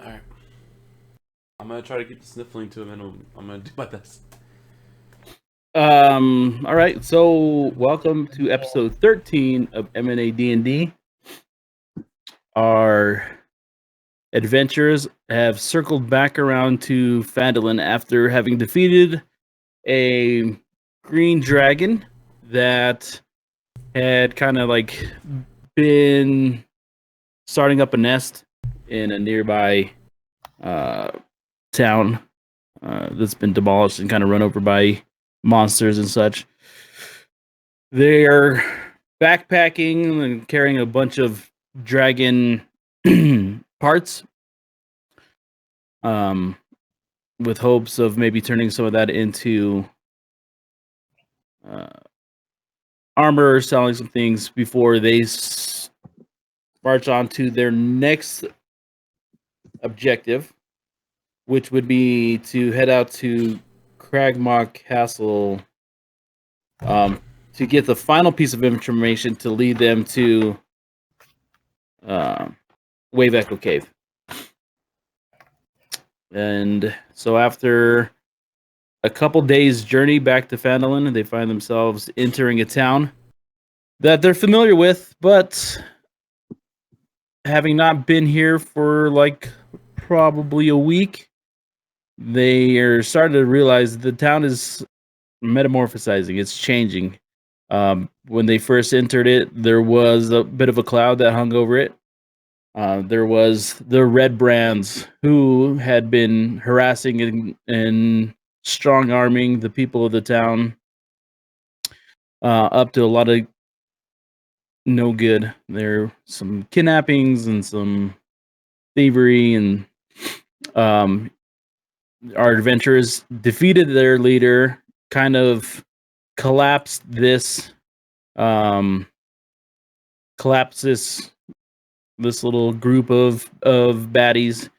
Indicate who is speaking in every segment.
Speaker 1: Alright. I'm gonna try to keep the sniffling to a minimum. I'm gonna do my best.
Speaker 2: All right. So, welcome to episode 13 of M&A&D&D. Our adventurers have circled back around to Phandalin after having defeated a green dragon that had kind of like been starting up a nest in a nearby town that's been demolished and kind of run over by monsters and such. They're backpacking and carrying a bunch of dragon parts, um, with hopes of maybe turning some of that into uh, armor or selling some things before they march on to their next objective, which would be to head out to Cragmaw Castle to get the final piece of information to lead them to uh, Wave Echo Cave. And so after a couple days journey back to Phandalin, they find themselves entering a town that they're familiar with, but having not been here for like probably a week, they are starting to realize the town is metamorphosizing. It's changing. When they first entered it, there was a bit of a cloud that hung over it. There was the Red Brands who had been harassing and strong arming the people of the town, up to a lot of no good. There were some kidnappings and some thievery, and um, our adventurers defeated their leader, kind of collapsed this um, collapsed this little group of baddies.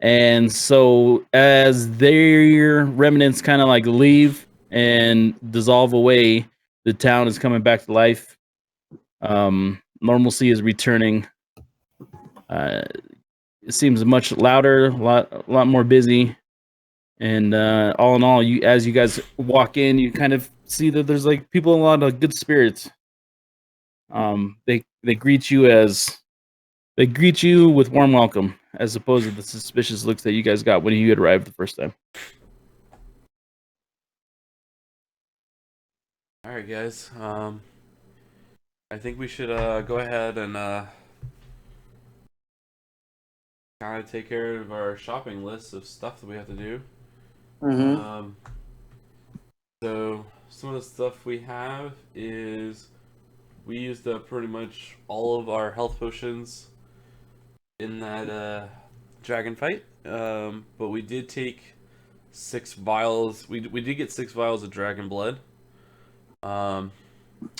Speaker 2: And so as their remnants kind of like leave and dissolve away, the town is coming back to life. Normalcy is returning. It seems much louder, a lot more busy. And all in all, you as you guys walk in, you kind of see that there's like people in a lot of good spirits. They greet you with warm welcome, as opposed to the suspicious looks that you guys got when you had arrived the first time.
Speaker 1: Alright, guys. I think we should go ahead and kind of take care of our shopping list of stuff that we have to do.
Speaker 3: Mm-hmm.
Speaker 1: So some of the stuff we have is we used pretty much all of our health potions in that dragon fight. But we did take 6 vials. We did get 6 vials of dragon blood.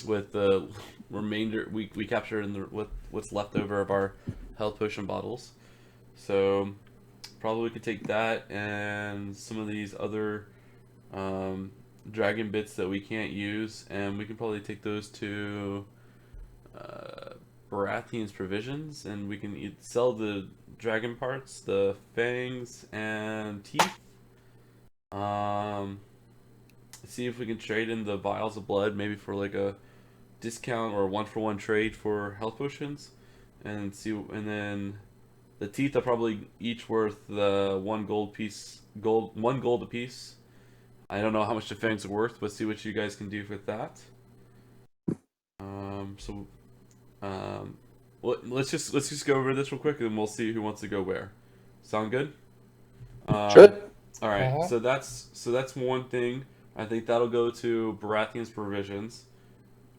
Speaker 1: With the remainder we captured in the with what's left over of our health potion bottles. So probably we could take that and some of these other dragon bits that we can't use, and we can probably take those to Baratheon's provisions, and we can sell the dragon parts, the fangs and teeth. Um, See if we can trade in the vials of blood, maybe for like a discount or a 1-for-1 trade for health potions, and see. And then the teeth are probably each worth the 1 gold a piece. I don't know how much the fangs are worth, but see what you guys can do with that. So let's just go over this real quick, and we'll see who wants to go where. Sound good?
Speaker 3: Sure.
Speaker 1: All right. So that's one thing. I think that'll go to Baratheon's provisions.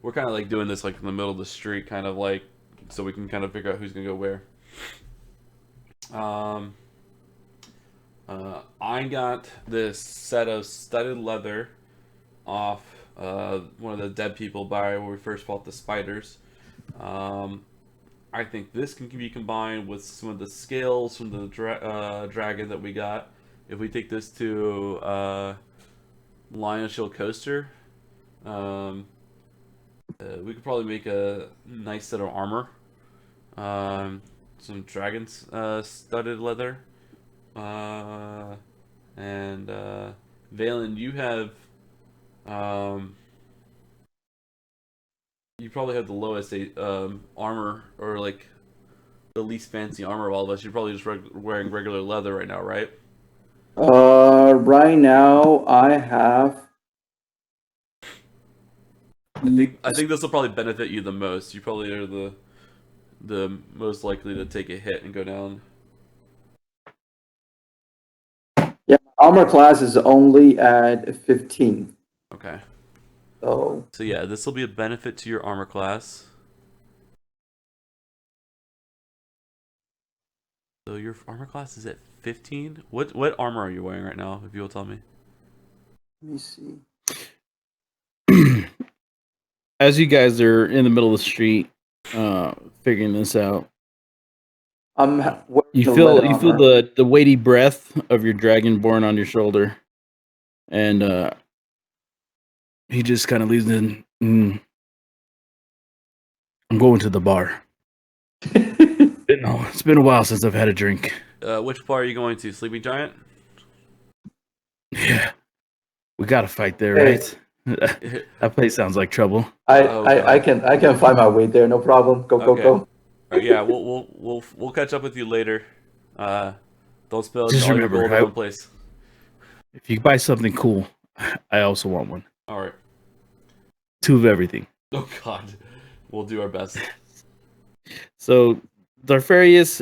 Speaker 1: We're kind of like doing this like in the middle of the street, kind of like, so we can kind of figure out who's gonna go where. Um, I got this set of studded leather off one of the dead people by where we first fought the spiders. Um, I think this can be combined with some of the scales from the dragon that we got. If we take this to Lion Shield Coaster, um, we could probably make a nice set of armor. Some dragons studded leather. And Valen, you have um, you probably have the lowest armor, or like the least fancy armor of all of us. You're probably just wearing regular leather right now, right?
Speaker 3: Right now I have.
Speaker 1: I think this will probably benefit you the most. You probably are the most likely to take a hit and go down.
Speaker 3: Yeah, armor class is only at 15.
Speaker 1: Okay.
Speaker 3: So
Speaker 1: So yeah, this will be a benefit to your armor class. So your armor class is at 15. What armor are you wearing right now? If you will tell me.
Speaker 3: let me see.
Speaker 2: As you guys are in the middle of the street, figuring this out,
Speaker 3: I'm wearing
Speaker 2: you
Speaker 3: the leather
Speaker 2: feel
Speaker 3: armor.
Speaker 2: the weighty breath of your dragonborn on your shoulder, and he just kind of leaves in. I'm going to the bar. No, it's been a while since I've had a drink.
Speaker 1: Which bar are you going to? Sleeping Giant?
Speaker 2: Yeah, we got to fight there,
Speaker 3: Hey,
Speaker 2: right? That place sounds like trouble.
Speaker 1: Oh God.
Speaker 3: I can find my way there. No problem. Go go
Speaker 1: Okay.
Speaker 3: go.
Speaker 1: All right, yeah, we'll catch up with you later. Uh, don't spill
Speaker 2: Just
Speaker 1: all your
Speaker 2: remember,
Speaker 1: gold in one place.
Speaker 2: if you buy something cool, I also want one.
Speaker 1: All right.
Speaker 2: 2 of everything.
Speaker 1: Oh God. We'll do our best.
Speaker 2: So Darfarius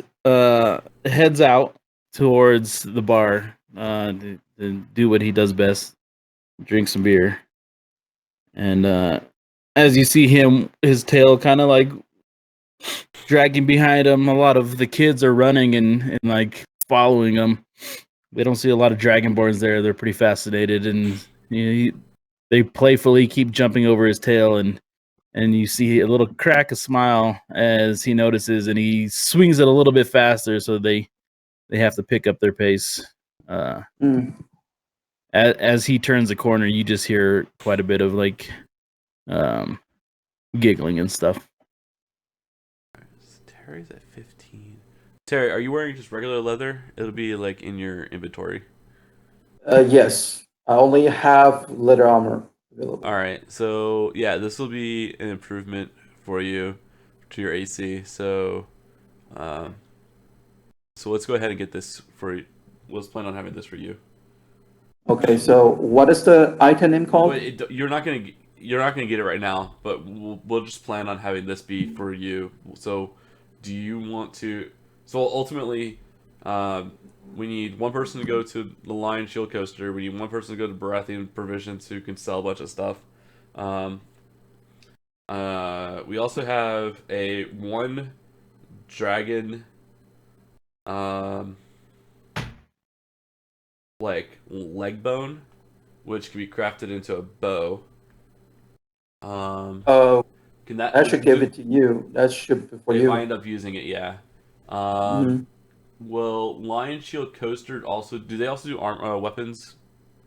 Speaker 2: heads out towards the bar to do what he does best, drink some beer. And as you see him, his tail kind of like dragging behind him. A lot of the kids are running and like following him. They don't see a lot of dragonborns there. They're pretty fascinated, and they playfully keep jumping over his tail, and you see a little crack a smile as he notices, and he swings it a little bit faster, so they have to pick up their pace. Uh,
Speaker 3: Mm.
Speaker 2: as he turns the corner, you just hear quite a bit of like um, giggling and stuff.
Speaker 1: Terry's at 15. Terry, are you wearing just regular leather? It'll be like in your inventory.
Speaker 3: Yes, I only have leather armor
Speaker 1: All
Speaker 3: available.
Speaker 1: right. So yeah, this will be an improvement for you to your AC. Um, so let's go ahead and get this for you. Let's plan on having this for you.
Speaker 3: Okay, so what is the item name
Speaker 1: Well,
Speaker 3: called?
Speaker 1: you're not gonna get it right now, but we'll just plan on having this be for you. So, do you want to? So ultimately, um, we need one person to go to the Lion Shield Coaster. We need one person to go to Baratheon Provisions who can sell a bunch of stuff. Um, we also have a one dragon, um, like leg bone, which can be crafted into a bow. Um,
Speaker 3: Uh,
Speaker 1: can that
Speaker 3: I should give it to you. That should be for
Speaker 1: if I
Speaker 3: you.
Speaker 1: end up using it? Yeah. Um,
Speaker 3: Hmm.
Speaker 1: will Lion Shield Coaster also? Do they also do weapons?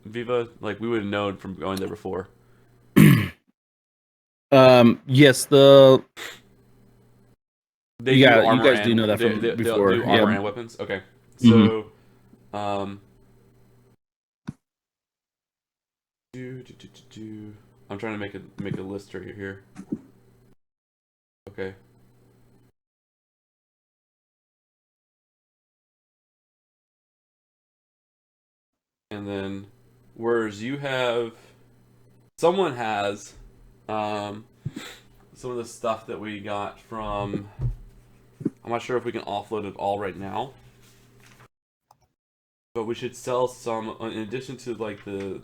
Speaker 1: Viva, like we would have known from going there before.
Speaker 2: Yes, the
Speaker 1: They do
Speaker 2: you
Speaker 1: armor
Speaker 2: guys do
Speaker 1: and
Speaker 2: know that
Speaker 1: they,
Speaker 2: from
Speaker 1: they they'll do
Speaker 2: before. Yeah.
Speaker 1: armor and weapons. Okay,
Speaker 2: Hmm.
Speaker 1: so um, do. I'm trying to make a list right here. Okay. And then, whereas you have, someone has, um, some of the stuff that we got from. I'm not sure if we can offload it all right now, but we should sell some. In addition to like the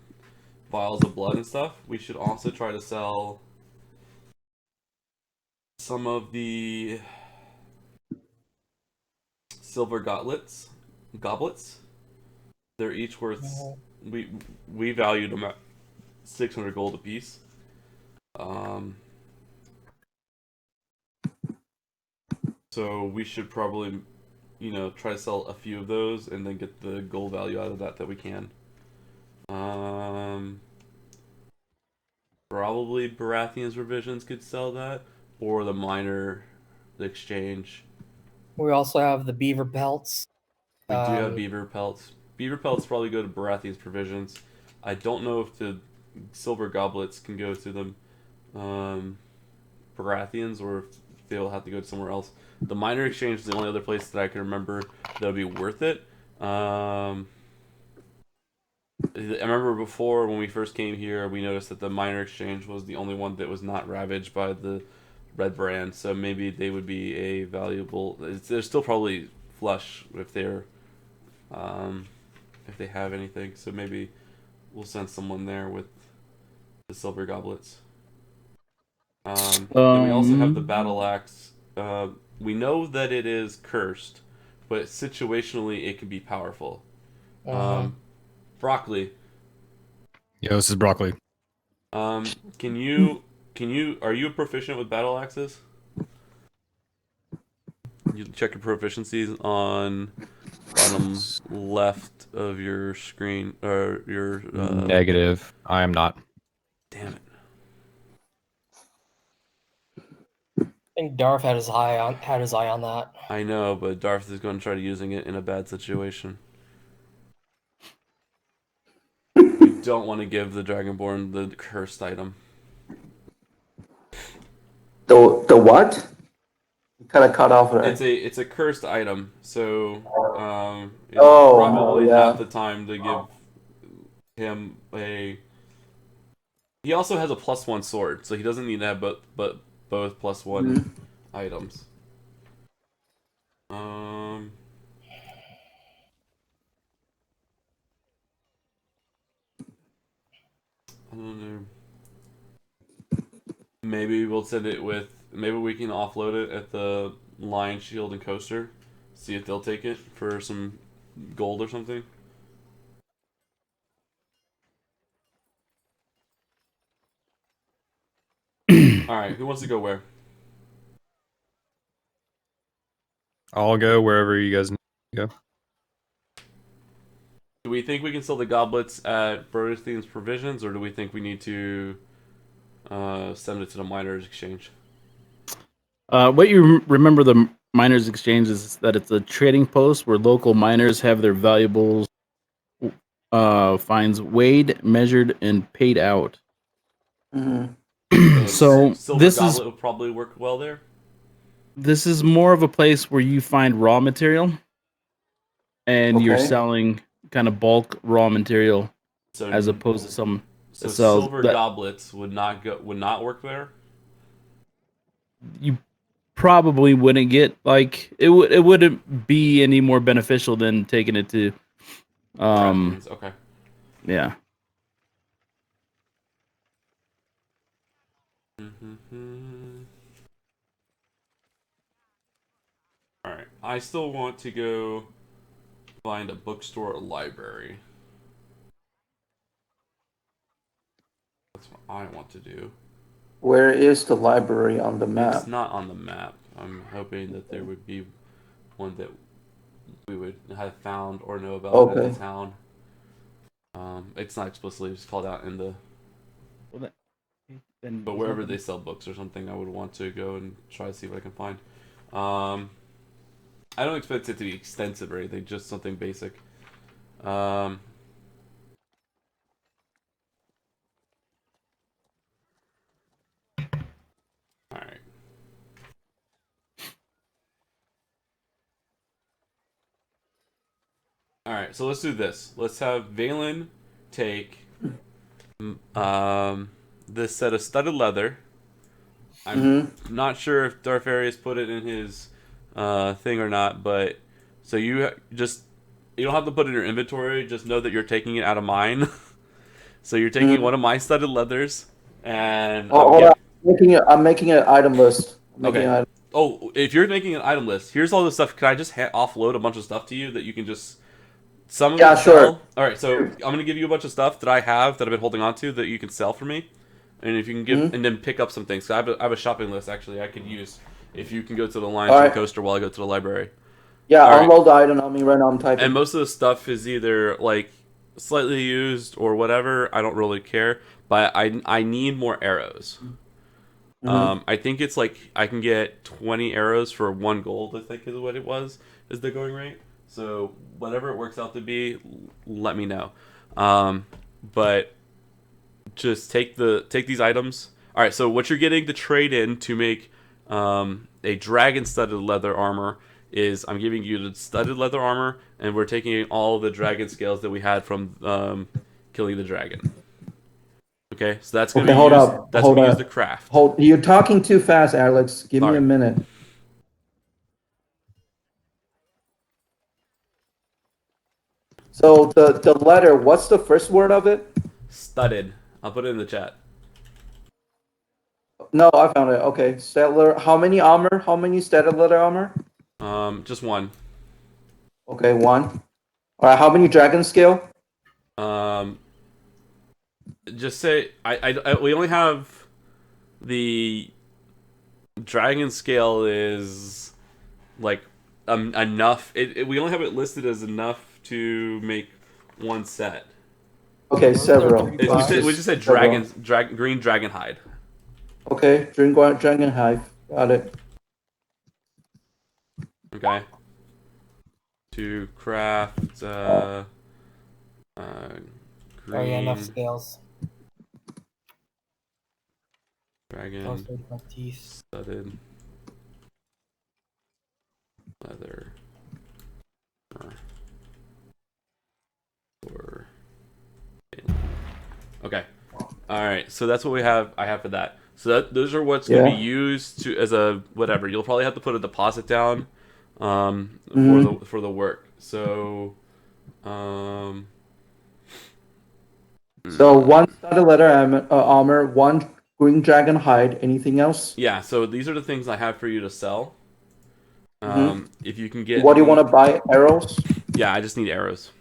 Speaker 1: vials of blood and stuff, we should also try to sell some of the silver goblets. They're each worth we we valued them at 600 gold apiece. Um, so we should probably, try to sell a few of those and then get the gold value out of that we can. Um, probably Baratheon's revisions could sell that, or the exchange.
Speaker 4: We also have the beaver pelts.
Speaker 1: We do have beaver pelts. Beaver pelts probably go to Baratheon's provisions. I don't know if the silver goblets can go to them Baratheons or if they'll have to go somewhere else. The minor exchange is the only other place that I can remember that would be worth it. I remember before when we first came here, we noticed that the minor exchange was the only one that was not ravaged by the red brand. So maybe they would be a valuable. They're still probably flush if they have anything. So maybe we'll send someone there with the silver goblets. Then we also have the battle axe. We know that it is cursed, but situationally it can be powerful. Broccoli.
Speaker 4: Yo, this is Broccoli.
Speaker 1: Can you are you proficient with battle axes? You check your proficiencies on bottom left of your screen or your
Speaker 4: Negative. I am not.
Speaker 1: Damn it.
Speaker 5: I think Darth had his eye on that.
Speaker 1: I know, but Darth is going to try using it in a bad situation. We don't want to give the Dragonborn the cursed item.
Speaker 3: The what? You kind of cut off there.
Speaker 1: It's a cursed item, so it's probably
Speaker 3: yeah.
Speaker 1: not the time to give him a. He also has a +1 sword, so he doesn't need to have both +1 items. I don't know. Maybe we'll send it with. Maybe we can offload it at the Lion Shield and Coaster. See if they'll take it for some gold or something. Alright, who wants to go where?
Speaker 4: I'll go wherever you guys need to go.
Speaker 1: Do we think we can sell the goblets at Baratheon's provisions, or do we think we need to send it to the miners' exchange?
Speaker 2: What you remember the miners' exchange is that it's a trading post where local miners have their valuables finds weighed, measured, and paid out. So
Speaker 1: Silver
Speaker 2: this
Speaker 1: goblet would probably work well there.
Speaker 2: This is more of a place where you find raw material, and you're selling kind of bulk raw material,
Speaker 1: so,
Speaker 2: as opposed to some.
Speaker 1: So silver goblets would not work there.
Speaker 2: You probably wouldn't get like it wouldn't be any more beneficial than taking it to.
Speaker 1: Okay.
Speaker 2: Yeah.
Speaker 1: Alright, I still want to go find a bookstore or library. That's what I want to do.
Speaker 3: Where is the library on the map?
Speaker 1: It's not on the map. I'm hoping that there would be one that we would have found or know about in the town. It's not explicitly just called out in the... But wherever they sell books or something, I would want to go and try to see what I can find. I don't expect it to be extensive or anything, just something basic. Alright. Alright, so let's do this. Let's have Valen take this set of studded leather. I'm not sure if Darth Arius put it in his thing or not, but so you don't have to put it in your inventory. Just know that you're taking it out of mine. So you're taking one of my studded leathers, and
Speaker 3: I'm making an item list.
Speaker 1: Okay. Oh, if you're making an item list, here's all the stuff. Can I just offload a bunch of stuff to you that you can just some of it sell? All right, so I'm gonna give you a bunch of stuff that I have that I've been holding on to that you can sell for me, and if you can give and then pick up some things. So I have a shopping list actually I could use if you can go to the Lion Shield Coaster while I go to the library.
Speaker 3: Yeah, unload the item on me right now. I'm typing.
Speaker 1: And most of the stuff is either like slightly used or whatever. I don't really care, but I need more arrows. I think it's like I can get 20 arrows for 1 gold. I think is what it was. Is the going rate? So whatever it works out to be, let me know. But just take these items. All right. So what you're getting to trade in to make a dragon studded leather armor is I'm giving you the studded leather armor, and we're taking all the dragon scales that we had from killing the dragon. Okay, so that's gonna
Speaker 3: Okay,
Speaker 1: be
Speaker 3: hold
Speaker 1: used.
Speaker 3: up,
Speaker 1: That's
Speaker 3: hold
Speaker 1: gonna be used to
Speaker 3: up.
Speaker 1: craft.
Speaker 3: You're talking too fast, Alex. Give me
Speaker 1: Sorry.
Speaker 3: a minute. So the letter, what's the first word of it?
Speaker 1: Studded. I'll put it in the chat.
Speaker 3: No, I found it. Okay, Stellar. How many armor? How many Stellar letter armor?
Speaker 1: Just one.
Speaker 3: Okay, one. All right, how many dragon scale?
Speaker 1: Um, just say we only have the dragon scale is like enough. We only have it listed as enough to make one set.
Speaker 3: Okay,
Speaker 5: Wasn't there
Speaker 3: several.
Speaker 5: three
Speaker 1: We
Speaker 5: Five.
Speaker 1: just said
Speaker 3: Several.
Speaker 1: green dragon hide.
Speaker 3: Okay, dragon hive. Got it.
Speaker 1: Okay. To craft
Speaker 5: Oh yeah, enough
Speaker 1: green
Speaker 5: scales.
Speaker 1: dragon
Speaker 5: Those are my teeth.
Speaker 1: studded leather or okay. All right. So that's what I have for that. So those are what's going to be
Speaker 3: Yeah.
Speaker 1: used to as a whatever. You'll probably have to put a deposit down for the work. So
Speaker 3: So one Stellar letter armor, one green dragon hide. Anything else?
Speaker 1: yeah. So these are the things I have for you to sell. If you can get
Speaker 3: What do you
Speaker 1: me,
Speaker 3: want to buy? Arrows?
Speaker 1: yeah, I just need arrows.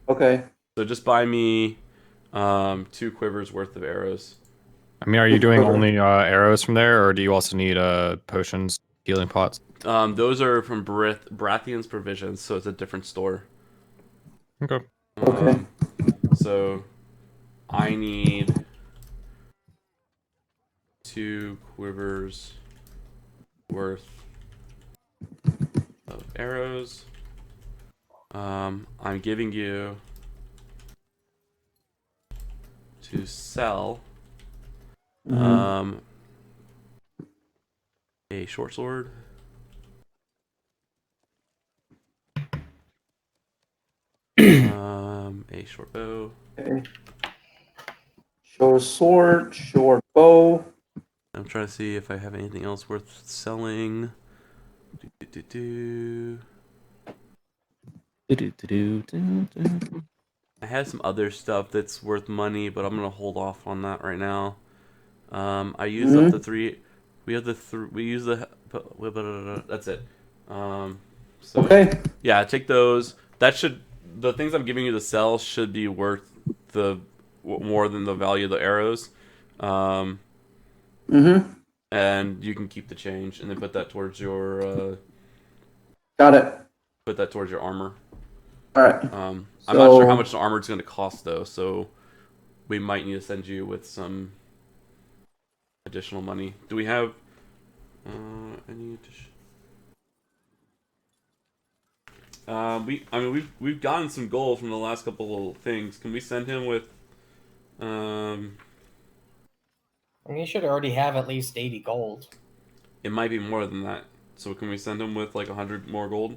Speaker 3: Okay.
Speaker 1: So just buy me 2 quivers worth of arrows.
Speaker 4: I mean, are you doing only arrows from there, or do you also need potions, healing pots?
Speaker 1: Those are from Brathian's Provisions, so it's a different store.
Speaker 4: Okay.
Speaker 3: Okay.
Speaker 1: So I need 2 quivers worth of arrows. I'm giving you to sell a short sword, a short bow,
Speaker 3: Okay. Short sword, short bow.
Speaker 1: I'm trying to see if I have anything else worth selling. I had some other stuff that's worth money, but I'm gonna hold off on that right now. I used up the 3. We have the 3. We use the. That's it. So
Speaker 3: Okay.
Speaker 1: yeah, take those. The things I'm giving you to sell should be worth the more than the value of the arrows. And you can keep the change and then put that towards your
Speaker 3: Got it.
Speaker 1: armor.
Speaker 3: All right.
Speaker 1: I'm not sure how
Speaker 3: So-
Speaker 1: much the armor is going to cost though, so we might need to send you with some additional money. Do we have any addition? We've gotten some gold from the last couple of things. Can we send him with
Speaker 5: I mean, you should already have at least 80 gold.
Speaker 1: it might be more than that. So can we send him with like 100 more gold?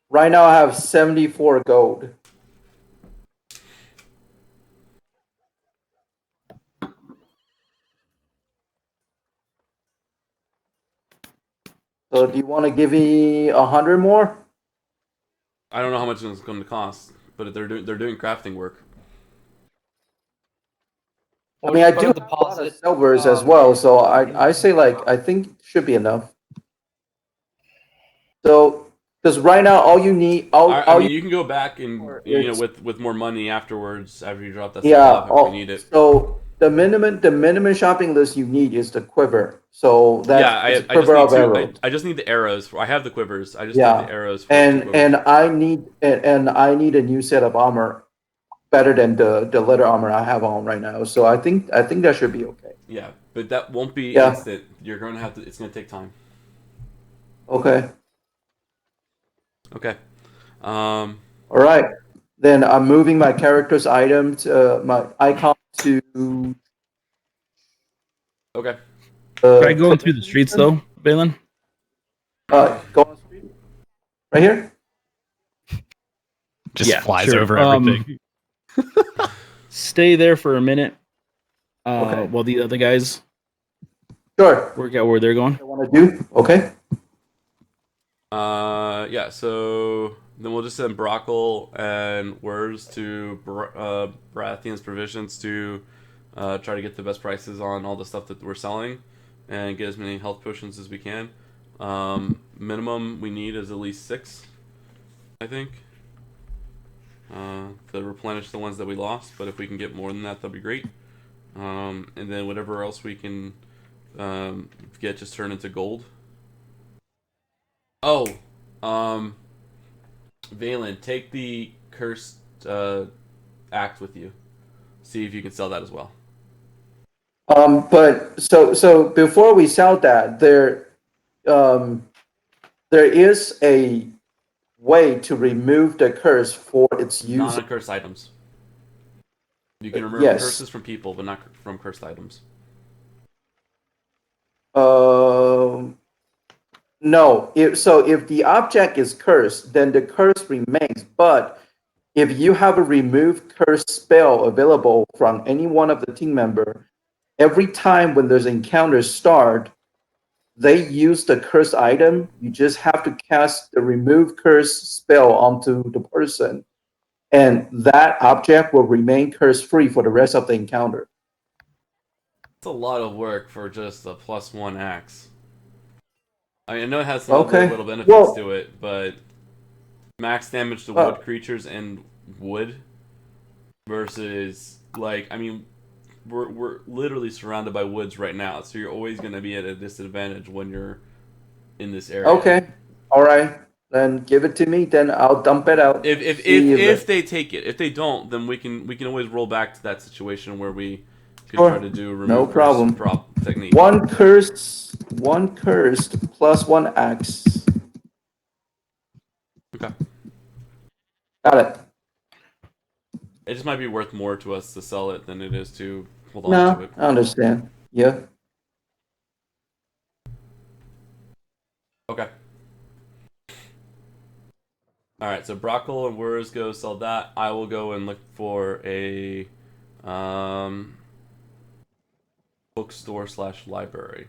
Speaker 3: Right now I have 74 gold. So do you want to give me 100 more?
Speaker 1: I don't know how much it's going to cost, but they're doing crafting work.
Speaker 3: I mean, I do
Speaker 5: Put a
Speaker 3: have a lot of
Speaker 5: deposit.
Speaker 3: silvers as well, so I say like I think it should be enough. So because right now all you need,
Speaker 1: I mean, you can go back and with more money afterwards after you drop that stuff off if you need it.
Speaker 3: So the minimum shopping list you need is the quiver. So that's
Speaker 1: I just
Speaker 3: quiver
Speaker 1: need
Speaker 3: of arrows.
Speaker 1: I just need the arrows. I have the quivers. I just need the arrows. For
Speaker 3: and I need a new set of armor, better than the leather armor I have on right now. So I think that should be okay.
Speaker 1: yeah, but that won't be
Speaker 3: Yeah.
Speaker 1: instant. You're going to have to. It's going to take time.
Speaker 3: Okay.
Speaker 1: Okay.
Speaker 3: All right. Then I'm moving my character's item to my icon to
Speaker 1: Okay.
Speaker 2: Try going through the streets though, Balin.
Speaker 3: Go on street. Right here?
Speaker 4: Just
Speaker 2: Yeah,
Speaker 4: flies
Speaker 2: sure.
Speaker 4: over everything.
Speaker 2: Stay there for a minute.
Speaker 3: Okay.
Speaker 2: While the other guys
Speaker 3: Sure.
Speaker 2: work out where they're going.
Speaker 3: I want to do. Okay.
Speaker 1: Yeah, so then we'll just send Brockle and Wurs to Baratheon's Provisions to try to get the best prices on all the stuff that we're selling and get as many health potions as we can. Minimum we need is at least 6, I think, to replenish the ones that we lost. But if we can get more than that, that'd be great. And then whatever else we can get, just turn into gold. Oh, Valen, take the cursed axe with you. See if you can sell that as well.
Speaker 3: But so before we sell that, there is a way to remove the curse for its
Speaker 1: Not
Speaker 3: user.
Speaker 1: on cursed items. You can remove
Speaker 3: Yes.
Speaker 1: curses from people, but not from cursed items.
Speaker 3: No. If the object is cursed, then the curse remains. But if you have a remove curse spell available from any one of the team member, every time when there's encounters start, they use the curse item. You just have to cast the remove curse spell onto the person, and that object will remain curse free for the rest of the encounter.
Speaker 1: It's a lot of work for just a +1 axe. I know it has some
Speaker 3: Okay.
Speaker 1: other little benefits
Speaker 3: Well-
Speaker 1: to it, but max damage to
Speaker 3: Uh,
Speaker 1: wood creatures and wood versus, like, I mean, we're literally surrounded by woods right now, so you're always going to be at a disadvantage when you're in this area.
Speaker 3: Okay. All right. Then give it to me. Then I'll dump it out.
Speaker 1: If they take it, if they don't, then we can always roll back to that situation where we can
Speaker 3: Sure.
Speaker 1: try to do remove
Speaker 3: No
Speaker 1: curse
Speaker 3: problem.
Speaker 1: prop technique.
Speaker 3: One cursed plus 1 axe.
Speaker 1: Okay.
Speaker 3: Got it.
Speaker 1: It just might be worth more to us to sell it than it is to hold on to
Speaker 3: No,
Speaker 1: it.
Speaker 3: I understand. Yeah.
Speaker 1: Okay. All right, so Brockle and Wurs go sell that. I will go and look for a bookstore / library.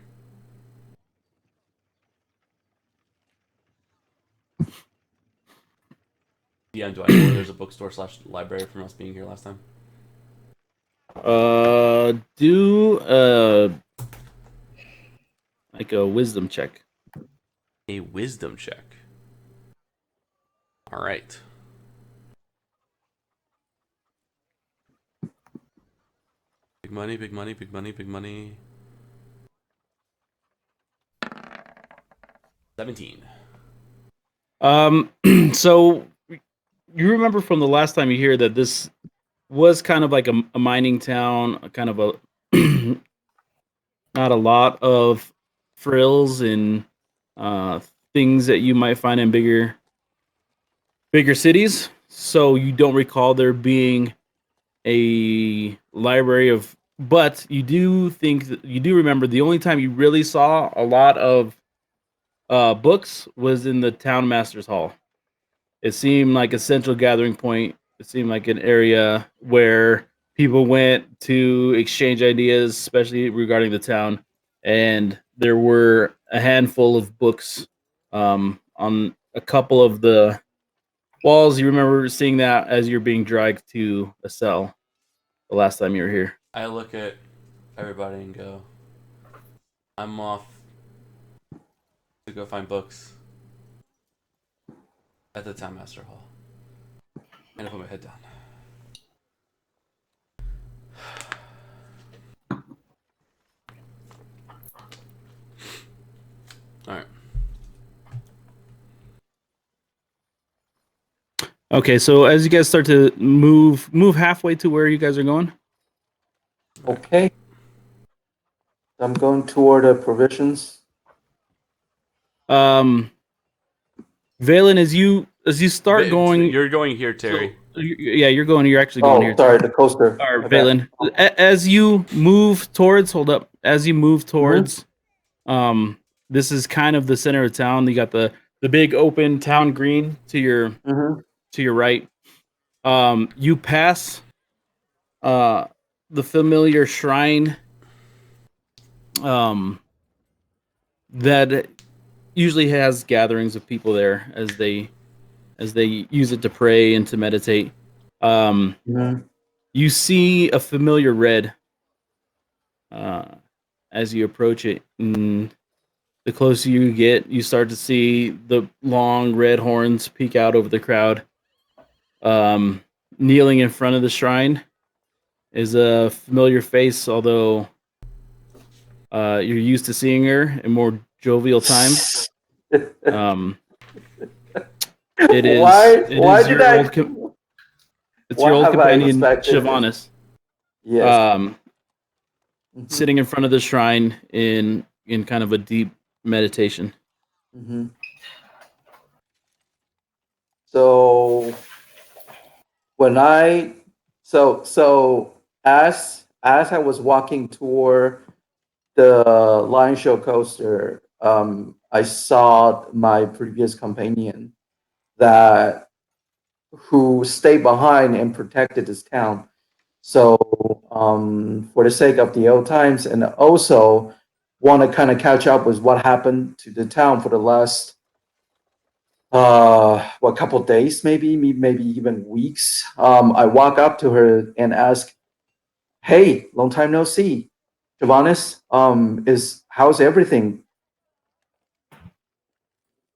Speaker 1: Yeah, do I know where there's a bookstore / library from us being here last time?
Speaker 2: Do like a wisdom check.
Speaker 1: A wisdom check. All right. Big money, big money, big money, big money. 17.
Speaker 2: So you remember from the last time you hear that this was kind of like a mining town, a kind of a not a lot of frills and things that you might find in bigger cities. So you don't recall there being a library of, but you do think that you do remember the only time you really saw a lot of books was in the town master's hall. It seemed like a central gathering point. It seemed like an area where people went to exchange ideas, especially regarding the town. And there were a handful of books on a couple of the walls. You remember seeing that as you're being dragged to a cell the last time you were here.
Speaker 1: I look at everybody and go, I'm off to go find books at the Town Master Hall. And I put my head down. Alright.
Speaker 2: Okay, so as you guys start to move halfway to where you guys are going.
Speaker 3: Okay. I'm going toward the provisions.
Speaker 2: Valen, as you start going,
Speaker 1: You're going here, Terry.
Speaker 2: yeah, you're going. You're actually going here.
Speaker 3: Oh, sorry, the coaster.
Speaker 2: Or
Speaker 3: My bad.
Speaker 2: Valen, as you move towards, hold up, as you move towards, this is kind of the center of town. You got the big open town green to your right. You pass the familiar shrine that usually has gatherings of people there as they use it to pray and to meditate. You see a familiar red as you approach it. And the closer you get, you start to see the long red horns peek out over the crowd. Kneeling in front of the shrine is a familiar face, although you're used to seeing her in more jovial times. It is.
Speaker 3: Why did I?
Speaker 2: It's your old
Speaker 3: have I
Speaker 2: companion
Speaker 3: expected
Speaker 2: Shivanis.
Speaker 3: Yes.
Speaker 2: Sitting in front of the shrine in kind of a deep meditation.
Speaker 3: So when I so as I was walking toward the Lion Show coaster, I saw my previous companion that who stayed behind and protected this town. So for the sake of the old times, and also want to kind of catch up with what happened to the town for the last a couple of days, maybe even weeks. I walk up to her and ask, "Hey, long time no see, Javanis. Is how's everything?"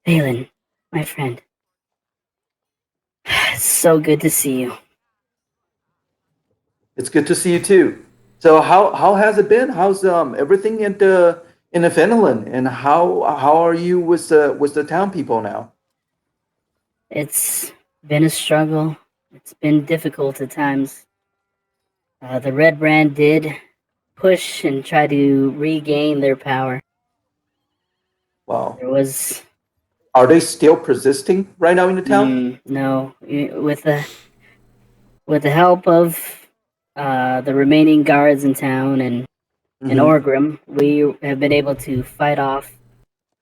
Speaker 6: Phandalin, my friend. It's so good to see you.
Speaker 3: It's good to see you too. So how has it been? How's everything in the Phandalin, and how are you with the town people now?
Speaker 6: It's been a struggle. It's been difficult at times. The Red Brand did push and try to regain their power.
Speaker 3: Wow.
Speaker 6: There was
Speaker 3: Are they still persisting right now in the town?
Speaker 6: no, with the help of the remaining guards in town and Orgrim, we have been able to fight off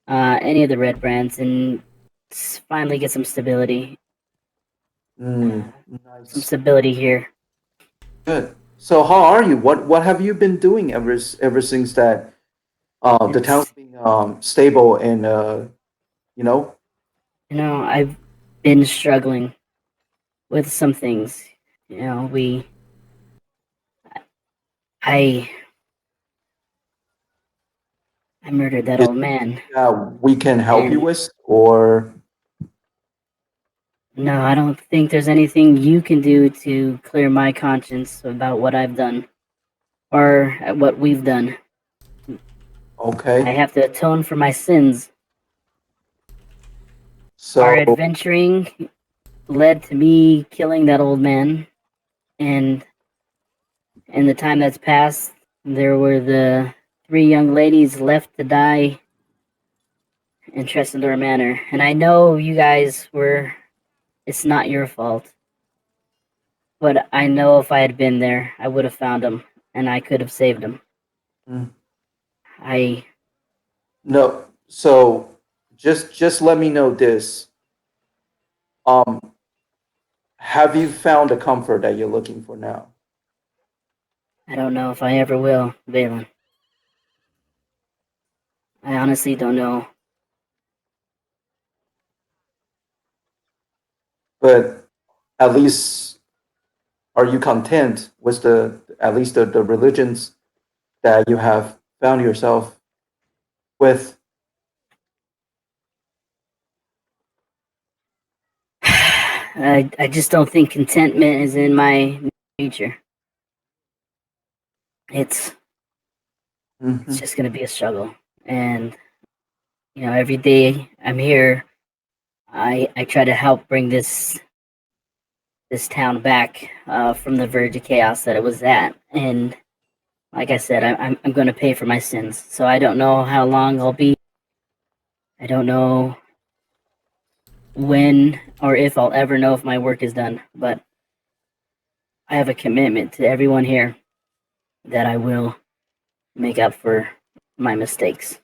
Speaker 6: any of the Red Brands and finally get some stability. Some
Speaker 3: Nice.
Speaker 6: stability here.
Speaker 3: Good. So how are you? What have you been doing ever since that the town's being stable and you know?
Speaker 6: I've been struggling with some things. I murdered that
Speaker 3: Is
Speaker 6: old man.
Speaker 3: we can help you
Speaker 6: And
Speaker 3: with, or
Speaker 6: no, I don't think there's anything you can do to clear my conscience about what I've done or what we've done. I
Speaker 3: okay?
Speaker 6: have to atone for my sins. Our
Speaker 3: So
Speaker 6: adventuring led to me killing that old man, and in the time that's passed, there were the 3 young ladies left to die in Tresendor Manor. And I know you guys were. It's not your fault. But I know if I had been there, I would have found him, and I could have saved him. I
Speaker 3: no. So just let me know this. Have you found the comfort that you're looking for now?
Speaker 6: don't know if I ever will, Valen. I honestly don't know.
Speaker 3: But at least are you content with at least the religions that you have found yourself with?
Speaker 6: I just don't think contentment is in my nature. It's just going to be a struggle. And, every day I'm here, I try to help bring this town back from the verge of chaos that it was at. And like I said, I'm going to pay for my sins. So I don't know how long I'll be I don't know when or if I'll ever know if my work is done, but I have a commitment to everyone here that I will make up for my mistakes.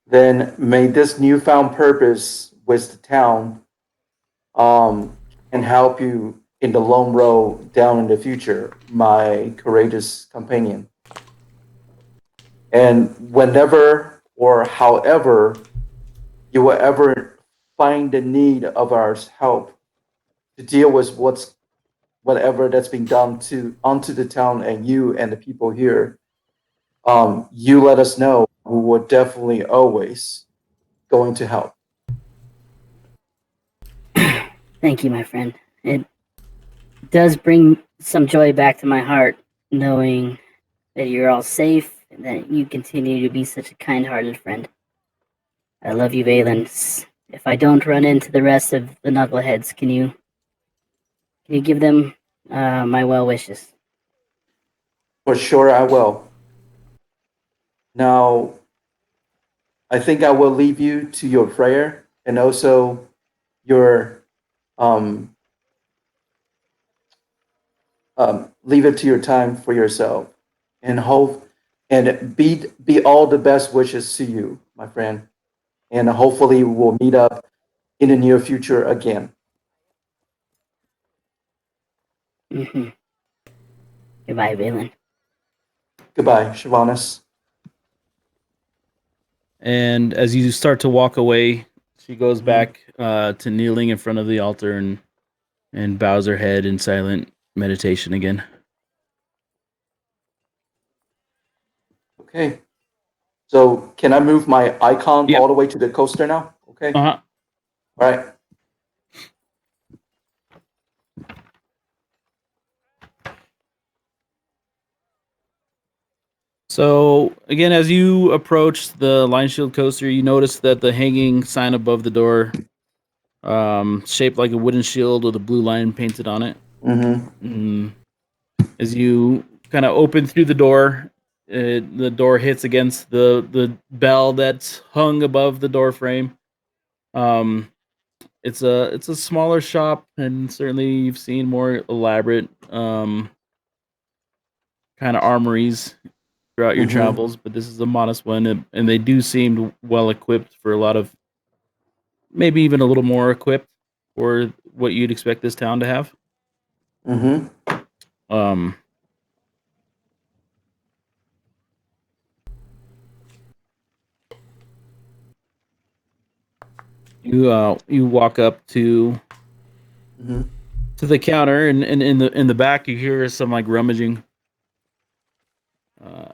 Speaker 3: Then may this newfound purpose with the town can help you in the long road down in the future, my courageous companion. And whenever or however you will ever find the need of our help to deal with whatever that's being done to onto the town and you and the people here, you let us know. We will definitely always going to help.
Speaker 6: Thank you, my friend. It does bring some joy back to my heart knowing that you're all safe and that you continue to be such a kind-hearted friend. I love you, Valens. If I don't run into the rest of the knuckleheads, can you give them my well wishes?
Speaker 3: For sure, I will. Now, I think I will leave you to your prayer and also your um, leave it to your time for yourself and hope and be all the best wishes to you, my friend. And hopefully we'll meet up in the near future again.
Speaker 6: Mm-hmm. Goodbye, Valen.
Speaker 3: Goodbye, Shivanis.
Speaker 2: And as you start to walk away, she goes back to kneeling in front of the altar and bows her head in silent meditation again.
Speaker 3: Okay. So can I move my icon
Speaker 2: Yep.
Speaker 3: all the way to the coaster now? Okay.
Speaker 2: Uh-huh.
Speaker 3: All right.
Speaker 2: So again, as you approach the line shield coaster, you notice that the hanging sign above the door, shaped like a wooden shield with a blue line painted on it.
Speaker 3: Mm-hmm.
Speaker 2: As you kind of open through the door hits against the bell that's hung above the door frame. It's a smaller shop, and certainly you've seen more elaborate kind of armories throughout your
Speaker 3: Mm-hmm.
Speaker 2: travels, but this is a modest one, and they do seem well equipped for a lot of, maybe even a little more equipped for what you'd expect this town to have.
Speaker 3: Mm-hmm.
Speaker 2: Um, you walk up
Speaker 3: Mm-hmm.
Speaker 2: to the counter, and in the back you hear some like rummaging. Uh,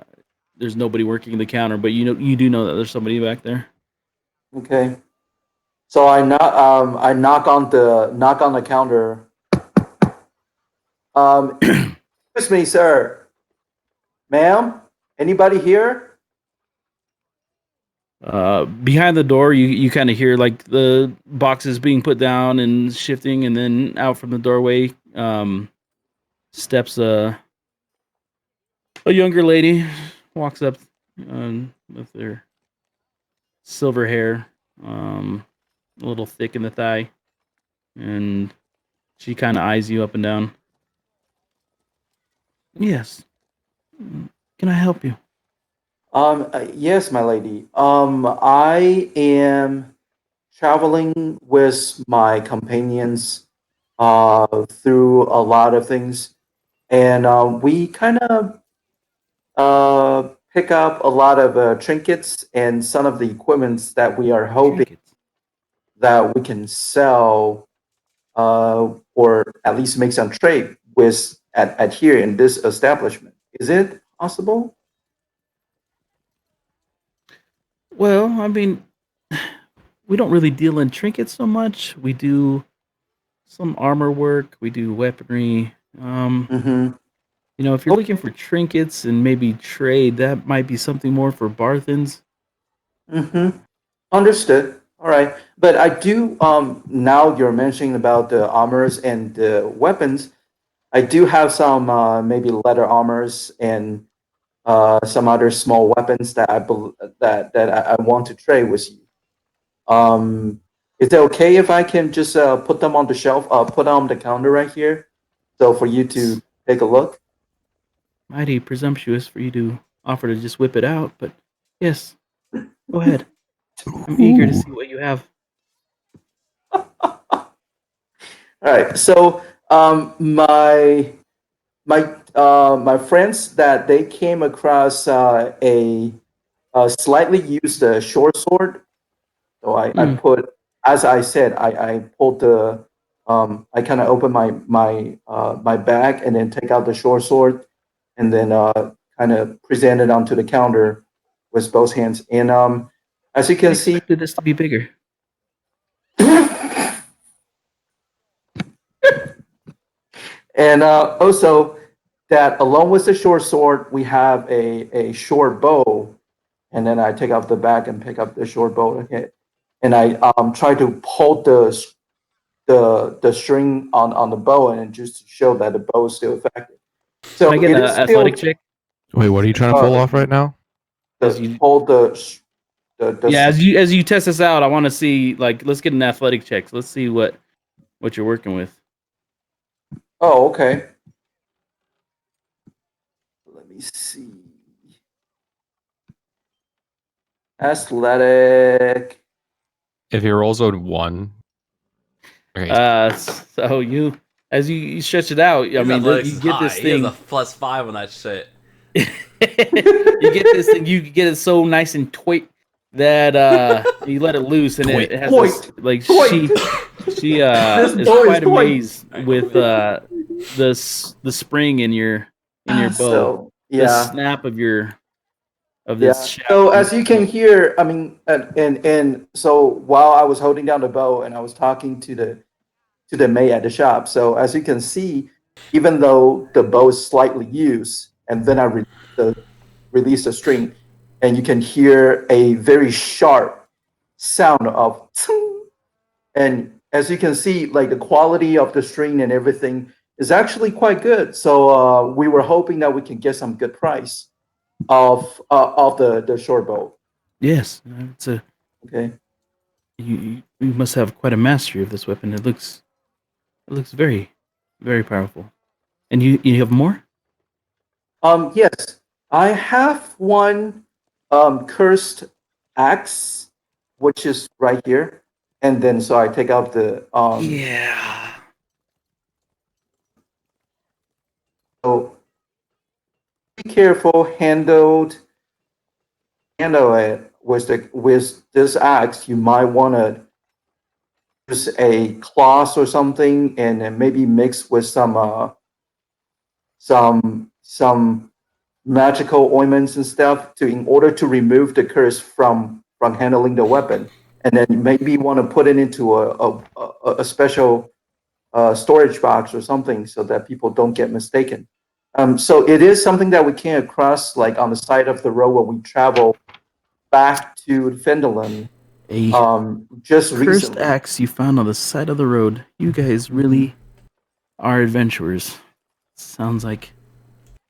Speaker 2: there's nobody working the counter, but you do know that there's somebody back there.
Speaker 3: Okay. So I knock on the counter. Excuse me, sir. Ma'am? Anybody here?
Speaker 2: Behind the door, you kind of hear like the boxes being put down and shifting, and then out from the doorway steps a younger lady, walks up with her silver hair, a little thick in the thigh, and she kind of eyes you up and down. Yes, can I help you?
Speaker 3: Yes, my lady. I am traveling with my companions through a lot of things, and we kind of pick up a lot of trinkets and some of the equipments that we are hoping
Speaker 2: Trinkets.
Speaker 3: that we can sell or at least make some trade with at here in this establishment. Is it possible?
Speaker 2: Well, I mean, we don't really deal in trinkets so much. We do some armor work. We do weaponry.
Speaker 3: Mm-hmm.
Speaker 2: If you're looking for trinkets and maybe trade, that might be something more for Barthans.
Speaker 3: Mm-hmm. Understood. All right. But I do, now you're mentioning about the armors and the weapons. I do have some maybe leather armors and some other small weapons that I want to trade with you. Is it okay if I can just put them on the shelf, put them on the counter right here, so for you to take a look?
Speaker 2: Mighty presumptuous for you to offer to just whip it out, but yes, go ahead. I'm eager to see what you have.
Speaker 3: All right. So my friends that they came across a slightly used short sword. So I
Speaker 2: Hmm.
Speaker 3: put, as I said, I pulled the I kind of opened my bag and then take out the short sword and then kind of present it onto the counter with both hands. And as you
Speaker 2: I
Speaker 3: can see,
Speaker 2: expected this to be bigger.
Speaker 3: and also that along with the short sword, we have a short bow. And then I take out the bag and pick up the short bow. Okay. And I try to hold the string on the bow and just to show that the bow is still effective. So
Speaker 2: Can I get
Speaker 3: it
Speaker 2: an
Speaker 3: is still
Speaker 2: athletic check?
Speaker 4: Wait, what are you trying to pull off right now?
Speaker 2: As you,
Speaker 3: hold the
Speaker 2: yeah, as you test this out, I want to see, like, let's get an athletic check. Let's see what you're working with.
Speaker 3: Oh, okay. Let me see. Athletic.
Speaker 4: If he rolls a 1, okay,
Speaker 2: So as you stretch it out, I
Speaker 1: His
Speaker 2: mean,
Speaker 1: athletics
Speaker 2: you
Speaker 1: is
Speaker 2: get
Speaker 1: high.
Speaker 2: this
Speaker 1: He has
Speaker 2: thing.
Speaker 1: a +5 on that shit.
Speaker 2: You get this thing. You get it so nice and toit that you let it loose, and it has this
Speaker 3: Toit.
Speaker 2: like
Speaker 3: Toit.
Speaker 2: she
Speaker 3: This
Speaker 2: is
Speaker 3: bow is
Speaker 2: quite
Speaker 3: toy.
Speaker 2: amazed with the spring in your bow,
Speaker 3: So
Speaker 2: the
Speaker 3: yeah.
Speaker 2: snap of this
Speaker 3: Yeah.
Speaker 2: shaft
Speaker 3: So
Speaker 2: in
Speaker 3: as
Speaker 2: your
Speaker 3: you can
Speaker 2: bow.
Speaker 3: hear, I mean, and so while I was holding down the bow and I was talking to the maid at the shop, so as you can see, even though the bow is slightly used, and then release the string, and you can hear a very sharp sound of, ting. And as you can see, like the quality of the string and everything is actually quite good. So we were hoping that we can get some good price of the short bow.
Speaker 2: Yes, it's a
Speaker 3: Okay.
Speaker 2: you must have quite a mastery of this weapon. It looks very very powerful. And you have more?
Speaker 3: Yes, I have one cursed axe, which is right here, and then so I take out the
Speaker 2: Yeah.
Speaker 3: So be careful, handle it with this axe. You might want to use a cloth or something, and then maybe mix with some magical ointments and stuff to in order to remove the curse from handling the weapon, and then maybe you want to put it into a special storage box or something so that people don't get mistaken. So it is something that we came across like on the side of the road when we travel back to Phandalin
Speaker 2: A
Speaker 3: just
Speaker 2: cursed
Speaker 3: recently.
Speaker 2: axe you found on the side of the road. You guys really are adventurers. Sounds like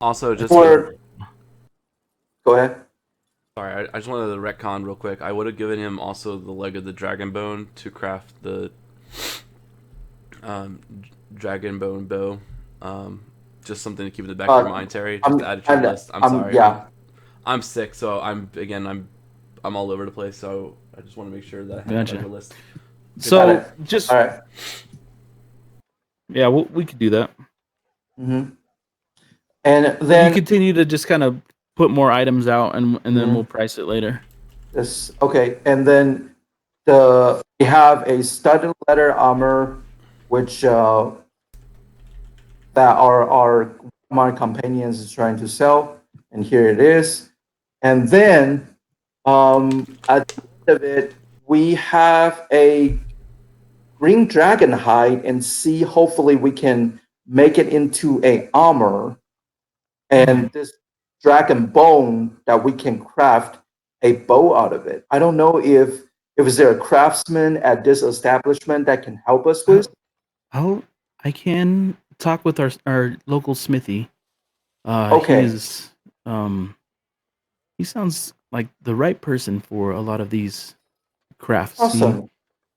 Speaker 1: Also, just for the
Speaker 3: Or go ahead.
Speaker 1: sorry, I just wanted to retcon real quick. I would have given him also the leg of the dragon bone to craft the um, dragon bone bow. Just something to keep in the back of your mind, Terry. Just to add it to your list. I'm sorry.
Speaker 3: Yeah.
Speaker 1: I'm sick, so I'm all over the place. So I just want to make sure that I have
Speaker 2: Gotcha.
Speaker 1: it on the list.
Speaker 3: Got
Speaker 2: so.
Speaker 3: it.
Speaker 2: Just
Speaker 3: All right.
Speaker 2: yeah, we could do that.
Speaker 3: Mm-hmm. And
Speaker 2: You
Speaker 3: then
Speaker 2: continue to just kind of put more items out, and then we'll
Speaker 3: mhm,
Speaker 2: price it later.
Speaker 3: this okay, and then we have a studded leather armor, which that our my companions is trying to sell, and here it is. And then at the end of it, we have a green dragon hide, and see hopefully we can make it into a armor, and this dragon bone that we can craft a bow out of it. I don't know if is there a craftsman at this establishment that can help us with.
Speaker 2: I can talk with our local smithy. He
Speaker 3: Okay.
Speaker 2: is he sounds like the right person for a lot of these crafts.
Speaker 3: Awesome.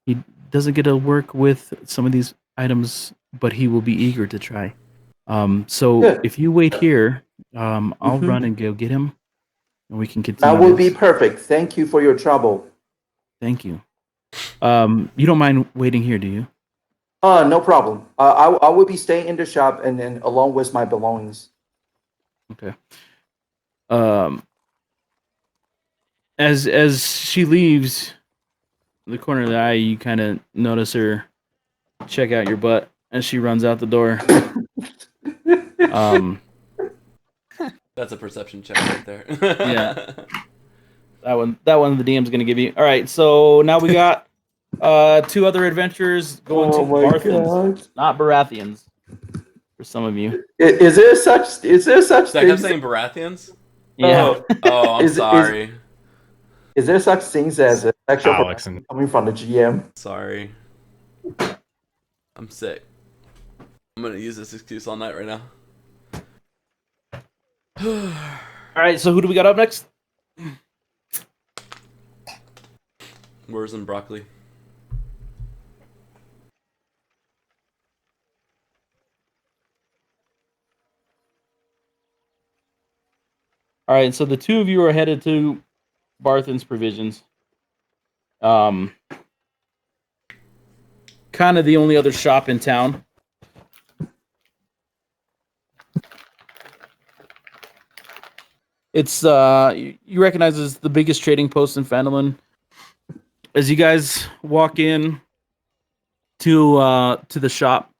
Speaker 2: He doesn't get to work with some of these items, but he will be eager to try. So
Speaker 3: Good.
Speaker 2: if you wait here, I'll
Speaker 3: Mhm.
Speaker 2: run and go get him, and we can
Speaker 3: That
Speaker 2: continue
Speaker 3: would be
Speaker 2: this.
Speaker 3: perfect. Thank you for your trouble.
Speaker 2: Thank you. You don't mind waiting here, do you?
Speaker 3: No problem. I will be staying in the shop and then along with my belongings.
Speaker 2: Okay. Um, as she leaves the corner of the eye, you kind of notice her check out your butt as she runs out the door. Um,
Speaker 1: That's a perception check right there.
Speaker 2: Yeah. that one the DM's gonna give you. All right, so now we got two other adventurers going
Speaker 3: Oh
Speaker 2: to
Speaker 3: my
Speaker 2: Barthens,
Speaker 3: god.
Speaker 2: not Baratheons, for some of you.
Speaker 3: Is there such
Speaker 1: So I kept
Speaker 3: things?
Speaker 1: saying Barathians.
Speaker 2: Yeah.
Speaker 1: Oh, I'm
Speaker 3: Is
Speaker 1: sorry.
Speaker 3: there such things as sexual
Speaker 4: Alex and
Speaker 3: harassment coming from the GM?
Speaker 1: Sorry. I'm sick. I'm gonna use this excuse all night right now.
Speaker 2: All right, so who do we got up next?
Speaker 1: Where's in broccoli?
Speaker 2: All right, so the two of you are headed to Barthen's Provisions. Kind of the only other shop in town. It's you recognize as the biggest trading post in Phandalin. As you guys walk in to the shop,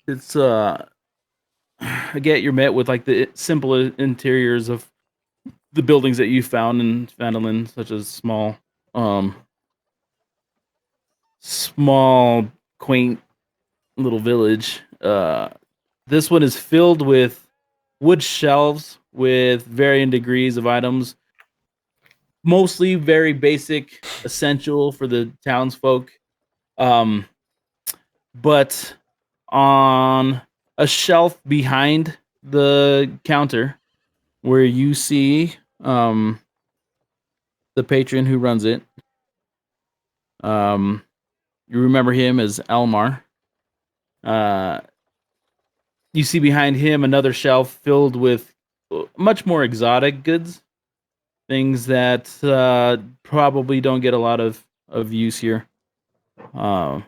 Speaker 2: it's again you're met with like the simple interiors of the buildings that you found in Phandalin, such as small quaint little village. This one is filled with wood shelves with varying degrees of items, mostly very basic, essential for the townsfolk. Um, but on a shelf behind the counter, where you see the patron who runs it, you remember him as Elmar. Uh, you see behind him another shelf filled with much more exotic goods, things that probably don't get a lot of use here. As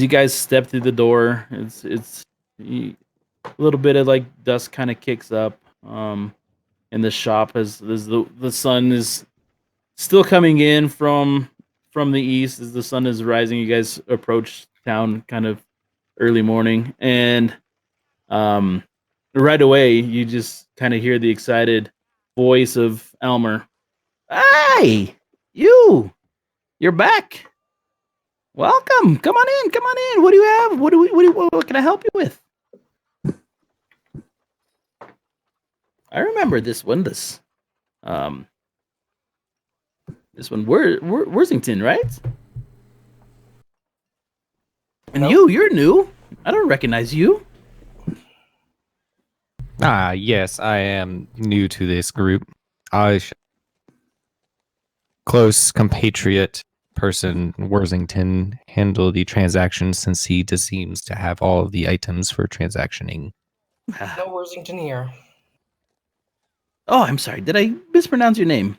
Speaker 2: you guys step through the door, a little bit of like dust kind of kicks up in the shop as the sun is still coming in from the east as the sun is rising. You guys approach town kind of early morning, and right away you just kind of hear the excited voice of Elmer. Hey, you're back. Welcome. Come on in. Come on in. What do you have? What can I help you with? I remember this one. This one, Worthington, right? And
Speaker 5: Nope.
Speaker 2: you're new. I don't recognize you.
Speaker 4: yes, I am new to this group. Close compatriot person Worthington handle the transactions since he just seems to have all of the items for transactioning.
Speaker 5: No Worthington here.
Speaker 2: Oh, I'm sorry. Did I mispronounce your name?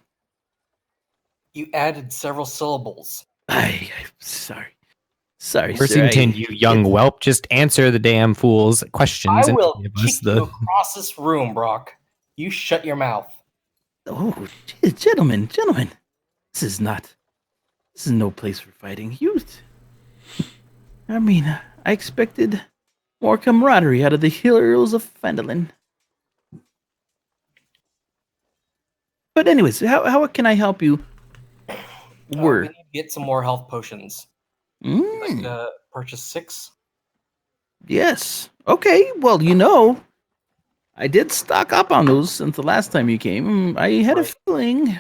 Speaker 5: You added several syllables.
Speaker 2: I'm sorry. Sorry,
Speaker 4: Worthington,
Speaker 2: sir.
Speaker 4: you young whelp, just answer the damn fool's questions
Speaker 5: I
Speaker 4: and
Speaker 5: will
Speaker 4: give
Speaker 5: kick
Speaker 4: us
Speaker 5: you
Speaker 4: the.
Speaker 5: across this room, Brock. You shut your mouth.
Speaker 2: Oh, gentlemen. This is no place for fighting. I mean, I expected more camaraderie out of the heroes of Phandalin. But anyways, how can I help you?
Speaker 5: We need to get some more health potions. I'd like to purchase 6.
Speaker 2: Yes. Okay. Well, I did stock up on those since the last time you came. I had a
Speaker 5: Right.
Speaker 2: feeling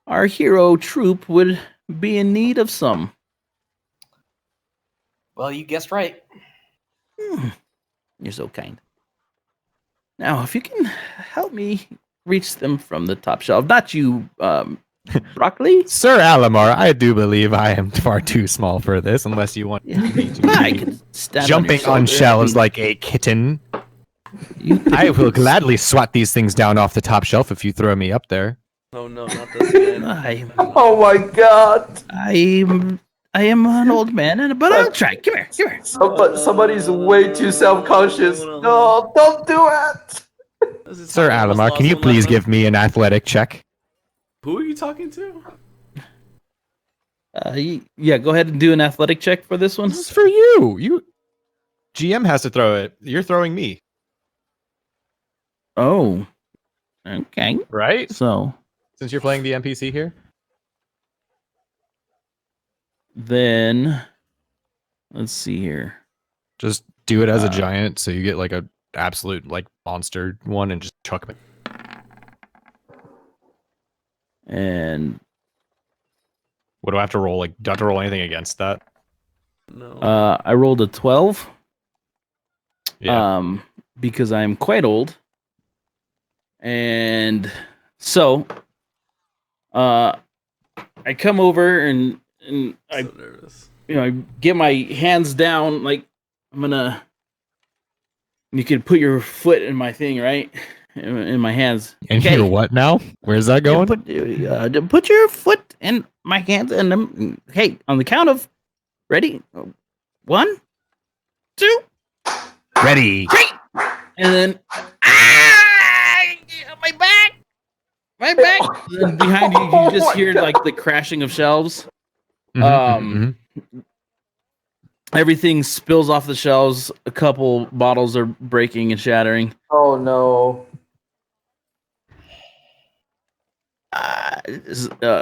Speaker 2: our hero troop would be in need of some.
Speaker 5: Well, you guessed right.
Speaker 2: You're so kind. Now, if you can help me reach them from the top shelf. Not you, Broccoli.
Speaker 4: Sir Alamar, I do believe I am far too small for this, unless you want
Speaker 2: Yeah.
Speaker 4: me to
Speaker 2: I
Speaker 4: be
Speaker 2: could stand
Speaker 4: jumping
Speaker 2: on,
Speaker 4: on
Speaker 2: your shoulder. I
Speaker 4: shelves
Speaker 2: mean,
Speaker 4: like a kitten.
Speaker 2: you
Speaker 4: I will
Speaker 2: could-
Speaker 4: gladly swat these things down off the top shelf if you throw me up there.
Speaker 1: Oh no, not this again.
Speaker 3: Oh my god!
Speaker 2: I am an old man, but I'll try. Come here, come here.
Speaker 3: Somebody's way too self-conscious.
Speaker 1: Hold on.
Speaker 3: No, don't do it!
Speaker 1: This is
Speaker 4: Sir
Speaker 1: how I almost
Speaker 4: Alamar,
Speaker 1: lost
Speaker 4: can you
Speaker 1: one last
Speaker 4: please
Speaker 1: time.
Speaker 4: give me an athletic check?
Speaker 1: Who are you talking to?
Speaker 2: Yeah, go ahead and do an athletic check for this one.
Speaker 4: This is for you. GM has to throw it. You're throwing me,
Speaker 2: Oh, okay.
Speaker 4: right?
Speaker 2: So
Speaker 4: Since you're playing the NPC here.
Speaker 2: then, let's see here.
Speaker 4: Just do it as a giant, so you get like a absolute like monster one, and just chuck it.
Speaker 2: And
Speaker 4: What do I have to roll? Like, do I have to roll anything against that?
Speaker 1: No.
Speaker 2: I rolled a 12.
Speaker 4: Yeah.
Speaker 2: Because I'm quite old. And so I come over and I
Speaker 1: so nervous.
Speaker 2: I get my hands down like I'm gonna. You can put your foot in my thing, right? In my hands.
Speaker 4: And
Speaker 2: Okay.
Speaker 4: you're what now? Where's that
Speaker 2: Yeah,
Speaker 4: going?
Speaker 2: put your foot in my hands, and hey, on the count of ready, 1, 2,
Speaker 4: Ready.
Speaker 2: 3, and then my back. And then behind you, you just hear like the crashing of shelves.
Speaker 4: Mhm.
Speaker 2: Everything spills off the shelves. A couple bottles are breaking and shattering.
Speaker 3: Oh no.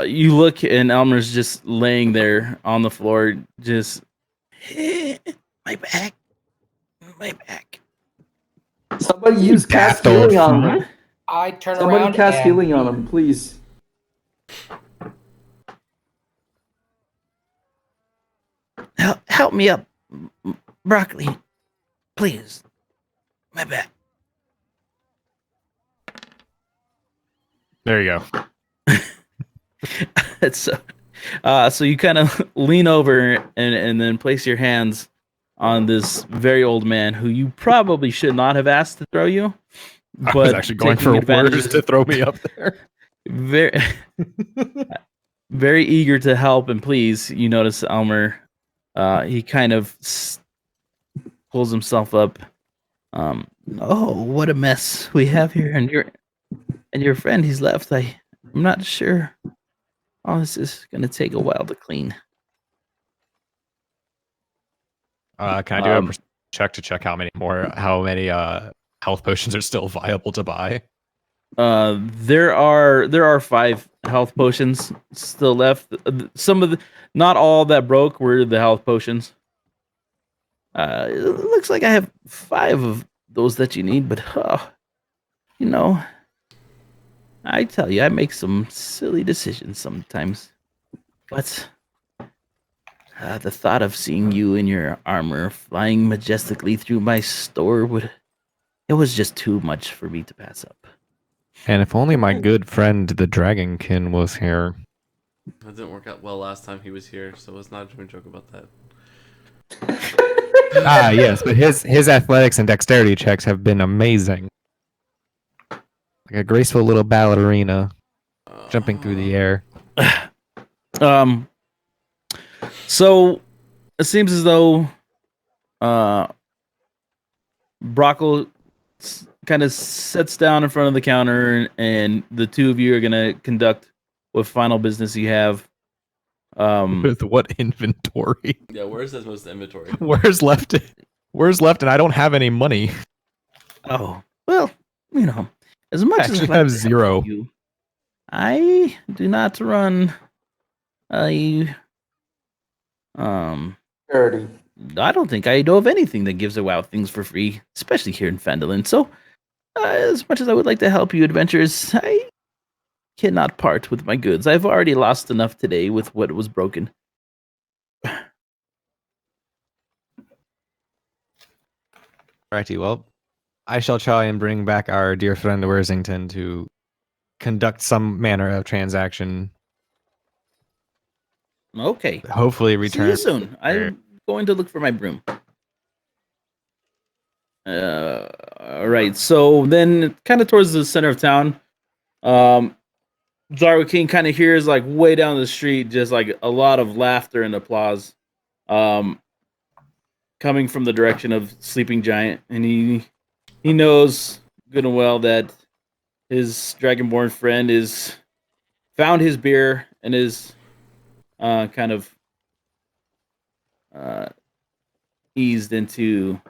Speaker 2: You look, and Elmer's just laying there on the floor, just my back.
Speaker 3: Somebody use cast
Speaker 4: daft old
Speaker 3: healing on
Speaker 4: fool.
Speaker 3: him.
Speaker 5: I turn
Speaker 3: Somebody
Speaker 5: around
Speaker 3: cast
Speaker 5: and
Speaker 3: healing on him, please.
Speaker 2: Help me up, Broccoli, please. My back.
Speaker 4: There you go.
Speaker 2: So you kind of lean over and then place your hands on this very old man who you probably should not have asked to throw you.
Speaker 4: I was actually going
Speaker 2: taking
Speaker 4: for
Speaker 2: advantage
Speaker 4: words
Speaker 2: of-
Speaker 4: to throw me up there.
Speaker 2: very very eager to help and please. You notice Elmer, he kind of pulls himself up. Oh, what a mess we have here, and your friend, he's left. I'm not sure. Oh, this is gonna take a while to clean.
Speaker 4: Can I do a check to check how many health potions are still viable to buy?
Speaker 2: There are 5 health potions still left. Not all that broke were the health potions. It looks like I have 5 of those that you need, but I tell you, I make some silly decisions sometimes. But the thought of seeing you in your armor flying majestically through my store it was just too much for me to pass up.
Speaker 4: And if only my good friend the Dragonkin was here.
Speaker 1: That didn't work out well last time he was here, so let's not even joke about that.
Speaker 4: Yes, but his athletics and dexterity checks have been amazing. Like a graceful little ballerina jumping through the air.
Speaker 2: So it seems as though Brockle kind of sits down in front of the counter, and the two of you are gonna conduct what final business you have.
Speaker 4: With what inventory?
Speaker 1: Yeah, where's this most inventory?
Speaker 4: Where's left? And I don't have any money.
Speaker 2: Oh well, as much
Speaker 4: I
Speaker 2: as
Speaker 4: actually
Speaker 2: I'd like
Speaker 4: have
Speaker 2: to help
Speaker 4: 0.
Speaker 2: you, I do not run a
Speaker 3: 30.
Speaker 2: I don't think I know of anything that gives out things for free, especially here in Phandalin. So, as much as I would like to help you, adventurers, I cannot part with my goods. I've already lost enough today with what was broken.
Speaker 4: Righty, well, I shall try and bring back our dear friend Worsington to conduct some manner of transaction.
Speaker 2: Okay.
Speaker 4: Hopefully
Speaker 2: See
Speaker 4: return.
Speaker 2: you soon. I'm going to look for my broom. All right. So then, kind of towards the center of town, Zarwa King kind of hears like way down the street, just like a lot of laughter and applause, coming from the direction of Sleeping Giant, and he knows good and well that his Dragonborn friend is found his beer and is kind of eased into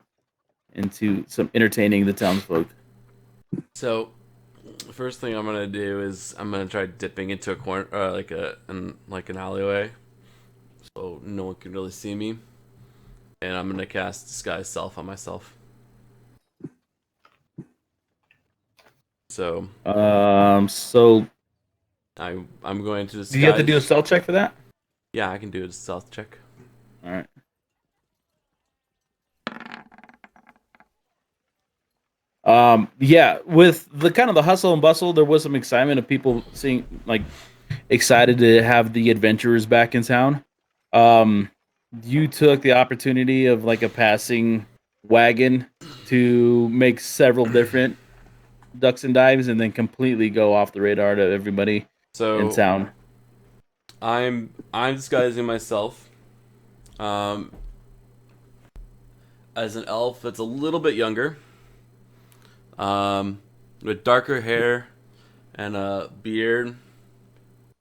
Speaker 2: some entertaining the townsfolk.
Speaker 1: So, first thing I'm gonna do is I'm gonna try dipping into a corner, like an alleyway, so no one can really see me, and I'm gonna cast disguise self on myself. So
Speaker 2: So
Speaker 1: I'm going to disguise.
Speaker 2: do you have to do a stealth check for that?
Speaker 1: Yeah, I can do a stealth check.
Speaker 2: All right. Yeah, with the kind of the hustle and bustle, there was some excitement of people seeing like excited to have the adventurers back in town. You took the opportunity of like a passing wagon to make several different ducks and dives, and then completely go off the radar to everybody in
Speaker 1: So
Speaker 2: town.
Speaker 1: I'm disguising myself as an elf that's a little bit younger, with darker hair and a beard,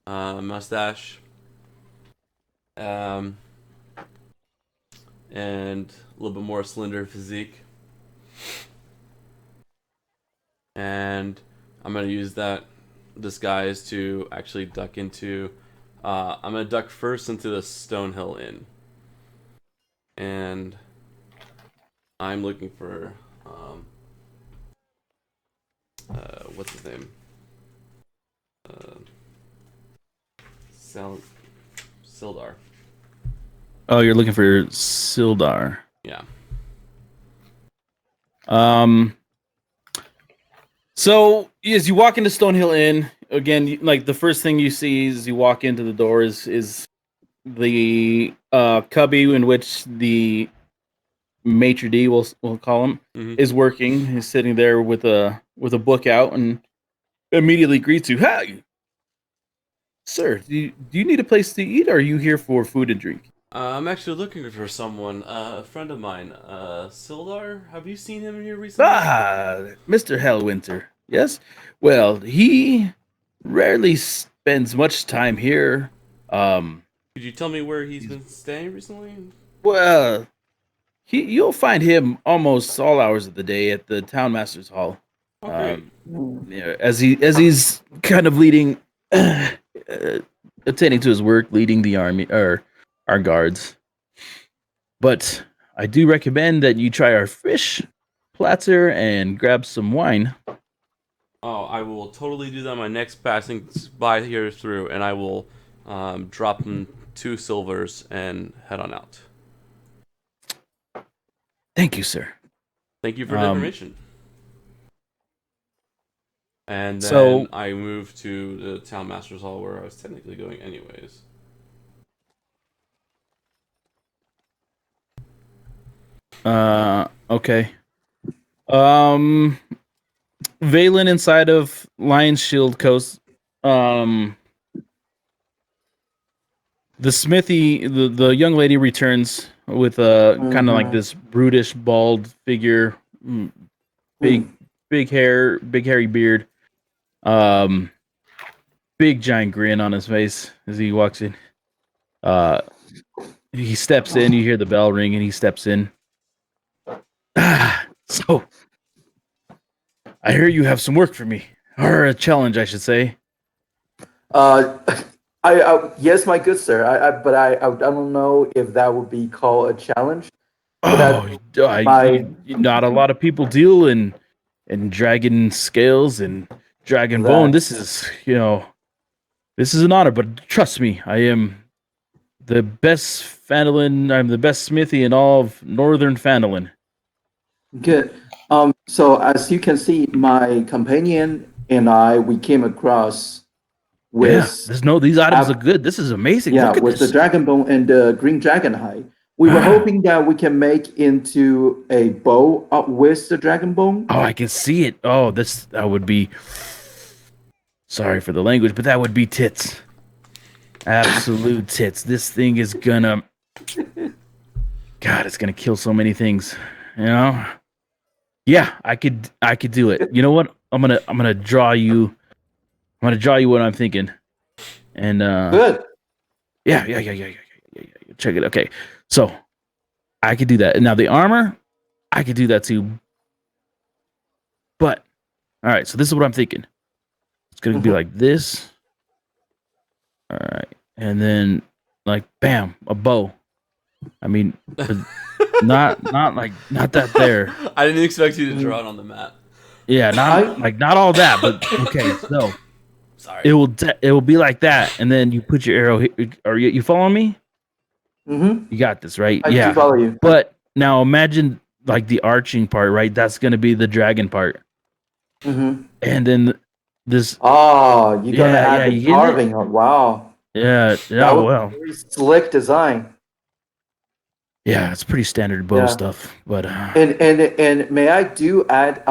Speaker 1: mustache, and a little bit more slender physique. And I'm gonna use that disguise to actually duck into. I'm gonna duck first into the Stonehill Inn, and I'm looking for what's his name? Sildar.
Speaker 2: Oh, you're looking for Sildar.
Speaker 1: Yeah.
Speaker 2: So as you walk into Stonehill Inn, again, like the first thing you see as you walk into the door is the cubby in which the maitre d, we'll call him,
Speaker 1: Mhm.
Speaker 2: is working. He's sitting there with a book out and immediately greets you. Hi, sir. Do you need a place to eat? Or are you here for food and drink?
Speaker 1: I'm actually looking for someone, a friend of mine, Sildar. Have you seen him here recently?
Speaker 2: Mr. Hellwinter. Yes. Well, he rarely spends much time here.
Speaker 1: Could you tell me where he's been staying recently?
Speaker 2: Well, you'll find him almost all hours of the day at the townmaster's hall.
Speaker 1: Oh, great.
Speaker 2: Yeah, as he's kind of leading, attending to his work, leading the army or our guards. But I do recommend that you try our fish platter and grab some wine.
Speaker 1: Oh, I will totally do that on my next passing by here through, and I will drop them 2 silvers and head on out.
Speaker 2: Thank you, sir.
Speaker 1: Thank you for the information. And then
Speaker 2: So-
Speaker 1: I moved to the town master's hall where I was technically going anyways.
Speaker 2: Okay. Valen inside of Lion's Shield Coast. The smithy, the young lady returns with a kind of like this brutish, bald figure, big hair, big hairy beard, big giant grin on his face as he walks in. He steps in. You hear the bell ring, and he steps in. So, I hear you have some work for me, or a challenge, I should say.
Speaker 3: Yes, my good sir. But I don't know if that would be called a challenge.
Speaker 2: Oh, not a lot of people deal in dragon scales and dragon bone. This is, this is an honor. But trust me, I am the best Phandalin. I'm the best smithy in all of northern Phandalin.
Speaker 3: Good. So as you can see, my companion and we came across
Speaker 2: Yeah,
Speaker 3: with
Speaker 2: these items
Speaker 3: ab-
Speaker 2: look good. This is amazing.
Speaker 3: yeah,
Speaker 2: Look at
Speaker 3: with the
Speaker 2: this.
Speaker 3: dragon bone and the green dragon hide. We were hoping that we can make into a bow up with the dragon bone.
Speaker 2: Oh, I can see it. Oh, that would be. Sorry for the language, but that would be tits. Absolute tits. This thing is gonna. God, it's gonna kill so many things. You know. Yeah, I could do it. You know what? I'm gonna draw you. I'm gonna draw you what I'm thinking. And
Speaker 3: Good.
Speaker 2: yeah. Check it. Okay, so I could do that. And now the armor, I could do that too. But all right, so this is what I'm thinking. It's gonna be like this. All right, and then like bam, a bow. I mean, not that there.
Speaker 1: I didn't expect you to draw it on the map.
Speaker 2: Yeah, not all that, but okay. So
Speaker 1: Sorry.
Speaker 2: it will be like that, and then you put your arrow. Are you following me?
Speaker 3: Mm-hmm.
Speaker 2: You got this, right?
Speaker 3: I
Speaker 2: Yeah.
Speaker 3: do follow you.
Speaker 2: But now imagine like the arching part, right? That's gonna be the dragon part,
Speaker 3: Mm-hmm.
Speaker 2: and then this.
Speaker 3: Oh, you're gonna add
Speaker 2: you
Speaker 3: the
Speaker 2: getting it?
Speaker 3: carving. Oh, wow.
Speaker 2: Yeah.
Speaker 3: That was
Speaker 2: Well.
Speaker 3: very slick design.
Speaker 2: Yeah, it's pretty standard bow
Speaker 3: Yeah.
Speaker 2: stuff, but
Speaker 3: And may I do add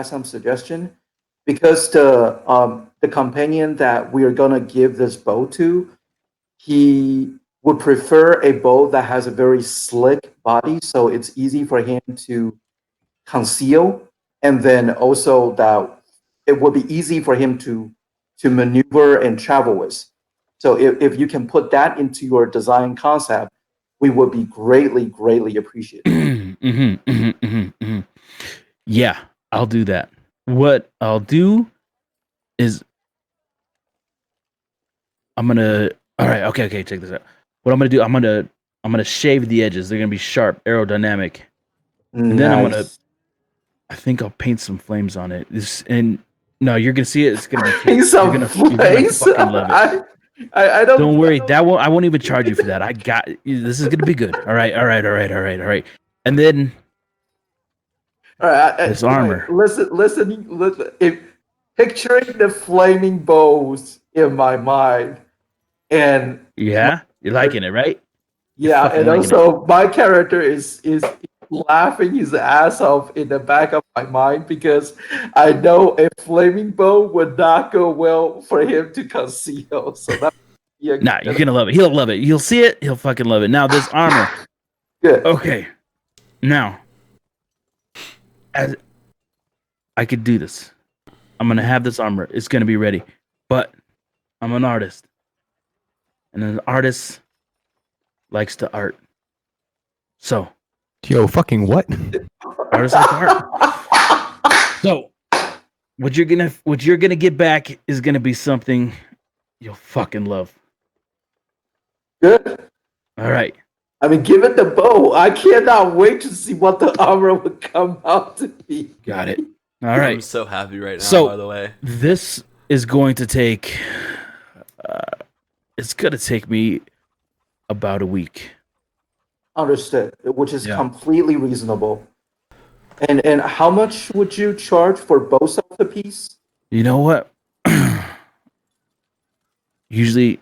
Speaker 3: some suggestion? Because the companion that we are gonna give this bow to, he would prefer a bow that has a very slick body, so it's easy for him to conceal, and then also that it would be easy for him to maneuver and travel with. So if you can put that into your design concept, we would be greatly appreciated.
Speaker 2: Yeah, I'll do that. What I'll do is I'm gonna. All right, okay. Check this out. What I'm gonna do, I'm gonna shave the edges. They're gonna be sharp, aerodynamic, and then I'm gonna.
Speaker 3: Nice.
Speaker 2: I think I'll paint some flames on it. And no, you're gonna see it. It's gonna be.
Speaker 3: Paint some
Speaker 2: you're gonna
Speaker 3: flames?
Speaker 2: fucking love it.
Speaker 3: I don't.
Speaker 2: Don't worry, I won't even charge you for that. I got this is gonna be good. All right. And then
Speaker 3: All right,
Speaker 2: this armor.
Speaker 3: Listen. If picturing the flaming bows in my mind, and
Speaker 2: Yeah, you're liking it, right?
Speaker 3: yeah,
Speaker 2: fucking
Speaker 3: and
Speaker 2: liking
Speaker 3: also my character is laughing his ass off in the back of my mind because I know a flaming bow would not go well for him to conceal. So that yeah,
Speaker 2: Nah, you're gonna love it. He'll love it. You'll see it. He'll fucking love it. Now this armor.
Speaker 3: good.
Speaker 2: Okay. Now, as I could do this, I'm gonna have this armor. It's gonna be ready. But I'm an artist, and an artist likes to art. So
Speaker 4: Yo, fucking what?
Speaker 2: artists like to art. So what you're gonna get back is gonna be something you'll fucking love.
Speaker 3: Good.
Speaker 2: All right.
Speaker 3: I mean, give it the bow. I cannot wait to see what the armor would come out to be.
Speaker 2: Got it. All
Speaker 1: I'm
Speaker 2: right.
Speaker 1: so happy right now,
Speaker 2: So-
Speaker 1: by the way.
Speaker 2: This is going to take. It's gonna take me about a week.
Speaker 3: Understood, which is
Speaker 2: Yeah.
Speaker 3: completely reasonable. And how much would you charge for both of the piece?
Speaker 2: You know what? Usually,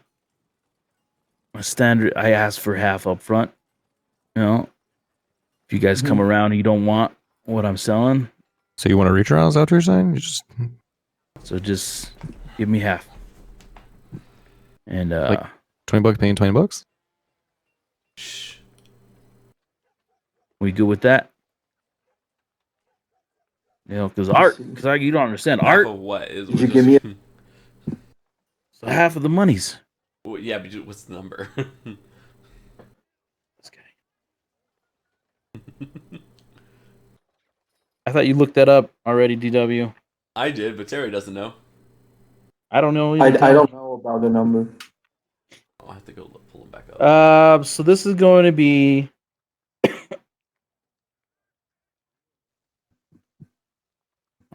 Speaker 2: a standard. I ask for half up front. You know, if you guys come around and you don't want what I'm selling,
Speaker 4: So you want to reach around? Is that what you're saying? You just
Speaker 2: so just give me half. And
Speaker 4: Like- $20 paying $20?
Speaker 1: Shh.
Speaker 2: we good with that? You know, because art. Because you don't understand
Speaker 1: Half
Speaker 2: art.
Speaker 1: of what is?
Speaker 3: Did you give me
Speaker 2: So half of the money's.
Speaker 1: Well, yeah, but what's the number?
Speaker 2: Just kidding. I thought you looked that up already, DW.
Speaker 1: I did, but Terry doesn't know.
Speaker 2: I don't know.
Speaker 3: I don't know about the number.
Speaker 1: Oh, I have to go pull him back up.
Speaker 2: So this is going to be.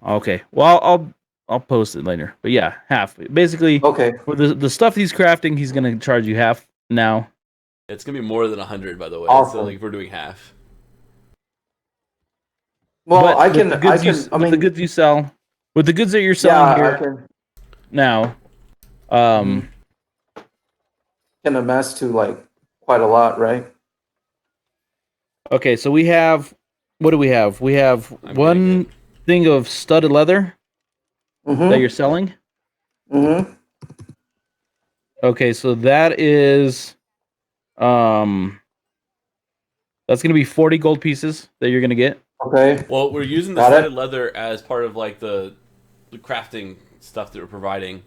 Speaker 2: Okay. Well, I'll post it later. But yeah, half. Basically,
Speaker 3: Okay.
Speaker 2: for the stuff he's crafting, he's gonna charge you half now.
Speaker 1: It's gonna be more than 100, by the way.
Speaker 3: Awesome.
Speaker 1: So like, if we're doing half.
Speaker 3: Well,
Speaker 2: But
Speaker 3: I
Speaker 2: with
Speaker 3: can.
Speaker 2: the
Speaker 3: I
Speaker 2: goods
Speaker 3: can.
Speaker 2: you,
Speaker 3: I
Speaker 2: with
Speaker 3: mean,
Speaker 2: the goods you sell, With the goods that you're selling
Speaker 3: I
Speaker 2: here
Speaker 3: can
Speaker 2: now,
Speaker 3: can amass to like quite a lot, right?
Speaker 2: okay, so we have, what do we have? We have
Speaker 1: I'm
Speaker 2: one
Speaker 1: getting
Speaker 2: thing of studded leather that you're selling.
Speaker 3: Mm-hmm.
Speaker 2: Okay, so that is, that's gonna be 40 gold pieces that you're gonna get.
Speaker 3: Okay.
Speaker 1: Well, we're using the
Speaker 3: Got it.
Speaker 1: studded leather as part of like the crafting stuff that we're providing.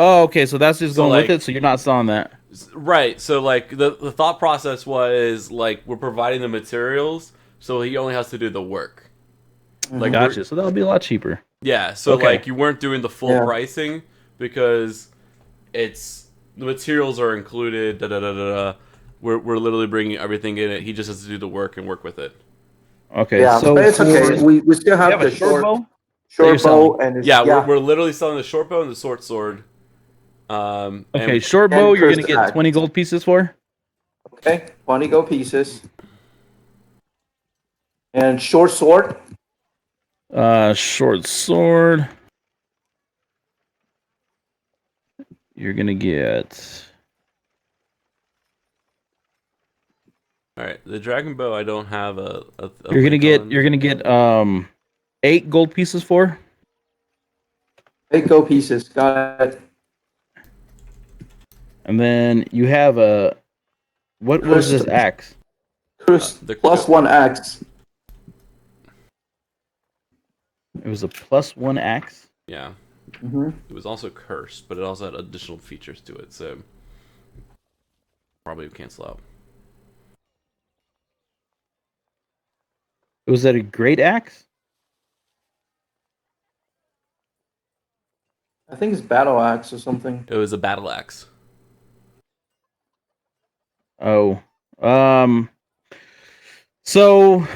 Speaker 2: Oh, okay, so that's just
Speaker 1: So,
Speaker 2: going with
Speaker 1: like-
Speaker 2: it. So you're not selling that.
Speaker 1: Right. So like the thought process was like we're providing the materials, so he only has to do the work. Like we're-
Speaker 2: Gotcha. So that'll be a lot cheaper.
Speaker 1: yeah. So
Speaker 2: Okay.
Speaker 1: like you weren't doing the full
Speaker 3: Yeah.
Speaker 1: pricing because it's the materials are included. Da da da da. Da. We're literally bringing everything in it. He just has to do the work and work with it.
Speaker 2: Okay,
Speaker 3: Yeah,
Speaker 2: so
Speaker 3: but it's okay. We still
Speaker 2: you
Speaker 3: have
Speaker 2: have
Speaker 3: the
Speaker 2: a short bow. you're
Speaker 3: short bow,
Speaker 2: selling?
Speaker 3: and it's,
Speaker 1: Yeah, we're literally selling the short bow and the short sword.
Speaker 2: Okay,
Speaker 1: And
Speaker 2: short bow.
Speaker 3: and
Speaker 2: You're gonna
Speaker 3: cursed
Speaker 2: get
Speaker 3: axe.
Speaker 2: 20 gold pieces for.
Speaker 3: Okay, 20 gold pieces. And short sword,
Speaker 2: Short sword. You're gonna get.
Speaker 1: all right, the dragon bow. I don't have a
Speaker 2: You're gonna
Speaker 1: link
Speaker 2: get.
Speaker 1: on.
Speaker 2: You're gonna get 8 gold pieces for.
Speaker 3: 8 gold pieces. Got it.
Speaker 2: And then you have a. What was this
Speaker 3: Cursed-
Speaker 2: axe?
Speaker 3: Cursed
Speaker 1: the-
Speaker 3: plus 1 axe.
Speaker 2: It was a +1 axe.
Speaker 1: Yeah,
Speaker 3: Mm-hmm.
Speaker 1: it was also cursed, but it also had additional features to it, so probably would cancel out.
Speaker 2: Was that a great axe?
Speaker 3: I think it's battle axe or something.
Speaker 1: It was a battle axe.
Speaker 2: Oh. So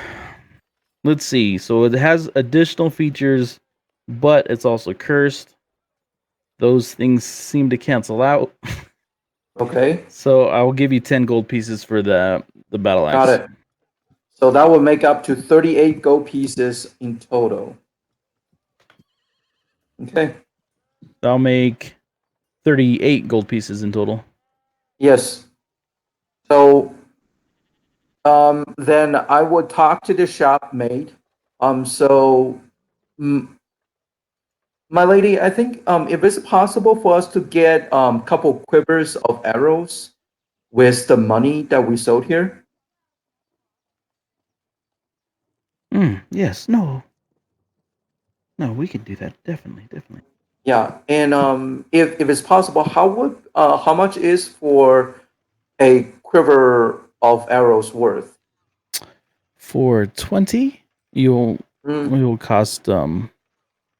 Speaker 2: let's see. So it has additional features, but it's also cursed. Those things seem to cancel out.
Speaker 3: Okay,
Speaker 2: So I will give you 10 gold pieces for the battle axe.
Speaker 3: got it. So that will make up to 38 gold pieces in total. Okay.
Speaker 2: That'll make 38 gold pieces in total.
Speaker 3: Yes. So then I would talk to the shop maid. So my lady, I think if it's possible for us to get couple quivers of arrows with the money that we sold here.
Speaker 2: Yes, no. No, we can do that. Definitely.
Speaker 3: Yeah, and if it's possible, how much is for a quiver of arrows worth?
Speaker 2: For 20, you'll
Speaker 3: Mm.
Speaker 2: it will cost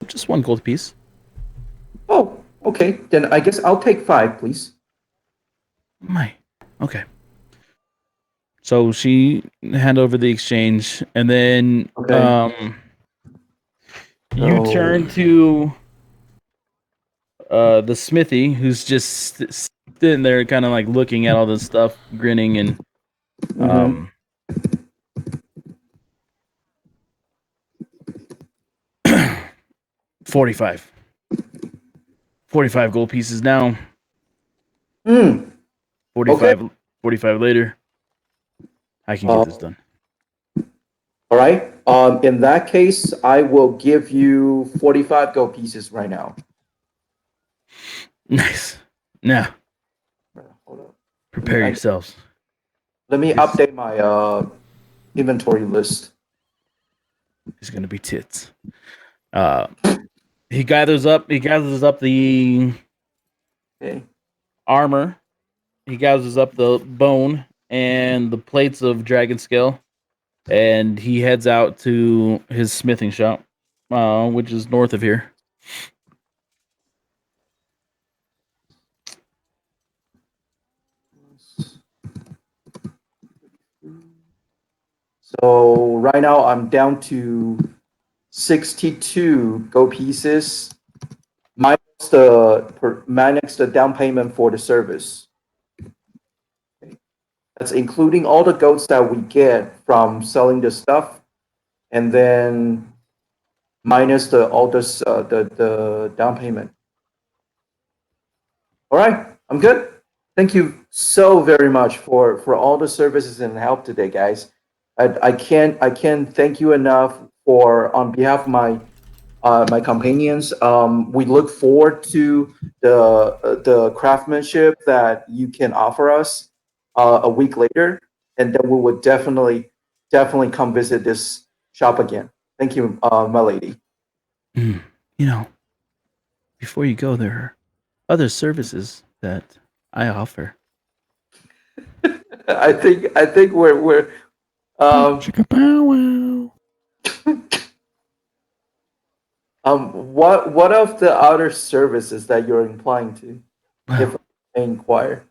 Speaker 2: just 1 gold piece.
Speaker 3: Oh, okay. Then I guess I'll take 5, please.
Speaker 2: Okay. So she hand over the exchange, and then
Speaker 3: Okay.
Speaker 2: you
Speaker 3: So-
Speaker 2: turn to the smithy, who's just sitting there, kind of like looking at all this stuff, grinning, and
Speaker 3: Mhm.
Speaker 2: 45 gold pieces now.
Speaker 3: Mm.
Speaker 2: 45 later. I can get this done.
Speaker 3: All right. In that case, I will give you 45 gold pieces right now.
Speaker 2: Nice. Now,
Speaker 3: Hold up.
Speaker 2: prepare
Speaker 3: I-
Speaker 2: yourselves.
Speaker 3: Let me update my inventory list.
Speaker 2: It's gonna be tits. He gathers up the
Speaker 3: Okay.
Speaker 2: armor. He gathers up the bone and the plates of dragon scale, and he heads out to his smithing shop, which is north of here.
Speaker 3: So right now I'm down to 62 gold pieces minus the down payment for the service. Okay. That's including all the goats that we get from selling the stuff, and then minus the down payment. All right, I'm good. Thank you so very much for all the services and help today, guys. I can't thank you enough for on behalf of my companions. We look forward to the craftsmanship that you can offer us a week later, and then we would definitely come visit this shop again. Thank you, my lady.
Speaker 2: You know, before you go, there are other services that I offer.
Speaker 3: I think we're
Speaker 4: Chicka pow wow.
Speaker 3: what of the other services that you're implying to, if
Speaker 2: Well,
Speaker 3: I may inquire?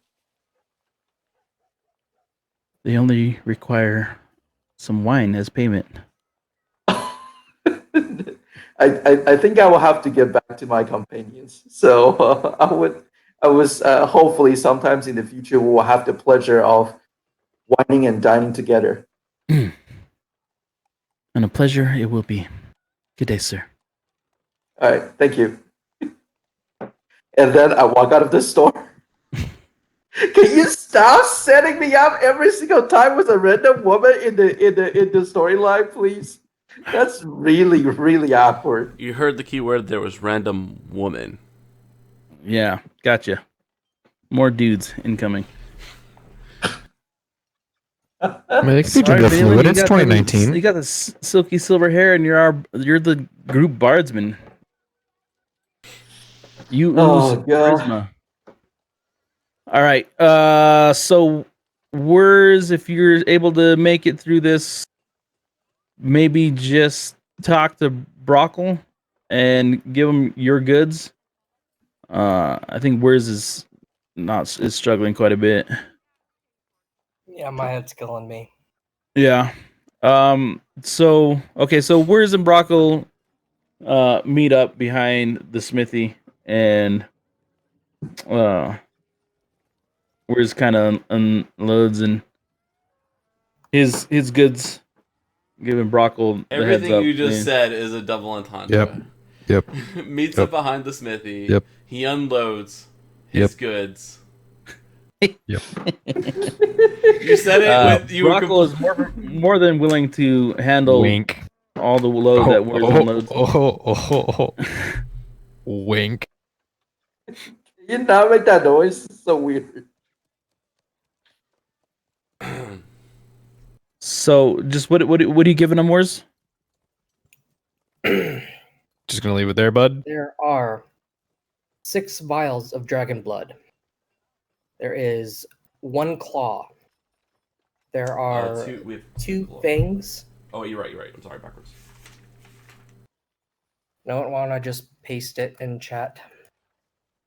Speaker 2: they only require some wine as payment.
Speaker 3: I think I will have to get back to my companions. So I was hopefully sometimes in the future we will have the pleasure of wining and dining together.
Speaker 2: And a pleasure it will be. Good day, sir.
Speaker 3: All right, thank you. And then I walk out of the store. Can you stop setting me up every single time with a random woman in the storyline, please? That's really awkward.
Speaker 1: You heard the key word. There was random woman.
Speaker 2: Yeah, gotcha. More dudes incoming.
Speaker 4: I mean, they could be
Speaker 2: Sorry,
Speaker 4: gender
Speaker 2: Phandalin,
Speaker 4: fluid.
Speaker 2: you
Speaker 4: It's
Speaker 2: got
Speaker 4: 2019.
Speaker 2: You got this silky silver hair, and you're the group bardsman. You ooze
Speaker 3: Oh god.
Speaker 2: charisma. All right. So words, if you're able to make it through this, maybe just talk to Brockle and give him your goods. I think Wirs is struggling quite a bit.
Speaker 5: Yeah, my head's killing me.
Speaker 2: Yeah. So okay, so Wirs and Brockle meet up behind the smithy, and Wirs kind of unloads and his goods, giving Brockle the heads
Speaker 1: Everything
Speaker 2: up.
Speaker 1: you just
Speaker 2: saying,
Speaker 1: said is a double entendre.
Speaker 4: Yep.
Speaker 1: Meets
Speaker 4: Yep.
Speaker 1: up behind the smithy.
Speaker 4: Yep.
Speaker 1: He unloads his
Speaker 4: Yep.
Speaker 1: goods.
Speaker 4: Yep.
Speaker 1: You said it with you were
Speaker 2: Brockle is more than willing to handle
Speaker 4: Wink.
Speaker 2: all the load that Wirs unloads.
Speaker 4: Wink.
Speaker 3: You not make that noise. It's so weird.
Speaker 2: So, just what are you giving them, Wirs?
Speaker 4: Just gonna leave it there, bud.
Speaker 5: There are 6 vials of dragon blood. There is 1 claw. There are
Speaker 1: we have
Speaker 5: 2
Speaker 1: claw.
Speaker 5: fangs.
Speaker 1: Oh, you're right. I'm sorry, backwards.
Speaker 5: No, why don't I just paste it in chat?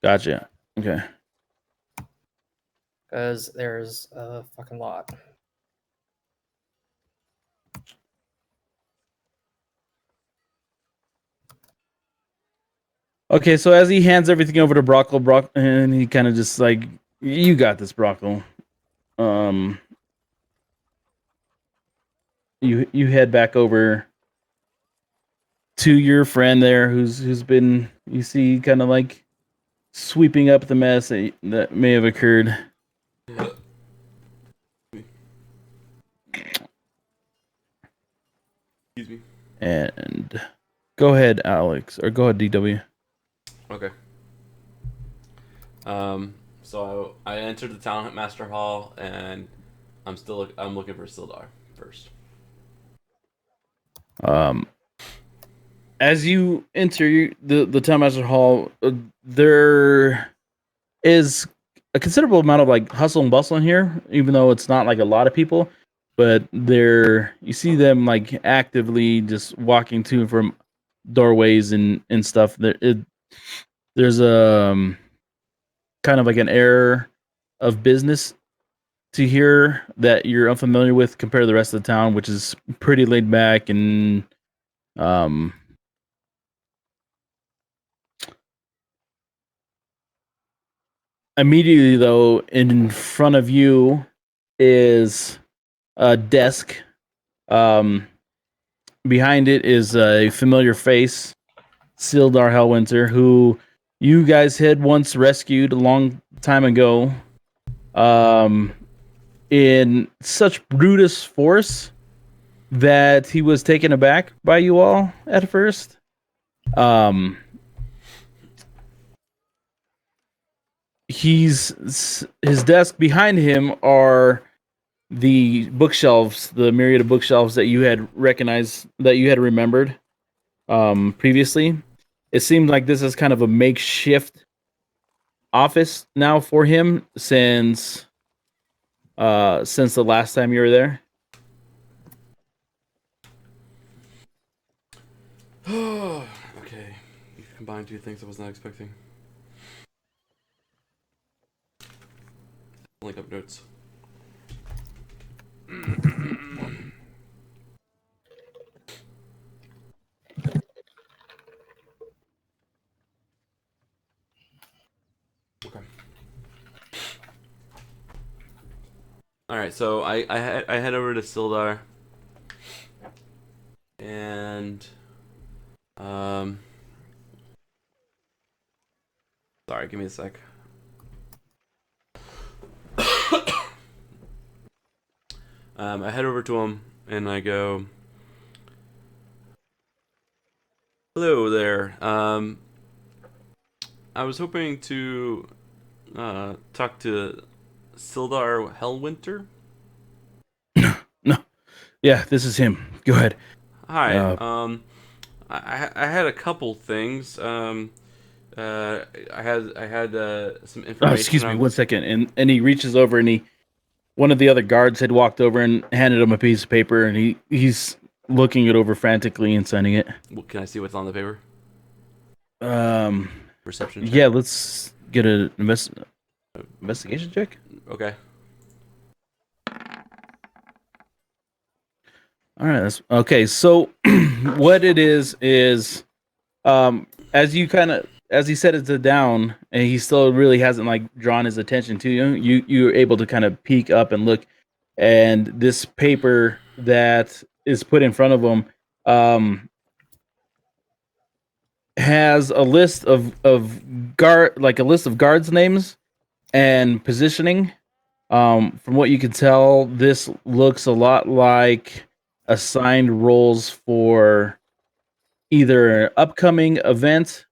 Speaker 2: Gotcha. Okay.
Speaker 5: Because there's a fucking lot.
Speaker 2: Okay, so as he hands everything over to Brockle, and he kind of just like, "You got this, Brockle." You head back over to your friend there, who's been, you see, kind of like sweeping up the mess that may have occurred.
Speaker 1: Excuse me.
Speaker 2: And go ahead, Alex, or go ahead, DW.
Speaker 1: Okay. So I entered the town master hall, and I'm looking for Sildar first.
Speaker 2: As you enter the town master hall, there is a considerable amount of like hustle and bustle in here, even though it's not like a lot of people. But you see them like actively just walking to and from doorways and stuff. There's a kind of like an air of business to here that you're unfamiliar with compared to the rest of the town, which is pretty laid back and immediately though in front of you is a desk, um behind it is a familiar face, Sildar Hellwinter, who you guys had once rescued a long time ago. In such brutish force that he was taken aback by you all at first. His desk behind him are the bookshelves, the myriad of bookshelves that you had recognized, that you had remembered previously. It seemed like this is kind of a makeshift office now for him since the last time you were there.
Speaker 1: Okay, you've combined two things I was not expecting. Link up notes. Okay. All right, so I head over to Sildar, and sorry, give me a sec. I head over to him and I go, "Hello there. I was hoping to talk to Sildar Hellwinter."
Speaker 2: No, yeah, this is him. Go ahead.
Speaker 1: Hi.
Speaker 2: Uh,
Speaker 1: I had a couple things. I had some information.
Speaker 2: Excuse me, 1 second. And he reaches over and one of the other guards had walked over and handed him a piece of paper, and he's looking it over frantically and signing it.
Speaker 1: Well, can I see what's on the paper? Perception check.
Speaker 2: Yeah, let's get an investigation check.
Speaker 1: Okay.
Speaker 2: All right, that's okay. So what it is as he set it down, and he still really hasn't like drawn his attention to you're able to kind of peek up and look, and this paper that is put in front of him has a list of guards names and positioning. From what you can tell, this looks a lot like assigned roles for either an upcoming event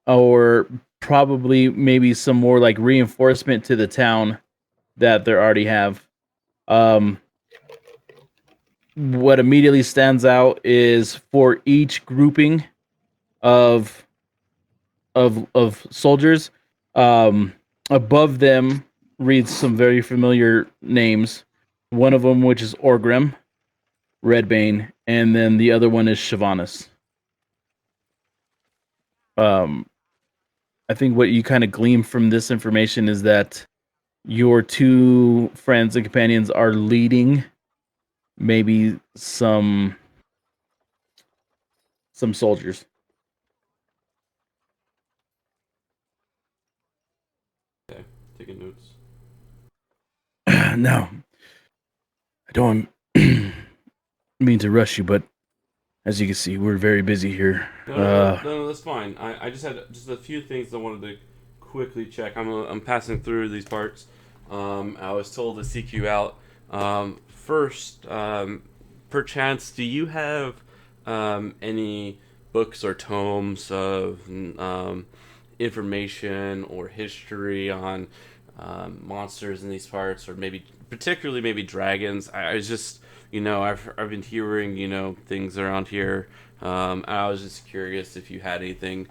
Speaker 2: or probably maybe some more like reinforcement to the town that they already have. What immediately stands out is for each grouping of soldiers, above them reads some very familiar names. One of them, which is Orgrim, Redbane, and then the other one is Shyvanis. I think what you kind of glean from this information is that your two friends and companions are leading maybe some soldiers.
Speaker 1: Okay. Taking notes.
Speaker 2: No, I don't mean to rush you, but as you can see, we're very busy here.
Speaker 1: No, that's fine. I just had just a few things I wanted to quickly check. I'm passing through these parts. I was told to seek you out. First, perchance, do you have any books or tomes of information or history on monsters in these parts, or maybe particularly maybe dragons? I was just, I've been hearing things around here. I was just curious if you had anything.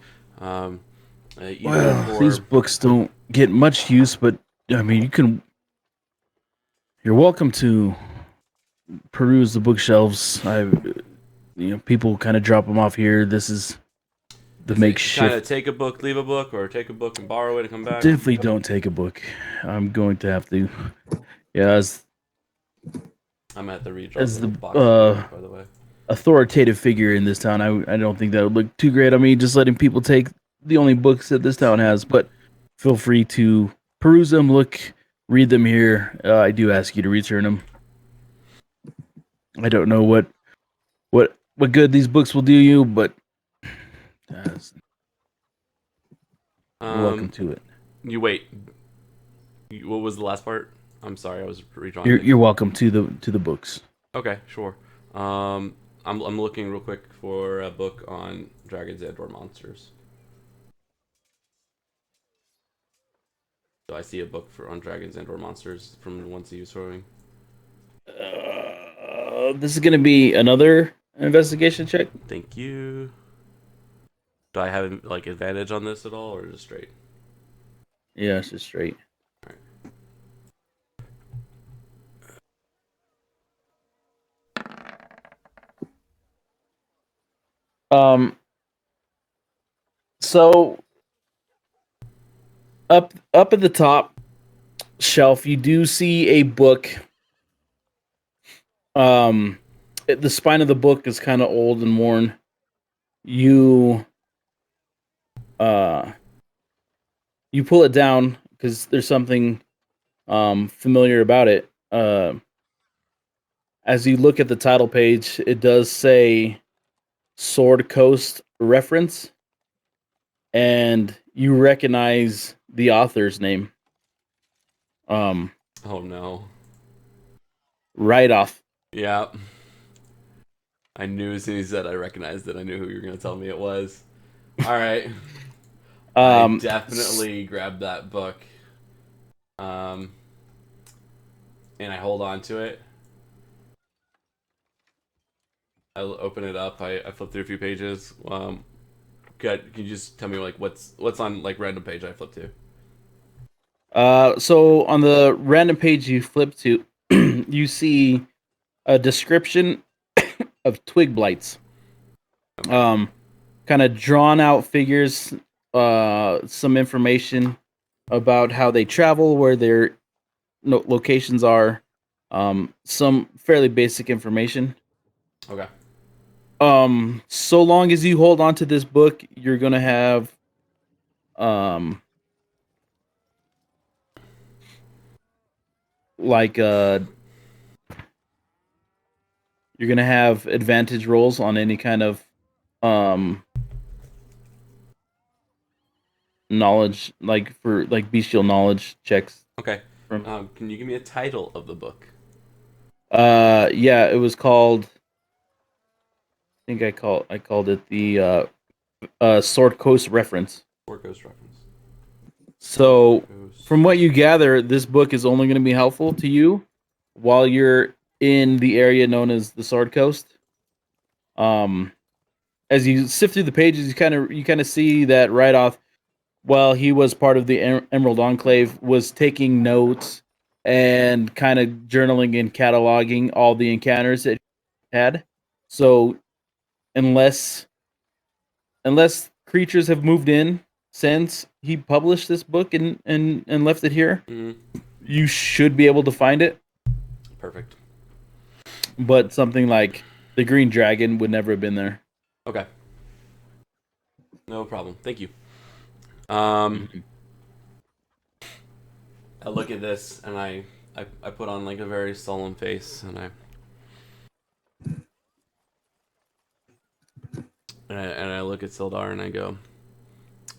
Speaker 2: These books don't get much use, but I mean, you're welcome to peruse the bookshelves. People kind of drop them off here. This is the makeshift.
Speaker 1: Kind of take a book, leave a book, or take a book and borrow it and come back.
Speaker 2: Definitely don't take a book. I'm going to have to. Yeah,
Speaker 1: I'm at the reach.
Speaker 2: As the
Speaker 1: box, by the way,
Speaker 2: authoritative figure in this town, I don't think that would look too great on me. Just letting people take the only books that this town has, but feel free to peruse them, read them here. I do ask you to return them. I don't know what good these books will do you, but you're welcome to it.
Speaker 1: You wait. What was the last part? I'm sorry, I was redrawing things.
Speaker 2: You're welcome to the books.
Speaker 1: Okay, sure. I'm looking real quick for a book on dragons and/or monsters. So I see a book on dragons and/or monsters from the ones he was throwing.
Speaker 2: This is gonna be another investigation check.
Speaker 1: Thank you. Do I have like advantage on this at all, or just straight?
Speaker 2: Yeah, it's just straight. So up at the top shelf, you do see a book. The spine of the book is kind of old and worn. You you pull it down because there's something familiar about it. As you look at the title page, it does say Sword Coast reference, and you recognize the author's name.
Speaker 1: Oh no.
Speaker 2: Right off.
Speaker 1: Yeah. I knew as soon as you said I recognized it, I knew who you were going to tell me it was. All right. I definitely grabbed that book. And I hold on to it. I open it up. I flip through a few pages. Can you just tell me like what's on like random page I flip to?
Speaker 2: So on the random page you flip to, you see a description of twig blights. Kind of drawn out figures, some information about how they travel, where their locations are, some fairly basic information.
Speaker 1: Okay.
Speaker 2: So long as you hold on to this book, you're gonna have like you're gonna have advantage rolls on any kind of knowledge, like for like bestial knowledge checks.
Speaker 1: Okay.
Speaker 2: From
Speaker 1: Can you give me a title of the book?
Speaker 2: yeah, it was called. I think I called it the Sword Coast reference.
Speaker 1: Or Ghost Reference.
Speaker 2: So,
Speaker 1: Ghost.
Speaker 2: from what you gather, this book is only going to be helpful to you while you're in the area known as the Sword Coast. As you sift through the pages, you kind of see that right off. While he was part of the Emerald Enclave, was taking notes and kind of journaling and cataloging all the encounters that he had. So, unless creatures have moved in since he published this book and left it here, you should be able to find it.
Speaker 1: Perfect.
Speaker 2: But something like the Green Dragon would never have been there.
Speaker 1: Okay. No problem. Thank you. I look at this and I put on like a very solemn face and I look at Sildar and I go,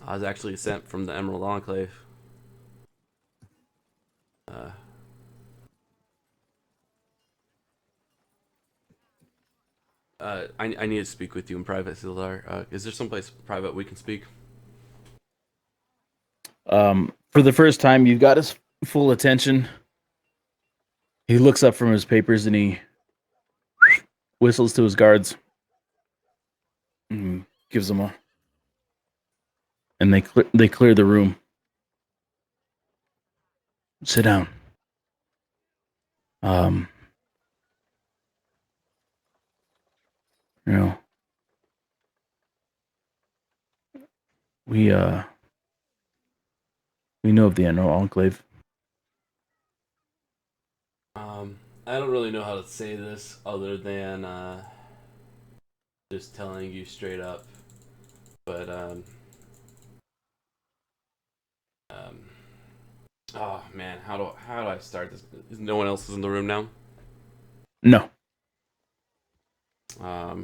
Speaker 1: I was actually sent from the Emerald Enclave. I need to speak with you in private, Sildar. Is there someplace private we can speak?
Speaker 2: For the first time, you've got his full attention. He looks up from his papers and he whistles to his guards. And gives them a, and they clear the room. Sit down. You know, we know of the Emerald Enclave.
Speaker 1: I don't really know how to say this other than just telling you straight up. But oh man, how do I start this? No one else is in the room now.
Speaker 2: No.
Speaker 1: Let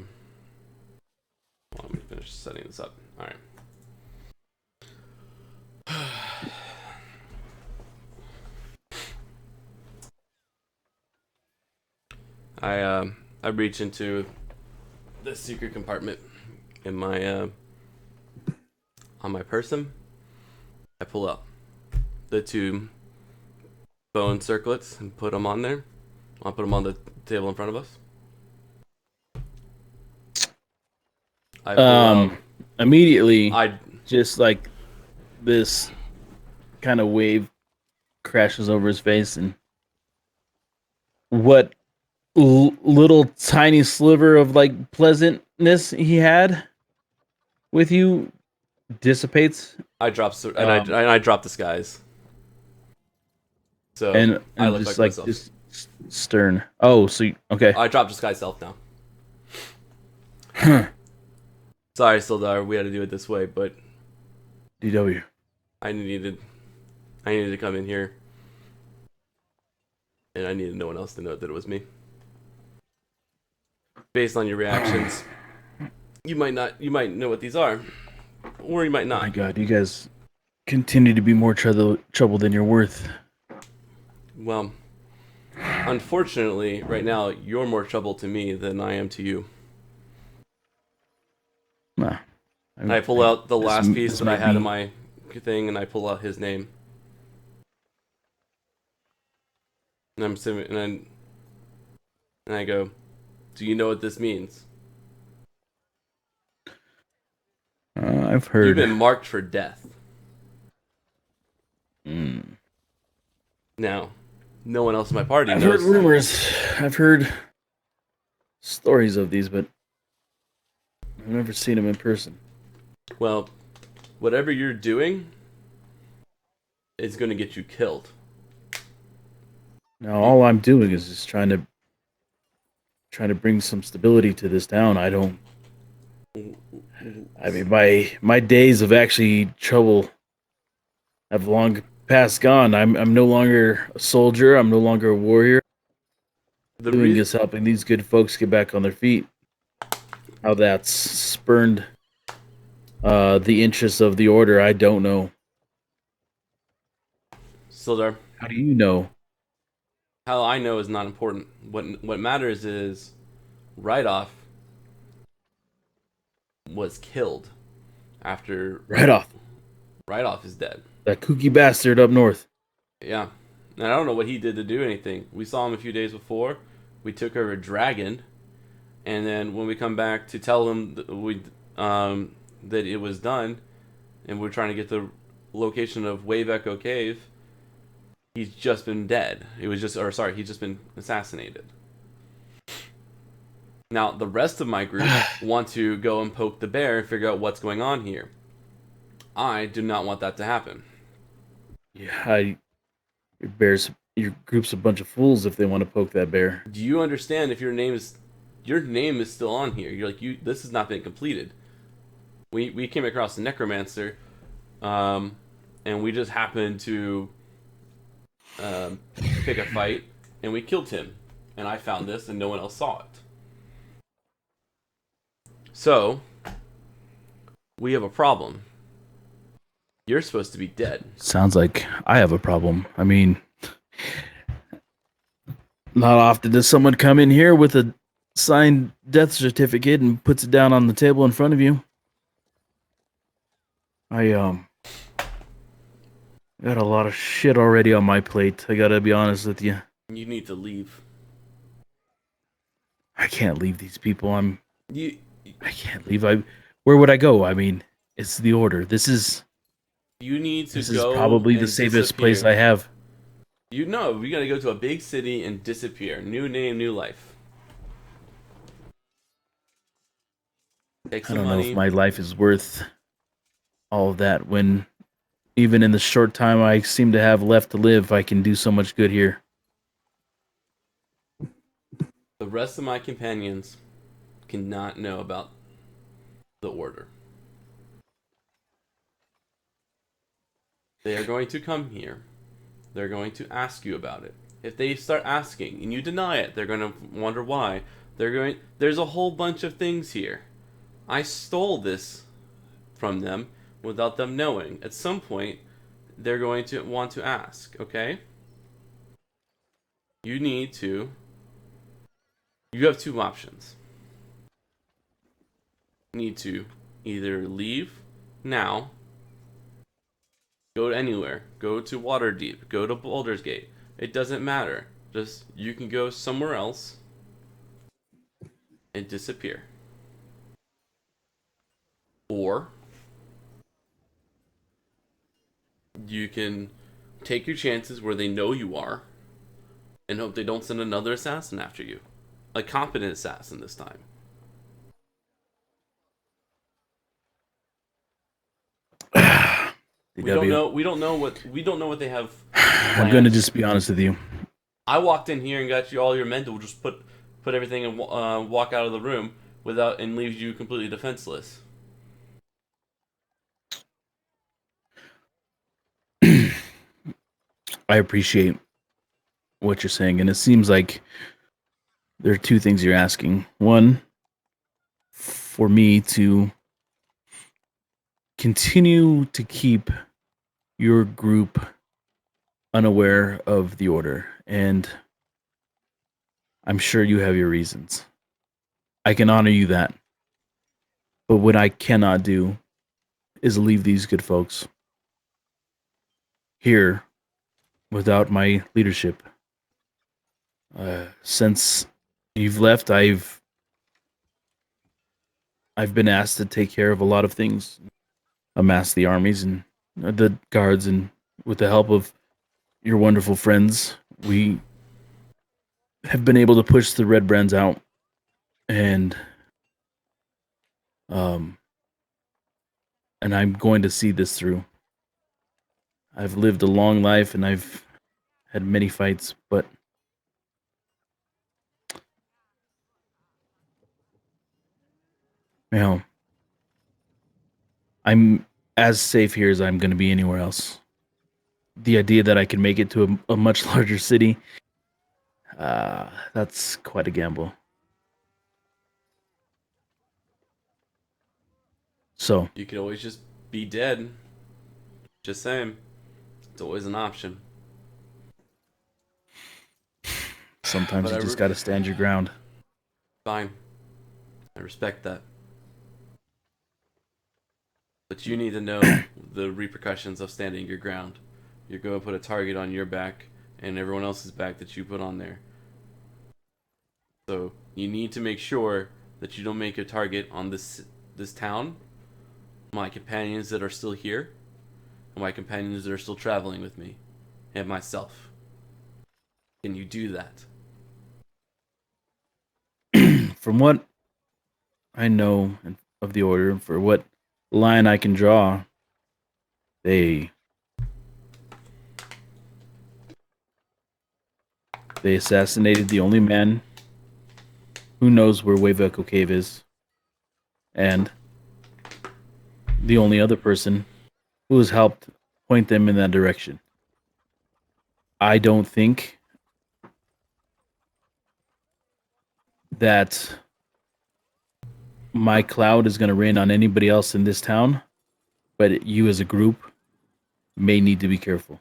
Speaker 1: me finish setting this up. All right. I reach into the secret compartment in my on my person. I pull out the two bone circlets and put them on there. I'll put them on the table in front of us. I pull out.
Speaker 2: Immediately,
Speaker 1: I
Speaker 2: just like this kind of wave crashes over his face, and what little tiny sliver of like pleasantness he had with you dissipates,
Speaker 1: drop I drop disguise. So
Speaker 2: and
Speaker 1: I look
Speaker 2: just
Speaker 1: like
Speaker 2: like
Speaker 1: myself.
Speaker 2: just stern. Oh, so okay.
Speaker 1: I drop disguise self now. Sorry, Sildar, we had to do it this way, but
Speaker 2: DW.
Speaker 1: I needed to come in here, and I needed no one else to know that it was me. Based on your reactions, you might know what these are, or you might
Speaker 2: Oh my
Speaker 1: not.
Speaker 2: God, you guys continue to be more trouble than you're worth.
Speaker 1: Well, unfortunately, right now you're more trouble to me than I am to you.
Speaker 2: Nah,
Speaker 1: I pull out the
Speaker 2: this-
Speaker 1: last piece
Speaker 2: this
Speaker 1: that I
Speaker 2: might
Speaker 1: had in
Speaker 2: be-
Speaker 1: my thing, and I pull out his name. And I'm sitting, and I go, "Do you know what this means?
Speaker 2: I've heard.
Speaker 1: You've been marked for death."
Speaker 2: Mm.
Speaker 1: Now, no one else in my party
Speaker 2: I've heard
Speaker 1: knows.
Speaker 2: rumors. I've heard stories of these, but I've never seen them in person.
Speaker 1: Well, whatever you're doing is going to get you killed.
Speaker 2: Now, all I'm doing is just trying to bring some stability to this town. I mean, my days of actually trouble have long past gone. I'm no longer a soldier. I'm no longer a warrior.
Speaker 1: The
Speaker 2: Doing
Speaker 1: reason
Speaker 2: is helping these good folks get back on their feet. How that's spurned the interests of the order, I don't know.
Speaker 1: Sildar,
Speaker 2: How do you know?
Speaker 1: how I know is not important. What matters is Rydoff was killed after
Speaker 2: Right off.
Speaker 1: Rydoff is dead.
Speaker 2: That kooky bastard up north.
Speaker 1: Yeah. And I don't know what he did to do anything. We saw him a few days before. We took over a dragon, and then when we come back to tell him that it was done, and we're trying to get the location of Wave Echo Cave, he's just been dead. He's just been assassinated. Now, the rest of my group want to go and poke the bear and figure out what's going on here. I do not want that to happen.
Speaker 2: Yeah, your group's a bunch of fools if they want to poke that bear.
Speaker 1: Do you understand if your name is still on here? This has not been completed. We came across the necromancer, and we just happened to pick a fight, and we killed him. And I found this, and no one else saw it. So we have a problem. You're supposed to be dead.
Speaker 2: Sounds like I have a problem. I mean, not often does someone come in here with a signed death certificate and puts it down on the table in front of you. I got a lot of shit already on my plate. I gotta be honest with you.
Speaker 1: You need to leave.
Speaker 2: I can't leave these people. I can't leave. Where would I go? I mean, it's the order.
Speaker 1: You need to
Speaker 2: This
Speaker 1: go.
Speaker 2: is probably the
Speaker 1: and
Speaker 2: safest
Speaker 1: disappear.
Speaker 2: place I have.
Speaker 1: You know, we gotta go to a big city and disappear. New name, new life. Take
Speaker 2: I
Speaker 1: some
Speaker 2: don't know
Speaker 1: money.
Speaker 2: if my life is worth all of that when even in the short time I seem to have left to live, I can do so much good here.
Speaker 1: The rest of my companions cannot know about the order. They are going to come here. They're going to ask you about it. If they start asking and you deny it, they're going to wonder why. There's a whole bunch of things here. I stole this from them without them knowing. At some point, they're going to want to ask, okay? You need to. You have two options. You need to either leave now, go anywhere, go to Waterdeep, go to Baldur's Gate. It doesn't matter. Just you can go somewhere else and disappear. Or you can take your chances where they know you are and hope they don't send another assassin after you. A competent assassin this time. We don't know. We don't know what they have.
Speaker 2: I'm going to just be honest with you.
Speaker 1: I walked in here and got you all your men to just put everything and walk out of the room without and leaves you completely defenseless.
Speaker 2: I appreciate what you're saying, and it seems like there are two things you're asking. One, for me to continue to keep your group unaware of the order, and I'm sure you have your reasons. I can honor you that. But what I cannot do is leave these good folks here without my leadership. Since you've left, I've been asked to take care of a lot of things, amass the armies and the guards, and with the help of your wonderful friends, we have been able to push the Red Brands out, and I'm going to see this through. I've lived a long life and I've had many fights, but you know, I'm as safe here as I'm going to be anywhere else. The idea that I can make it to a much larger city, that's quite a gamble. So
Speaker 1: You could always just be dead. Just saying. It's always an option.
Speaker 2: sometimes
Speaker 1: But
Speaker 2: you just got to stand your ground.
Speaker 1: Fine. I respect that. But you need to know the repercussions of standing your ground. You're going to put a target on your back and everyone else's back that you put on there. So you need to make sure that you don't make a target on this town, my companions that are still here, and my companions that are still traveling with me, and myself. Can you do that?
Speaker 2: From what I know of the order, for what line I can draw, they assassinated the only man who knows where Wave Echo Cave is, and the only other person who has helped point them in that direction. I don't think that my cloud is going to rain on anybody else in this town, but you as a group may need to be careful.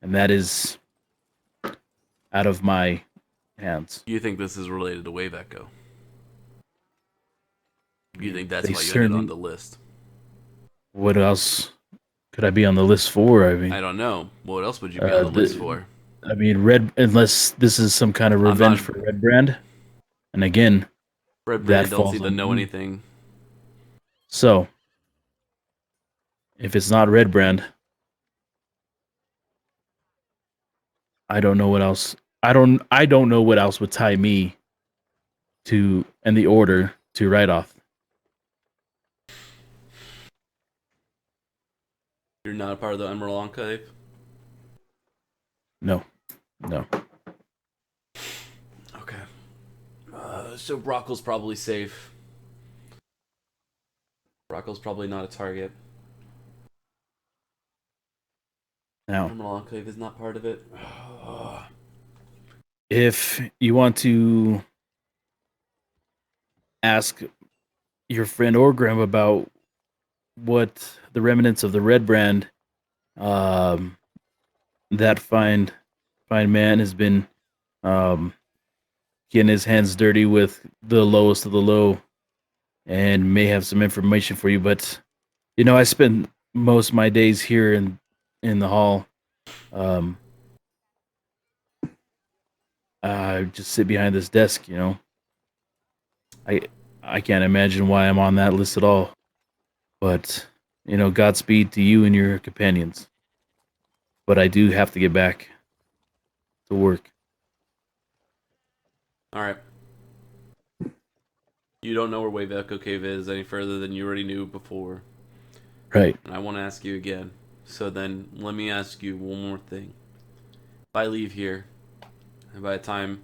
Speaker 2: And that is out of my hands.
Speaker 1: You think this is related to Wave Echo? You think that's
Speaker 2: They
Speaker 1: why you ended
Speaker 2: certainly-
Speaker 1: on the list?
Speaker 2: What else could I be on the list for? I mean,
Speaker 1: I don't know. What else would you be on the list for?
Speaker 2: I mean, Red, unless this is some kind of
Speaker 1: I'm
Speaker 2: revenge
Speaker 1: not-
Speaker 2: for Red Brand. And again,
Speaker 1: Red
Speaker 2: that
Speaker 1: Brand don't
Speaker 2: falls
Speaker 1: seem to
Speaker 2: on
Speaker 1: know
Speaker 2: me.
Speaker 1: anything.
Speaker 2: So, if it's not Red Brand, I don't know what else. I don't know what else would tie me to and the order to write off.
Speaker 1: You're not a part of the Emerald Enclave?
Speaker 2: No.
Speaker 1: Okay. So Brockle's probably safe. Brockle's probably not a target.
Speaker 2: Now,
Speaker 1: Emerald Enclave is not part of it.
Speaker 2: if you want to ask your friend Orgram about what the remnants of the red brand that fine man has been getting his hands dirty with the lowest of the low and may have some information for you. But I spend most of my days here in the hall. I just sit behind this desk. I can't imagine why I'm on that list at all. But Godspeed to you and your companions. But I do have to get back to work.
Speaker 1: All right. You don't know where Wave Echo Cave is any further than you already knew before.
Speaker 2: Right.
Speaker 1: And I want to ask you again. So then, let me ask you one more thing. If I leave here, and by the time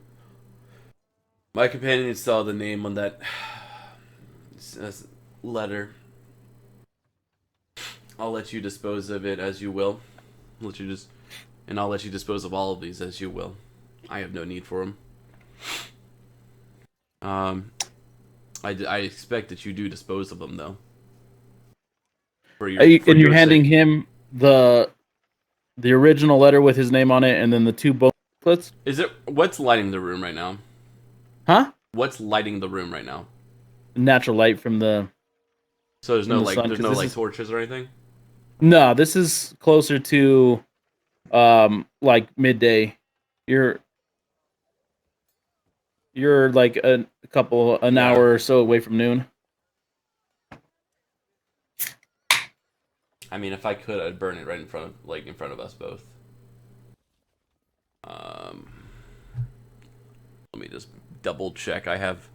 Speaker 1: my companion saw the name on that letter, I'll let you dispose of it as you will. I'll let you dispose of all of these as you will. I have no need for them. I expect that you do dispose of them though. For
Speaker 2: And you're
Speaker 1: your
Speaker 2: handing
Speaker 1: sake.
Speaker 2: him the original letter with his name on it, and then the two booklets.
Speaker 1: What's lighting the room right now?
Speaker 2: Huh?
Speaker 1: What's lighting the room right now?
Speaker 2: Natural light from the.
Speaker 1: So there's
Speaker 2: From
Speaker 1: no
Speaker 2: the sun,
Speaker 1: there's
Speaker 2: 'cause
Speaker 1: no
Speaker 2: this
Speaker 1: like
Speaker 2: is-
Speaker 1: torches or anything?
Speaker 2: No, this is closer to, like midday. You're like an
Speaker 1: Yeah.
Speaker 2: hour or so away from noon.
Speaker 1: I mean, if I could, I'd burn it right in front of us both. Let me just double check. I have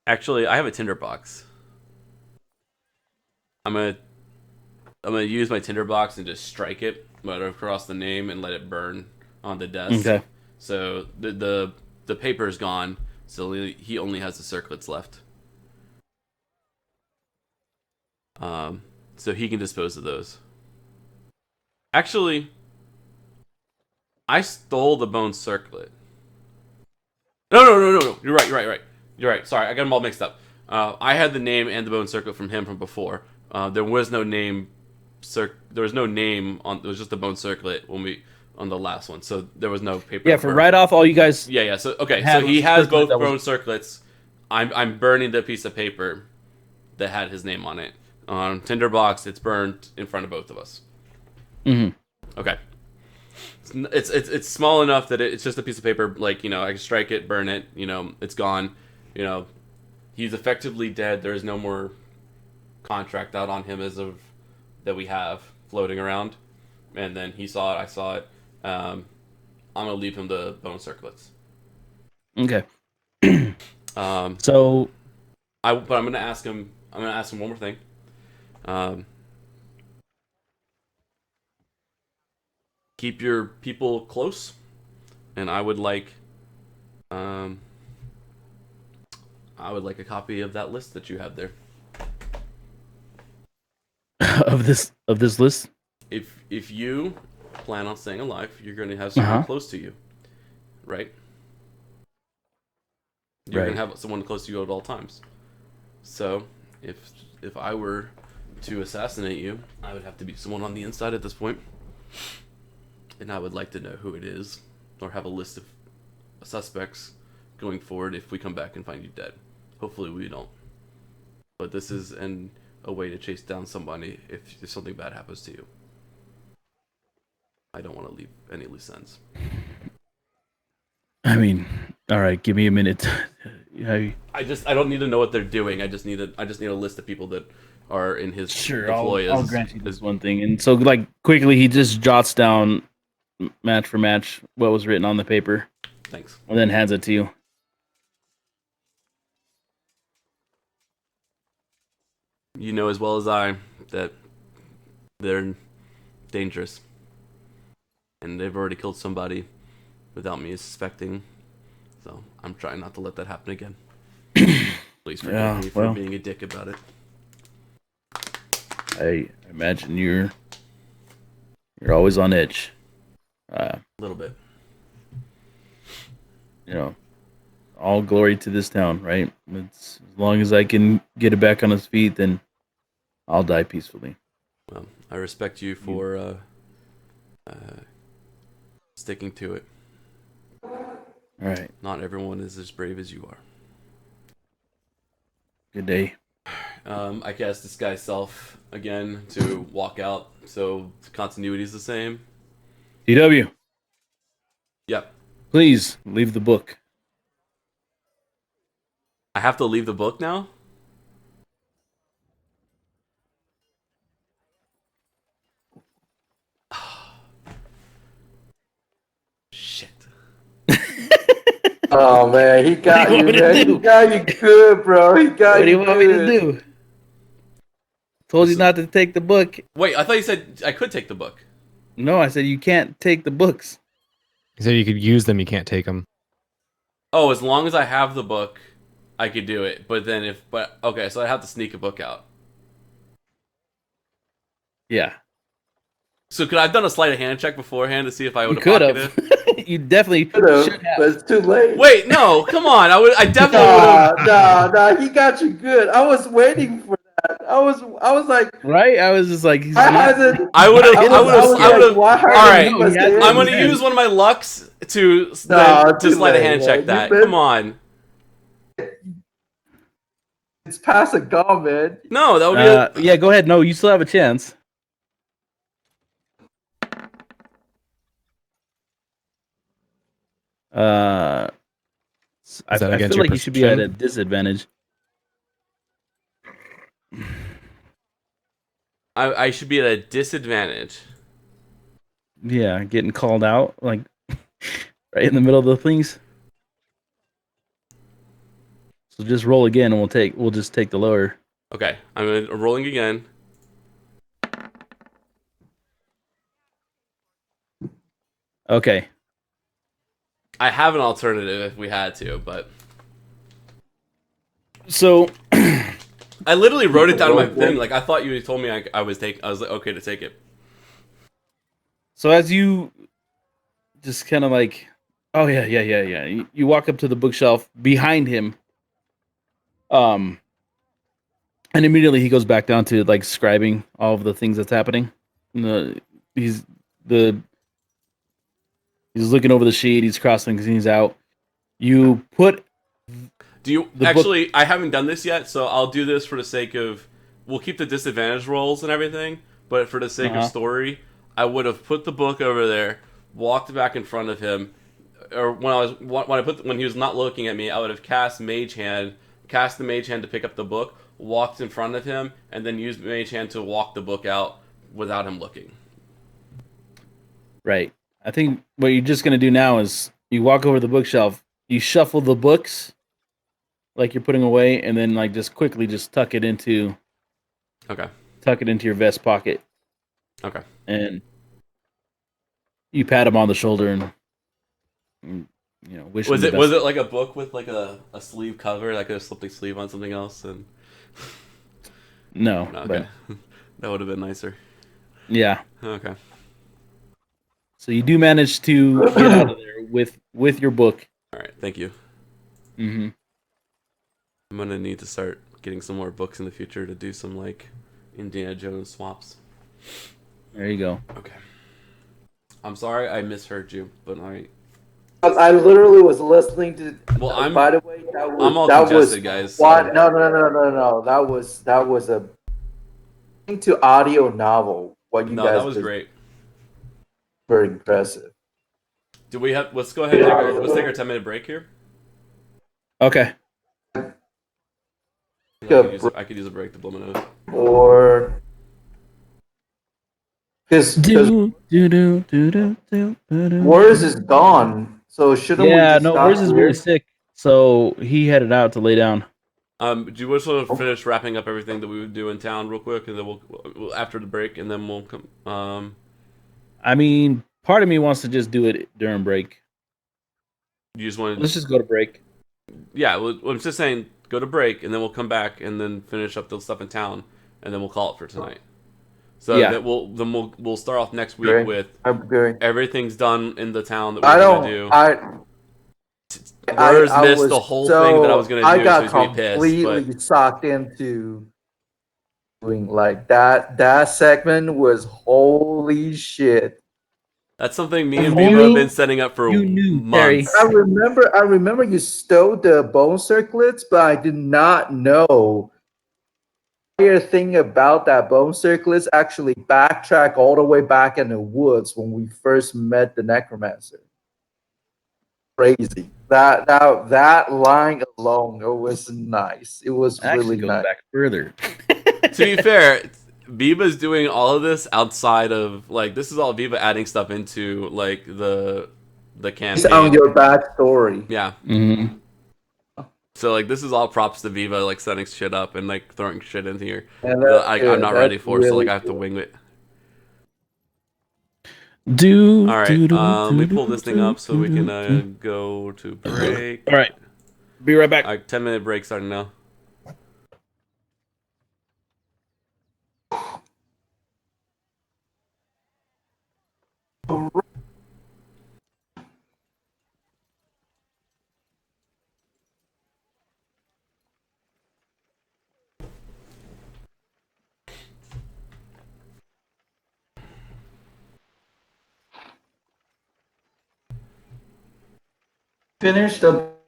Speaker 1: a tinderbox. I'm gonna use my tinderbox and just strike it right across the name and let it burn on the desk.
Speaker 2: Okay.
Speaker 1: So the paper is gone. So he only has the circlets left. So he can dispose of those. Actually, I stole the bone circlet. No. You're right. You're right. Sorry, I got them all mixed up. I had the name and the bone circlet from him from before. There was no name. There was no name on. It was just the bone circlet on the last one. So there was no paper.
Speaker 2: Yeah, for right off, all you guys.
Speaker 1: Yeah. So okay.
Speaker 2: had
Speaker 1: So he
Speaker 2: was
Speaker 1: has
Speaker 2: circlet
Speaker 1: both
Speaker 2: that was-
Speaker 1: bone circlets. I'm burning the piece of paper that had his name on it. On tinderbox, it's burned in front of both of us.
Speaker 2: Mhm.
Speaker 1: Okay. It's small enough that it's just a piece of paper. Like, I can strike it, burn it. It's gone. He's effectively dead. There is no more contract out on him as of that we have floating around. And then he saw it. I saw it. I'm gonna leave him the bone circlets.
Speaker 2: Okay.
Speaker 1: But
Speaker 2: So
Speaker 1: I'm gonna ask him. I'm gonna ask him one more thing. Keep your people close, and I would like a copy of that list that you have there.
Speaker 2: of this list.
Speaker 1: If you plan on staying alive, you're going to have someone close to you, right? You're going to have someone close to you at all times. So if I were to assassinate you, I would have to be someone on the inside at this point, and I would like to know who it is, or have a list of suspects going forward if we come back and find you dead. Hopefully we don't. But this is a way to chase down somebody if something bad happens to you. I don't want to leave any loose ends.
Speaker 2: I mean, all right, give me a minute.
Speaker 1: I don't need to know what they're doing. I just need a list of people that are in his
Speaker 2: Sure,
Speaker 1: employ.
Speaker 2: I'll grant you this one thing. And so, like, quickly, he just jots down match for match what was written on the paper.
Speaker 1: Thanks.
Speaker 2: And then hands it to you.
Speaker 1: You know as well as I that they're dangerous. And they've already killed somebody without me suspecting. So I'm trying not to let that happen again. Please forgive me for being a dick about it.
Speaker 2: I imagine you're always on edge.
Speaker 1: A little bit.
Speaker 2: all glory to this town, right? It's, as long as I can get it back on its feet, then I'll die peacefully.
Speaker 1: Well, I respect you for sticking to it.
Speaker 2: All right.
Speaker 1: Not everyone is as brave as you are.
Speaker 2: Good day.
Speaker 1: I cast Disguise Self again to walk out, so the continuity is the same.
Speaker 2: TW,
Speaker 1: Yep.
Speaker 2: please leave the book.
Speaker 1: I have to leave the book now? Shit.
Speaker 3: Oh man, he got
Speaker 2: What do
Speaker 3: you,
Speaker 2: you want me to
Speaker 3: man. He
Speaker 2: do?
Speaker 3: got you good, bro. He got
Speaker 2: What do
Speaker 3: you
Speaker 2: you want me to
Speaker 3: good.
Speaker 2: do? Told you not to take the book.
Speaker 1: Wait, I thought you said I could take the book.
Speaker 2: No, I said you can't take the books.
Speaker 4: He said you could use them, you can't take them.
Speaker 1: Oh, as long as I have the book, I could do it. But then okay, so I have to sneak a book out.
Speaker 2: Yeah,
Speaker 1: So could I have done a sleight of hand check beforehand to see if I
Speaker 2: you
Speaker 1: would have
Speaker 2: could
Speaker 1: pocketed
Speaker 2: have.
Speaker 1: it?
Speaker 2: You definitely
Speaker 3: Could've,
Speaker 2: should have.
Speaker 3: but it's too late.
Speaker 1: Wait, no, come on. I definitely would have.
Speaker 3: Nah. He got you good. I was waiting for that. I was like,
Speaker 2: Right? I was just like, he's
Speaker 3: why
Speaker 2: not.
Speaker 3: hasn't?
Speaker 1: I would have.
Speaker 3: I was
Speaker 1: I would
Speaker 3: like, why
Speaker 1: have. All
Speaker 3: hasn't
Speaker 1: right,
Speaker 3: he
Speaker 2: No, he
Speaker 3: busted
Speaker 2: hasn't.
Speaker 1: I'm
Speaker 3: in
Speaker 1: gonna
Speaker 2: Yeah.
Speaker 1: use one of my lucks to
Speaker 3: Nah,
Speaker 1: to
Speaker 3: too
Speaker 1: sleight of
Speaker 3: late,
Speaker 1: hand check
Speaker 3: man.
Speaker 1: that.
Speaker 3: You've been-
Speaker 1: Come on.
Speaker 3: It's past a gone, man.
Speaker 1: No, that would be.
Speaker 2: Yeah, go ahead. No, you still have a chance. I
Speaker 4: that against
Speaker 2: feel
Speaker 4: your
Speaker 2: like you should be at a
Speaker 4: perception?
Speaker 2: disadvantage.
Speaker 1: I should be at a disadvantage.
Speaker 2: Yeah, getting called out like right in the middle of the things. So just roll again, and we'll just take the lower.
Speaker 1: Okay, I'm rolling again.
Speaker 2: Okay.
Speaker 1: I have an alternative if we had to, but
Speaker 2: So
Speaker 1: I literally wrote it down in my thing. Like I thought you told me I was like okay to take it.
Speaker 2: so as you just kind of like, oh yeah. You walk up to the bookshelf behind him. And immediately he goes back down to like scribing all of the things that's happening. He's looking over the sheet. He's crossing things out. You put
Speaker 1: Do you
Speaker 2: The book-
Speaker 1: actually? I haven't done this yet, so I'll do this for the sake of. We'll keep the disadvantage rolls and everything, but for the sake of story, I would have put the book over there, walked back in front of him, or when he was not looking at me, I would have cast Mage Hand, cast the Mage Hand to pick up the book, walked in front of him, and then used Mage Hand to walk the book out without him looking.
Speaker 2: right. I think what you're just gonna do now is you walk over the bookshelf, you shuffle the books like you're putting away, and then like just quickly just tuck it into
Speaker 1: Okay.
Speaker 2: your vest pocket,
Speaker 1: Okay.
Speaker 2: and you pat him on the shoulder and wish
Speaker 1: Was
Speaker 2: him
Speaker 1: it
Speaker 2: the
Speaker 1: was
Speaker 2: best.
Speaker 1: it like a book with like a sleeve cover? Like I could have slipped a sleeve on something else and.
Speaker 2: No,
Speaker 1: Okay.
Speaker 2: but
Speaker 1: That would have been nicer.
Speaker 2: yeah.
Speaker 1: Okay.
Speaker 2: So you do manage to get out of there with your book.
Speaker 1: All right. Thank you.
Speaker 2: Mm-hmm.
Speaker 1: I'm gonna need to start getting some more books in the future to do some like Indiana Jones swaps.
Speaker 2: There you go.
Speaker 1: Okay. I'm sorry I misheard you, but
Speaker 3: I literally was listening to.
Speaker 1: Well, I'm-
Speaker 3: By the way, that was
Speaker 1: I'm all
Speaker 3: that was
Speaker 1: congested, guys. So.
Speaker 3: what? No. That was a into audio novel. What you
Speaker 1: No,
Speaker 3: guys
Speaker 1: that was
Speaker 3: did.
Speaker 1: great.
Speaker 3: Very impressive.
Speaker 1: Do we have? Let's go ahead and let's take our 10-minute break here.
Speaker 2: Okay.
Speaker 1: I could use a break to blow my nose.
Speaker 3: Or because Words is gone, so shouldn't we?
Speaker 2: Yeah,
Speaker 3: Just
Speaker 2: no,
Speaker 3: stop
Speaker 2: Words is
Speaker 3: here?
Speaker 2: really sick, so he headed out to lay down.
Speaker 1: Do you wish to finish wrapping up everything that we would do in town real quick, and then we'll after the break, and then we'll come.
Speaker 2: I mean, part of me wants to just do it during break.
Speaker 1: You just want
Speaker 2: Let's
Speaker 1: to?
Speaker 2: just go to break.
Speaker 1: Yeah, well, I'm just saying, go to break, and then we'll come back, and then finish up the stuff in town, and then we'll call it for tonight. So
Speaker 2: Yeah.
Speaker 1: that we'll start off next week
Speaker 3: Great.
Speaker 1: with
Speaker 3: I'm good.
Speaker 1: everything's done in the town that
Speaker 3: I
Speaker 1: we're gonna do.
Speaker 3: don't.
Speaker 1: Murs
Speaker 3: I
Speaker 1: missed the
Speaker 3: was
Speaker 1: whole thing that I was
Speaker 3: so
Speaker 1: gonna
Speaker 3: I
Speaker 1: do, so
Speaker 3: got
Speaker 1: he's gonna be pissed. But
Speaker 3: completely sucked into doing like that. That segment was holy shit.
Speaker 1: that's something me and
Speaker 2: If
Speaker 1: Viva have
Speaker 2: only
Speaker 1: been setting up for
Speaker 2: you knew, Terry.
Speaker 1: months.
Speaker 3: I remember you stole the bone circlets, but I did not know the thing about that bone circlets actually backtrack all the way back in the woods when we first met the necromancer. Crazy. That line alone, it was nice. It was
Speaker 2: Actually
Speaker 3: really
Speaker 2: goes
Speaker 3: nice.
Speaker 2: back further.
Speaker 1: To be fair, Viva's doing all of this outside of like this is all Viva adding stuff into like the
Speaker 3: It's on
Speaker 1: campaign.
Speaker 3: your backstory.
Speaker 1: Yeah.
Speaker 2: Mm-hmm.
Speaker 1: So like this is all props to Viva like setting shit up and like throwing shit in here
Speaker 3: And
Speaker 1: that
Speaker 3: that's
Speaker 1: I'm
Speaker 3: good.
Speaker 1: not
Speaker 3: That's
Speaker 1: ready for, so like
Speaker 3: really
Speaker 1: I have to
Speaker 3: good.
Speaker 1: wing it.
Speaker 2: Do,
Speaker 1: All right,
Speaker 2: do, do,
Speaker 1: let
Speaker 2: do,
Speaker 1: me
Speaker 2: do,
Speaker 1: pull this thing
Speaker 2: do,
Speaker 1: up so we can
Speaker 2: do, do.
Speaker 1: go to break.
Speaker 2: All right. Be right back.
Speaker 1: All right, 10-minute break starting now.
Speaker 3: Finish the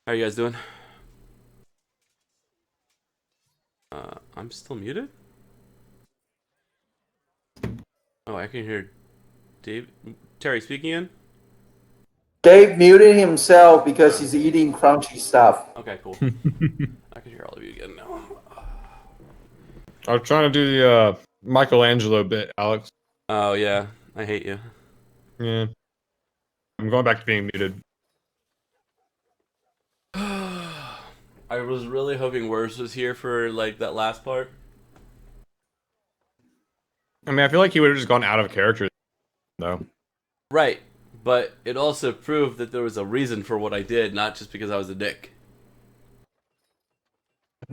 Speaker 1: How you guys doing? I'm still muted? Oh, I can hear Dave. Terry speaking in?
Speaker 3: Dave muted himself because he's eating crunchy stuff.
Speaker 1: Okay, cool. I can hear all of you again now.
Speaker 7: I was trying to do the Michelangelo bit, Alex.
Speaker 1: Oh, yeah. I hate you.
Speaker 7: Yeah. I'm going back to being muted.
Speaker 1: I was really hoping Worse was here for, like, that last part.
Speaker 7: I mean, I feel like he would have just gone out of character, though.
Speaker 1: Right. But it also proved that there was a reason for what I did, not just because I was a dick.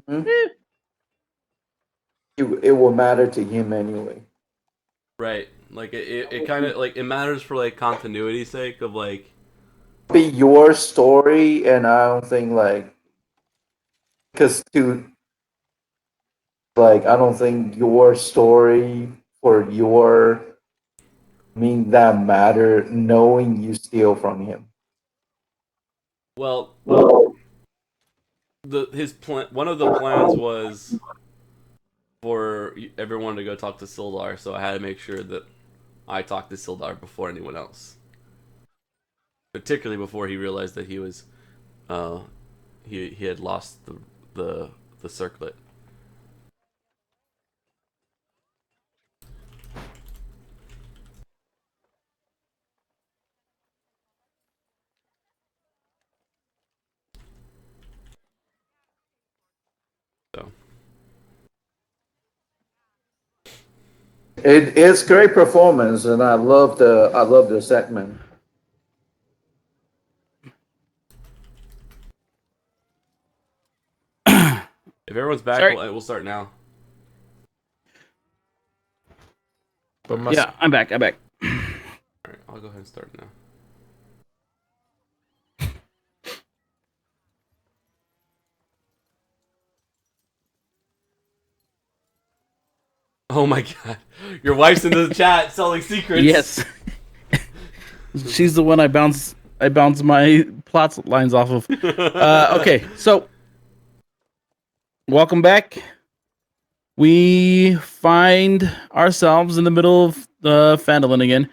Speaker 3: Mhm. It will matter to him anyway.
Speaker 1: Right. Like, it kind of, like, it matters for, like, continuity's sake of, like...
Speaker 3: Be your story, and I don't think like because I don't think your story for your that matter knowing you steal from him.
Speaker 1: Well, his plan, one of the plans was for everyone to go talk to Sildar, so I had to make sure that I talked to Sildar before anyone else. Particularly before he realized that he was, he had lost the circlet. So
Speaker 3: It's great performance, and I love the segment.
Speaker 1: if everyone's back,
Speaker 2: Sorry.
Speaker 1: we'll start now.
Speaker 7: But
Speaker 2: Yeah, I'm back.
Speaker 1: All right, I'll go ahead and start now. Oh my god, your wife's in the chat selling secrets.
Speaker 2: Yes. She's the one I bounce my plot lines off of. Okay, so welcome back. We find ourselves in the middle of Phandalin again.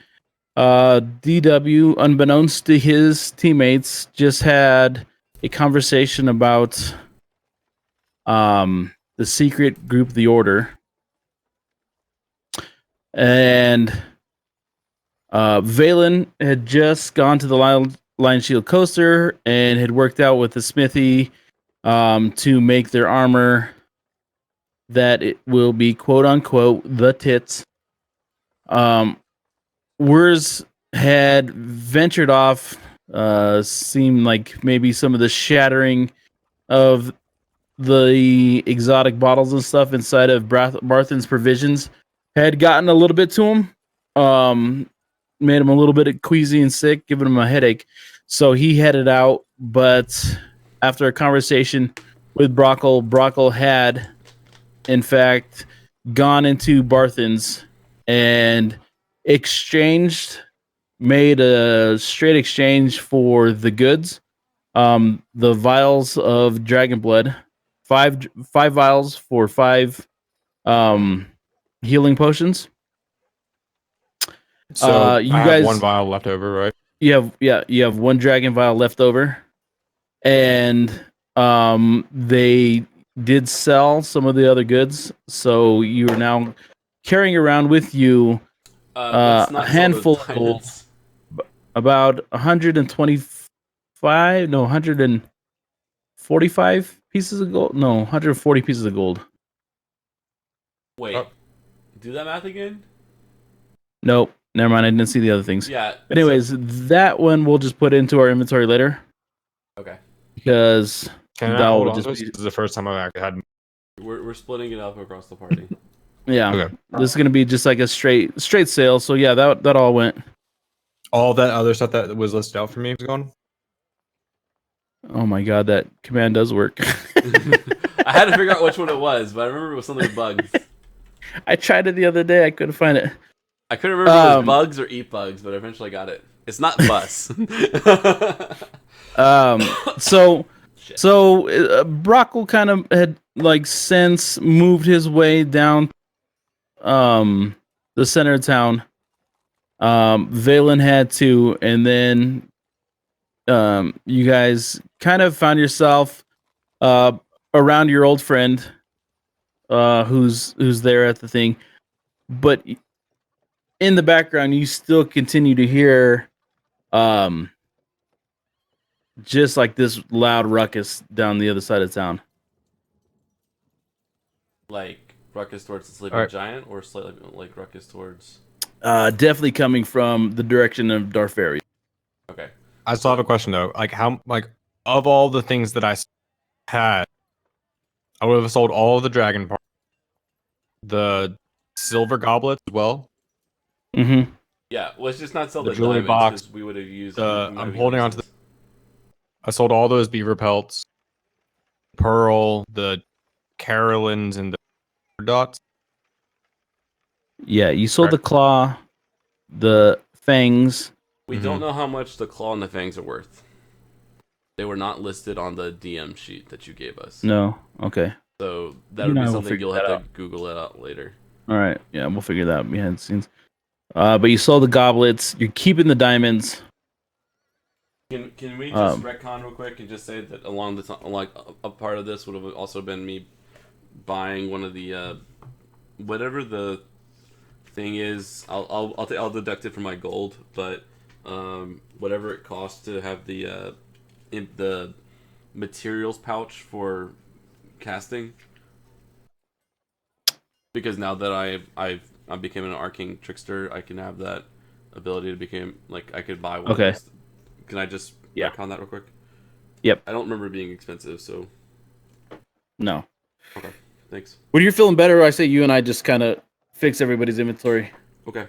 Speaker 2: DW, unbeknownst to his teammates, just had a conversation about the secret group, the Order, and Valen had just gone to the Lion Shield coaster and had worked out with the smithy to make their armor that it will be quote unquote the tits. Wurs had ventured off, seemed like maybe some of the shattering of the exotic bottles and stuff inside of Barthen's provisions had gotten a little bit to him. Made him a little bit queasy and sick, giving him a headache. So he headed out, but after a conversation with Brockle had, in fact, gone into Barthen's and made a straight exchange for the goods. The vials of dragon blood, five vials for 5 healing potions.
Speaker 7: so
Speaker 2: you
Speaker 7: I
Speaker 2: guys-
Speaker 7: have one vial left over, right?
Speaker 2: You have 1 dragon vial left over, and they did sell some of the other goods, so you are now carrying around with you
Speaker 1: Let's not
Speaker 2: a
Speaker 1: sell
Speaker 2: handful
Speaker 1: those
Speaker 2: of gold,
Speaker 1: diamonds.
Speaker 2: about 145 pieces of gold. No, 140 pieces of gold.
Speaker 1: Wait,
Speaker 7: Oh.
Speaker 1: do that math again?
Speaker 2: Nope, never mind. I didn't see the other things.
Speaker 1: Yeah.
Speaker 2: Anyways, that one we'll just put into our inventory later
Speaker 1: Okay.
Speaker 2: because
Speaker 7: Can
Speaker 2: that
Speaker 7: I hold
Speaker 2: will
Speaker 7: on
Speaker 2: just
Speaker 7: to this?
Speaker 2: be.
Speaker 7: This is the first time I've actually had.
Speaker 1: We're splitting it up across the party.
Speaker 2: Yeah,
Speaker 7: Okay.
Speaker 2: this is gonna be just like a straight sale. So yeah, that all went.
Speaker 7: All that other stuff that was listed out for me is gone.
Speaker 2: Oh my god, that command does work.
Speaker 1: I had to figure out which one it was, but I remember it was something with bugs.
Speaker 2: I tried it the other day. I couldn't find it.
Speaker 1: I couldn't remember if it was bugs or eat bugs, but I eventually got it. It's not bus.
Speaker 2: So
Speaker 1: Shit.
Speaker 2: So Brockle kind of had like since moved his way down the center of town. Valen had to, and then you guys kind of found yourself around your old friend who's there at the thing. But in the background you still continue to hear just like this loud ruckus down the other side of town.
Speaker 1: Like ruckus towards the sleeping
Speaker 4: Alright.
Speaker 1: giant, or slightly like ruckus towards.
Speaker 2: Definitely coming from the direction of Darfaria.
Speaker 1: Okay.
Speaker 7: I still have a question though. Like how of all the things that I had, I would have sold all of the dragon parts, the silver goblets as well.
Speaker 2: Mm-hmm.
Speaker 1: Yeah, let's just not sell
Speaker 7: The
Speaker 1: the
Speaker 7: jewelry
Speaker 1: diamonds
Speaker 7: box,
Speaker 1: because we would have used.
Speaker 7: the-
Speaker 1: we might
Speaker 7: I'm
Speaker 1: have
Speaker 7: holding
Speaker 1: used
Speaker 7: on to
Speaker 1: this.
Speaker 7: I sold all those beaver pelts, pearl, the carolins, and the dots.
Speaker 2: Yeah, you sold the
Speaker 7: Correct.
Speaker 2: claw, the fangs.
Speaker 1: We
Speaker 7: Mhm.
Speaker 1: don't know how much the claw and the fangs are worth. They were not listed on the DM sheet that you gave us.
Speaker 2: No, okay.
Speaker 1: So that
Speaker 2: You
Speaker 1: would
Speaker 2: and
Speaker 1: be
Speaker 2: I will
Speaker 1: something
Speaker 2: figure
Speaker 1: you'll have
Speaker 2: that
Speaker 1: to Google it out later.
Speaker 2: All right, yeah, we'll figure that out behind the scenes. But you sold the goblets. You're keeping the diamonds.
Speaker 1: Can we just
Speaker 2: Um,
Speaker 1: retcon real quick and just say that along the like a part of this would have also been me buying one of the whatever the thing is. I'll deduct it from my gold, but whatever it costs to have the the materials pouch for casting. Because now that I became an arcane trickster, I can have that ability to become like I could buy one
Speaker 2: Okay.
Speaker 1: of those. Can I just
Speaker 2: Yeah.
Speaker 1: retcon that real quick?
Speaker 2: Yep.
Speaker 1: I don't remember it being expensive, so
Speaker 2: No.
Speaker 1: okay. Thanks.
Speaker 2: When you're feeling better, I say you and I just kind of fix everybody's inventory.
Speaker 1: Okay.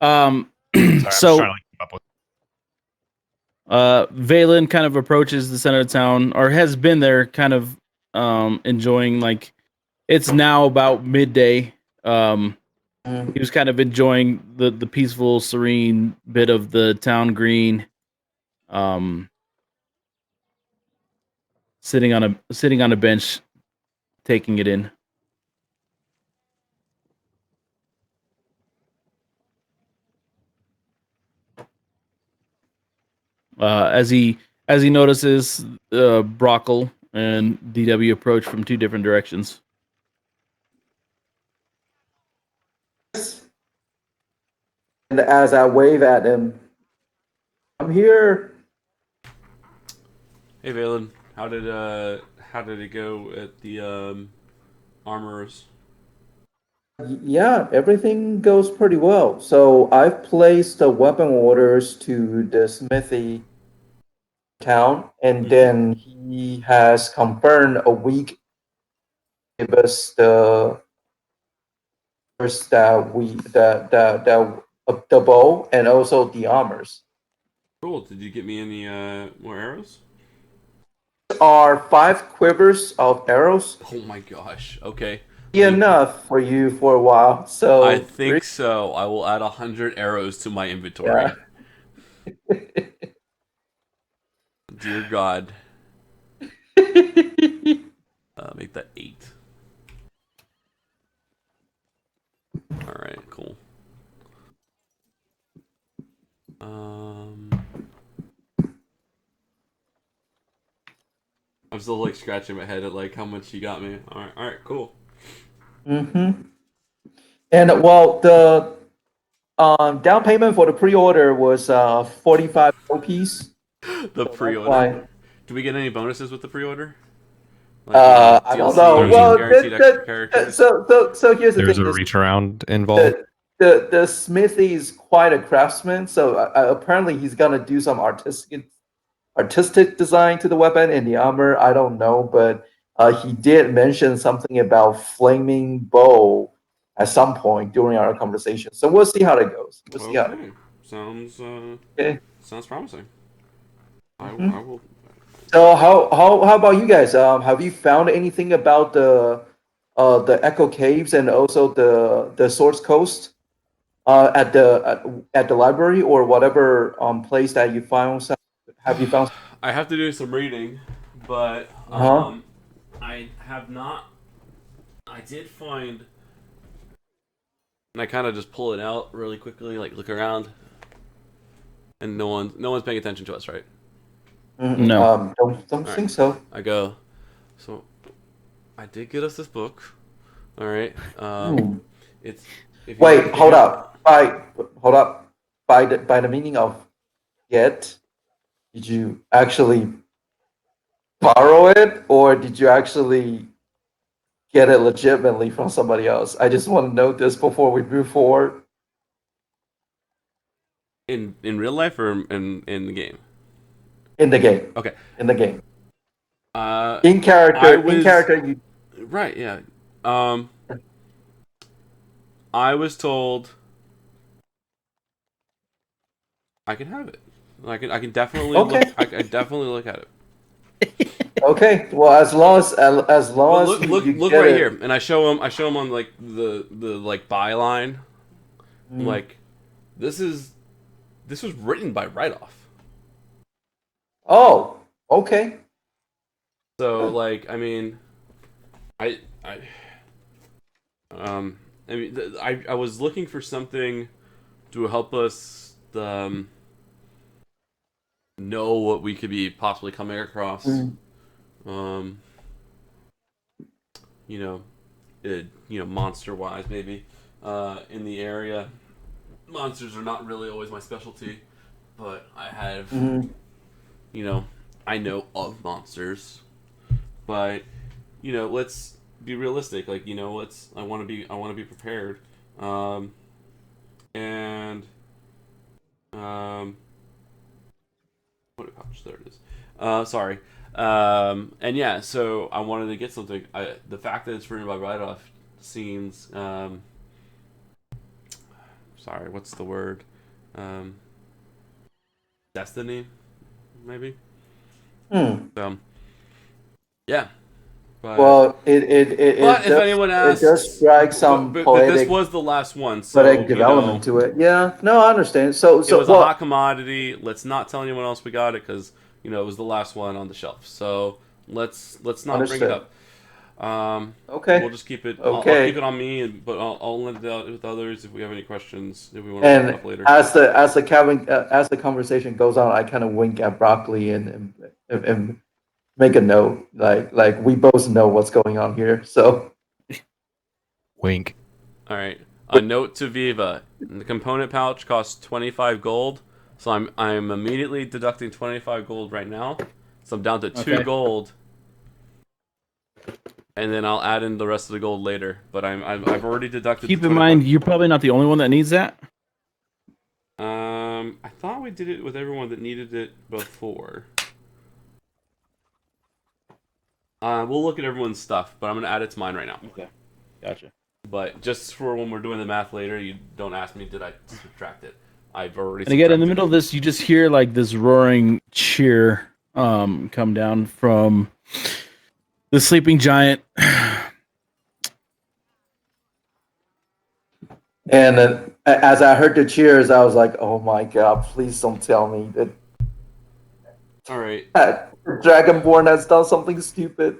Speaker 7: Sorry, I'm just
Speaker 2: So
Speaker 7: trying to keep up with.
Speaker 2: Valen kind of approaches the center of town, or has been there, kind of enjoying, like, it's now about midday. He was kind of enjoying the peaceful, serene bit of the town green. Sitting on a bench, taking it in. As he notices Brockle and DW approach from two different directions.
Speaker 3: And as I wave at him, I'm here.
Speaker 1: Hey Valen, how did it go at the armorers?
Speaker 3: Yeah, everything goes pretty well. So I've placed the weapon orders to the smithy town, and then he has confirmed a week give us the first that we the bow and also the armors.
Speaker 1: Cool. Did you get me any more arrows?
Speaker 3: Are 5 quivers of arrows
Speaker 1: Oh my gosh. Okay.
Speaker 3: enough for you for a while? So
Speaker 1: I think so. I will add 100 arrows to my inventory.
Speaker 3: Yeah.
Speaker 1: Dear God. Make that 8. Alright, cool. I'm still like scratching my head at like how much you got me. Alright, cool.
Speaker 3: Mm-hmm. And well, the down payment for the pre-order was 45 piece.
Speaker 1: The pre-order. Do we get any bonuses with the pre-order? Like,
Speaker 3: I don't know.
Speaker 7: There's
Speaker 3: Well,
Speaker 1: guaranteed extra characters.
Speaker 3: so here's the
Speaker 7: There's
Speaker 3: thing.
Speaker 7: a
Speaker 3: is
Speaker 7: reach around involved.
Speaker 3: the smithy is quite a craftsman, so apparently he's gonna do some artistic design to the weapon and the armor. I don't know, but he did mention something about flaming bow at some point during our conversation. So we'll see how that goes. We'll see how that
Speaker 1: Okay. Sounds
Speaker 3: Okay.
Speaker 1: sounds promising. I
Speaker 3: Mhm.
Speaker 1: will.
Speaker 3: So how about you guys? Have you found anything about the Echo Caves and also the Source Coast at the library or whatever place that you found? Have you found?
Speaker 1: I have to do some reading, but
Speaker 3: Huh?
Speaker 1: I have not. I did find, and I kind of just pull it out really quickly, like look around, and no one's paying attention to us, right?
Speaker 2: No.
Speaker 3: Don't
Speaker 1: All right.
Speaker 3: think so.
Speaker 1: I go. So I did get us this book. All right.
Speaker 3: Hmm.
Speaker 1: It's if you
Speaker 3: Wait,
Speaker 1: if you
Speaker 3: hold up. By the meaning of get, did you actually borrow it, or did you actually get it legitimately from somebody else? I just want to know this before we move forward
Speaker 1: in real life or in the game.
Speaker 3: in the game.
Speaker 1: Okay.
Speaker 3: In the game.
Speaker 1: Uh,
Speaker 3: In
Speaker 1: I
Speaker 3: character. In
Speaker 1: was
Speaker 3: character. You.
Speaker 1: right. Yeah. Um, I was told I can have it. I can definitely look.
Speaker 3: Okay.
Speaker 1: I definitely look at it.
Speaker 3: Okay. Well, as
Speaker 1: But
Speaker 3: long as
Speaker 1: look
Speaker 3: you
Speaker 1: look
Speaker 3: get
Speaker 1: right
Speaker 3: it.
Speaker 1: here, and I show him on like the like byline. I'm
Speaker 3: Mm.
Speaker 1: like, this was written by Write-Off.
Speaker 3: Oh. Okay.
Speaker 1: So like, I mean, I um I mean I was looking for something to help us know what we could be possibly coming across.
Speaker 3: Mm.
Speaker 1: Um, you know, monster wise maybe in the area. Monsters are not really always my specialty, but I have,
Speaker 3: Mm.
Speaker 1: you know, I know of monsters, but let's be realistic. Like, I want to be prepared, and um, what pouch? There it is. Sorry. And yeah, so I wanted to get something. The fact that it's written by Write-Off seems, sorry, what's the word? Um, Destiny, maybe.
Speaker 3: Hmm.
Speaker 1: So yeah, but
Speaker 3: Well,
Speaker 1: but if anyone
Speaker 3: it does
Speaker 1: asks,
Speaker 3: drag some
Speaker 1: but this
Speaker 3: poetic
Speaker 1: was the last one,
Speaker 3: poetic
Speaker 1: so
Speaker 3: development to it. Yeah, no, I understand. So
Speaker 1: it was a
Speaker 3: well,
Speaker 1: hot commodity. Let's not tell anyone else we got it because it was the last one on the shelf. So let's not bring it
Speaker 3: understood.
Speaker 1: up. We'll
Speaker 3: Okay,
Speaker 1: just keep it. I'll keep
Speaker 3: okay.
Speaker 1: it on me, but I'll let it out with others if we have any questions. If we want to bring it
Speaker 3: And
Speaker 1: up later.
Speaker 3: as the conversation goes on, I kind of wink at Broccoli and make a note, like we both know what's going on here. So
Speaker 4: Wink.
Speaker 1: All right. A note to Viva: the component pouch costs 25 gold, so I'm immediately deducting 25 gold right now. So I'm down to 2
Speaker 2: Okay.
Speaker 1: gold, and then I'll add in the rest of the gold later. But I've already deducted.
Speaker 2: Keep
Speaker 1: the
Speaker 2: in
Speaker 1: 25.
Speaker 2: mind, you're probably not the only one that needs that.
Speaker 1: I thought we did it with everyone that needed it before. We'll look at everyone's stuff, but I'm gonna add it to mine right now.
Speaker 2: Okay. Gotcha.
Speaker 1: But just for when we're doing the math later, you don't ask me did I subtract it. I've already.
Speaker 2: And again, in the
Speaker 1: subtracted
Speaker 2: middle
Speaker 1: it.
Speaker 2: of this, you just hear like this roaring cheer come down from the sleeping giant.
Speaker 3: and as I heard the cheers, I was like, oh my god, please don't tell me that
Speaker 1: All right.
Speaker 3: Dragonborn has done something stupid.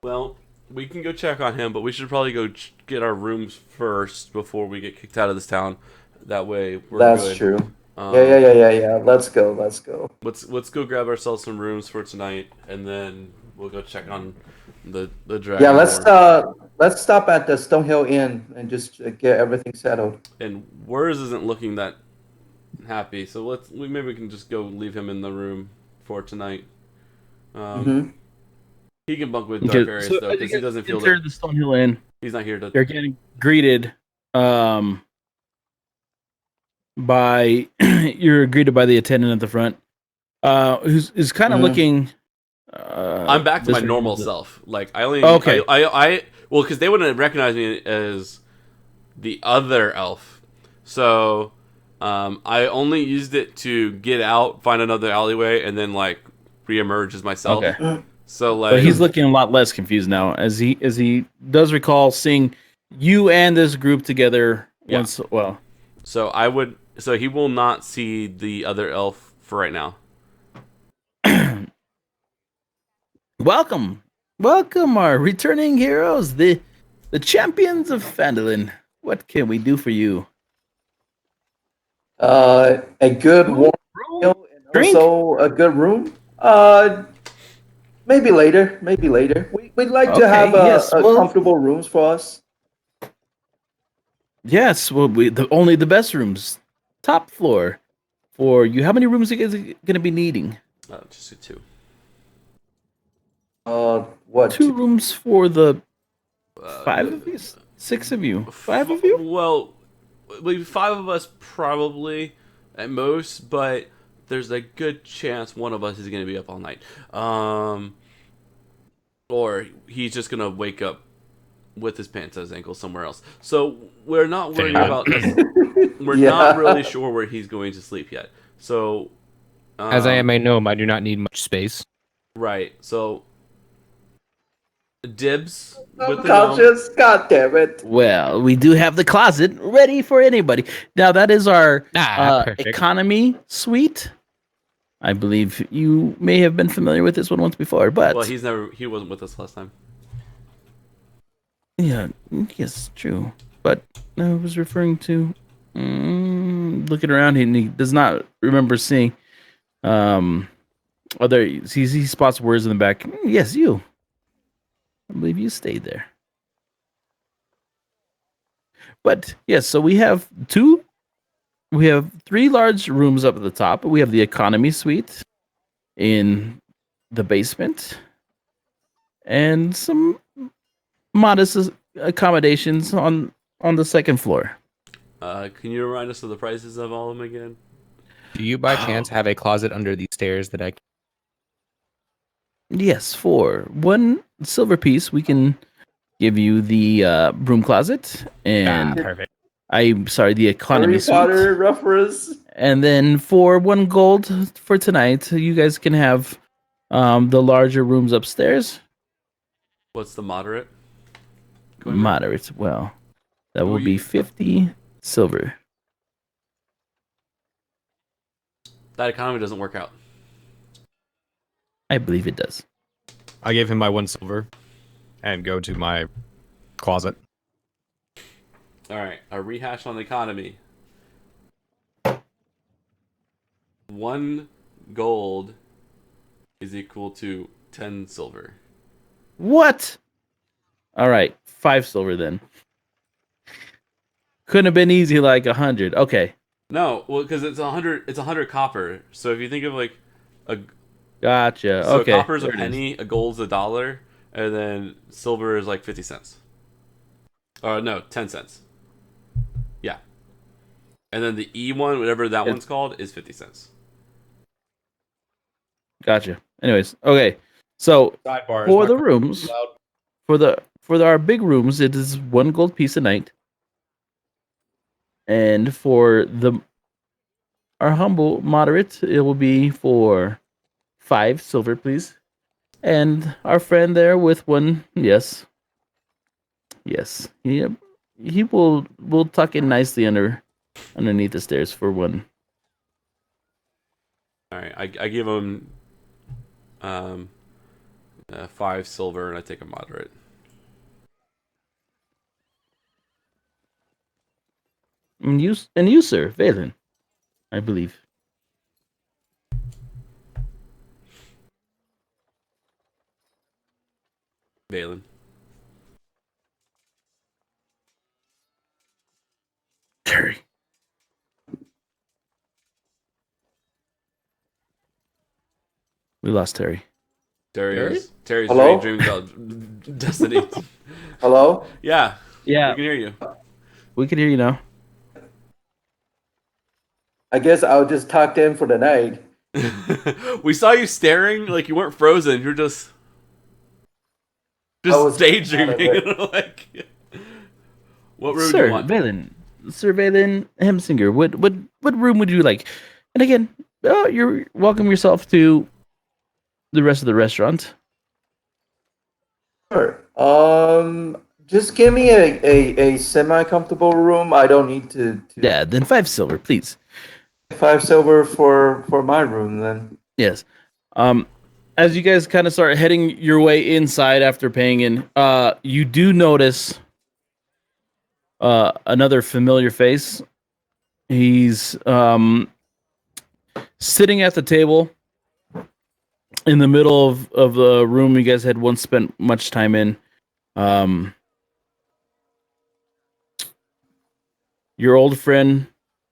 Speaker 1: Well, we can go check on him, but we should probably go get our rooms first before we get kicked out of this town. That way we're
Speaker 3: That's
Speaker 1: good.
Speaker 3: true. Yeah. Let's go.
Speaker 1: Let's go grab ourselves some rooms for tonight, and then we'll go check on the
Speaker 3: Yeah,
Speaker 1: Dragonborn.
Speaker 3: let's stop at the Stonehill Inn and just get everything settled.
Speaker 1: And Wurs isn't looking that happy, so maybe we can just go leave him in the room for tonight.
Speaker 3: Hmm.
Speaker 1: He can bunk with
Speaker 2: Okay,
Speaker 1: Darkarius
Speaker 2: so
Speaker 1: though,
Speaker 2: as
Speaker 1: because
Speaker 2: you
Speaker 1: he
Speaker 2: guys
Speaker 1: doesn't feel
Speaker 2: enter
Speaker 1: that
Speaker 2: the Stonehill Inn,
Speaker 1: he's not here to.
Speaker 2: you're getting greeted by you're greeted by the attendant at the front, who's kind of
Speaker 3: Hmm.
Speaker 2: looking.
Speaker 1: I'm back to my normal
Speaker 2: disoriented.
Speaker 1: self. Like I only,
Speaker 2: Okay.
Speaker 1: well, because they wouldn't recognize me as the other elf, so I only used it to get out, find another alleyway, and then like reemerge as myself.
Speaker 2: Okay.
Speaker 1: So
Speaker 2: So
Speaker 1: like,
Speaker 2: he's looking a lot less confused now, as he does recall seeing you and this group together
Speaker 1: Yeah.
Speaker 2: once. Well,
Speaker 1: so he will not see the other elf for right now.
Speaker 2: Welcome, welcome, our returning heroes, the champions of Phandalin. What can we do for you?
Speaker 3: A good warm meal and
Speaker 2: Drink?
Speaker 3: also a good room. Maybe later. Maybe later. We'd like to
Speaker 2: Okay,
Speaker 3: have
Speaker 2: yes,
Speaker 3: a
Speaker 2: well-
Speaker 3: comfortable rooms for us.
Speaker 2: Yes, well, only the best rooms, top floor for you. How many rooms are you guys going to be needing?
Speaker 1: Just a two.
Speaker 3: What?
Speaker 2: Two rooms for the five
Speaker 1: no-
Speaker 2: of you, six of you, five of you.
Speaker 1: Well, we five of us probably at most, but there's a good chance one of us is going to be up all night. Or he's just going to wake up with his pants at his ankle somewhere else. So we're not worried
Speaker 4: Fair.
Speaker 1: about us. We're
Speaker 3: Yeah.
Speaker 1: not really sure where he's going to sleep yet. So
Speaker 4: As I am a gnome, I do not need much space.
Speaker 1: right. So dibs with the gnome.
Speaker 3: Unconscious. God damn it.
Speaker 2: Well, we do have the closet ready for anybody. Now that is our
Speaker 4: Perfect.
Speaker 2: economy suite. I believe you may have been familiar with this one once before, but
Speaker 1: Well, he wasn't with us last time.
Speaker 2: yeah, yes, true. But I was referring to looking around, and he does not remember seeing other. He spots words in the back. Yes, you. I believe you stayed there. But yes, so we have three large rooms up at the top. We have the economy suite in the basement, and some modest accommodations on the second floor.
Speaker 1: Can you remind us of the prices of all of them again?
Speaker 4: Do you by chance have a closet under these stairs that I can...
Speaker 2: Yes, for one silver piece, we can give you the broom closet, and
Speaker 4: perfect.
Speaker 2: I'm sorry, the economy
Speaker 3: Harry
Speaker 2: suite.
Speaker 3: Potter reference.
Speaker 2: And then for 1 gold for tonight, you guys can have the larger rooms upstairs.
Speaker 1: What's the moderate? Going on?
Speaker 2: Moderate. Well, that will
Speaker 1: Ooh,
Speaker 2: be
Speaker 1: you-
Speaker 2: 50 silver.
Speaker 1: That economy doesn't work out.
Speaker 2: I believe it does.
Speaker 7: I gave him my 1 silver and go to my closet.
Speaker 1: All right, a rehash on the economy. 1 gold is equal to 10 silver.
Speaker 2: What? All right, 5 silver then. Couldn't have been easy like 100. Okay,
Speaker 1: No, well, because it's 100. It's 100 copper. So if you think of like a
Speaker 2: gotcha.
Speaker 1: so
Speaker 2: Okay,
Speaker 1: copper's a
Speaker 2: there it is.
Speaker 1: penny, a gold's a dollar, and then silver is like 50 cents. No, 10 cents. Yeah. And then the E one, whatever that one's called, is 50 cents.
Speaker 2: Gotcha. Anyways, okay. So
Speaker 7: Sidebar.
Speaker 2: for the rooms, for our big rooms, it is 1 gold piece a night. And for our humble moderate, it will be for 5 silver, please. And our friend there with 1, yes, he will tuck in nicely underneath the stairs for 1.
Speaker 1: All right, I give him 5 silver, and I take a moderate.
Speaker 2: And you, sir, Valen, I believe.
Speaker 1: Valen.
Speaker 2: Terry. We lost Terry.
Speaker 1: Terry's
Speaker 3: Hello?
Speaker 1: dreaming about destiny.
Speaker 3: Hello?
Speaker 1: Yeah,
Speaker 2: Yeah,
Speaker 1: we can hear you.
Speaker 2: we can hear you now.
Speaker 3: I guess I'll just talk to him for the night.
Speaker 1: We saw you staring like you weren't frozen. You're just
Speaker 3: I was
Speaker 1: daydreaming.
Speaker 3: out of
Speaker 1: Like, what room do
Speaker 2: Sir
Speaker 1: you want?
Speaker 2: Sir Valen Hemsinger, what room would you like? And again, you're welcome yourself to the rest of the restaurant.
Speaker 3: Sure. Just give me a semi-comfortable room. I don't need to
Speaker 2: Yeah, then 5 silver, please.
Speaker 3: 5 silver for my room then.
Speaker 2: Yes. as you guys kind of start heading your way inside after paying in, you do notice another familiar face. He's sitting at the table in the middle of the room you guys had once spent much time in. Your old friend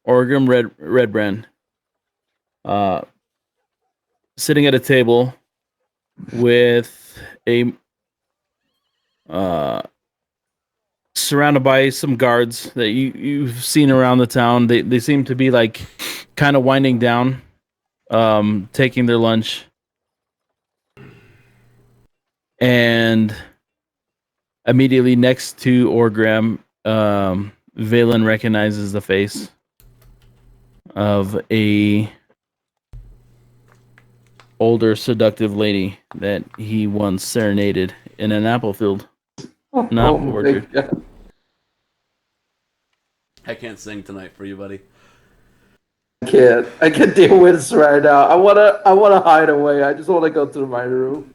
Speaker 2: Orgrim Redbrand, sitting at a table with a surrounded by some guards that you've seen around the town. They seem to be like kind of winding down, taking their lunch, and immediately next to Orgram, Valen recognizes the face of a older seductive lady that he once serenaded in an apple field. Not
Speaker 3: my
Speaker 2: orchard.
Speaker 3: God.
Speaker 1: I can't sing tonight for you, buddy.
Speaker 3: I can't deal with this right now. I wanna hide away. I just wanna go to my room.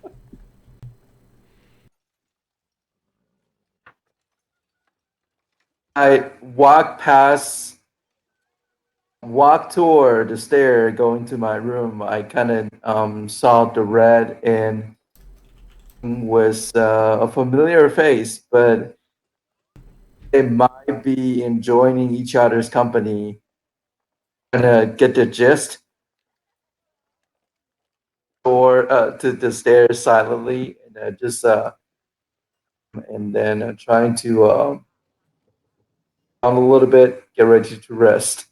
Speaker 3: I walk toward the stair going to my room. I kind of saw the red and was a familiar face, but they might be enjoying each other's company. Gonna get the gist, or to the stairs silently, and and then trying to down a little bit, get ready to rest.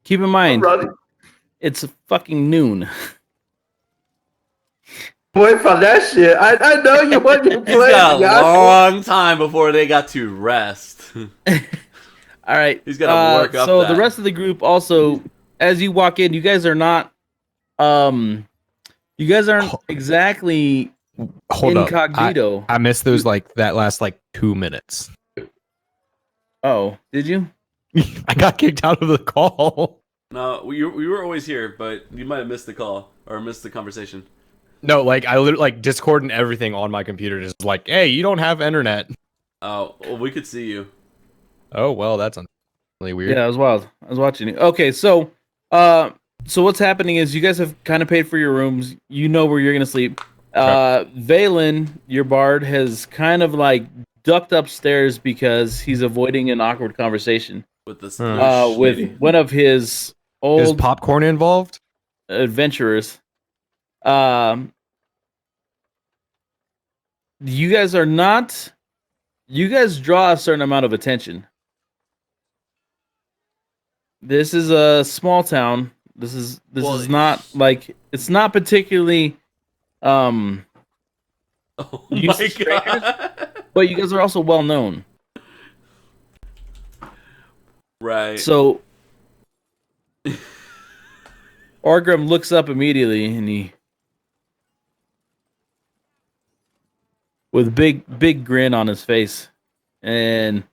Speaker 2: Keep in
Speaker 3: I'm
Speaker 2: mind,
Speaker 3: running
Speaker 2: it's fucking noon.
Speaker 3: away from that shit. I know you want to
Speaker 1: He's
Speaker 3: play.
Speaker 1: got a
Speaker 3: the asshole.
Speaker 1: long time before they got to rest.
Speaker 2: All right.
Speaker 1: He's gotta work up
Speaker 2: So
Speaker 1: that.
Speaker 2: the rest of the group also, as you walk in, you guys are not, you guys aren't exactly
Speaker 7: Hold up.
Speaker 2: incognito.
Speaker 7: I missed those that last 2 minutes.
Speaker 2: Oh, did you?
Speaker 7: I got kicked out of the call.
Speaker 1: No, we were always here, but you might have missed the call or missed the conversation.
Speaker 7: No, I literally Discord and everything on my computer just hey, you don't have internet.
Speaker 1: Oh, well, we could see you.
Speaker 7: Oh well, that's really weird.
Speaker 2: Yeah, it was wild. I was watching it. Okay, so what's happening is you guys have kind of paid for your rooms. You know where you're gonna sleep. Valen, your bard, has kind of ducked upstairs because he's avoiding an awkward conversation
Speaker 1: With this
Speaker 2: with
Speaker 1: lady.
Speaker 2: one of his old
Speaker 7: Is popcorn involved?
Speaker 2: adventurers. You guys are not. You guys draw a certain amount of attention. This is a small town. This is not it's not particularly
Speaker 1: Oh
Speaker 2: used
Speaker 1: my
Speaker 2: to strangers,
Speaker 1: god!
Speaker 2: but you guys are also well known.
Speaker 1: Right.
Speaker 2: So Orgrim looks up immediately and he with big grin on his face and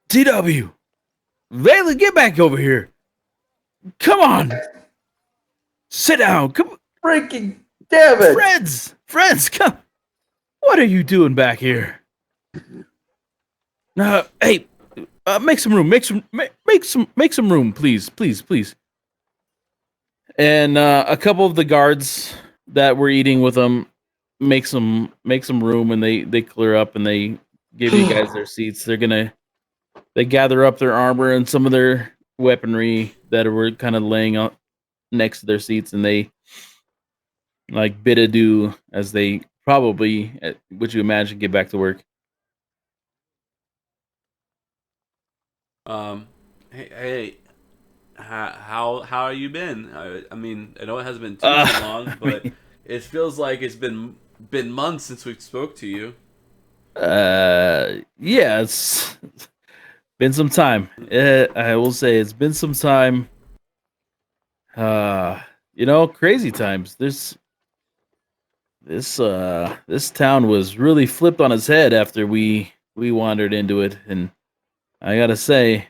Speaker 2: TW Valen, get back over here. Come on. Sit down. Come
Speaker 3: Freaking damn it!
Speaker 2: Friends, come. What are you doing back here? No, hey, make some room. Make some room, please. And a couple of the guards that were eating with them make some room, and they clear up and they give you guys their seats. They gather up their armor and some of their weaponry that were kind of laying out next to their seats, and they bid adieu as they probably, would you imagine, get back to work.
Speaker 1: Hey, how you been? I mean, I know it hasn't been too long, but it feels like it's been months since we spoke to you.
Speaker 2: Yeah, it's been some time. I will say it's been some time. Crazy times. This town was really flipped on its head after we wandered into it, and I gotta say,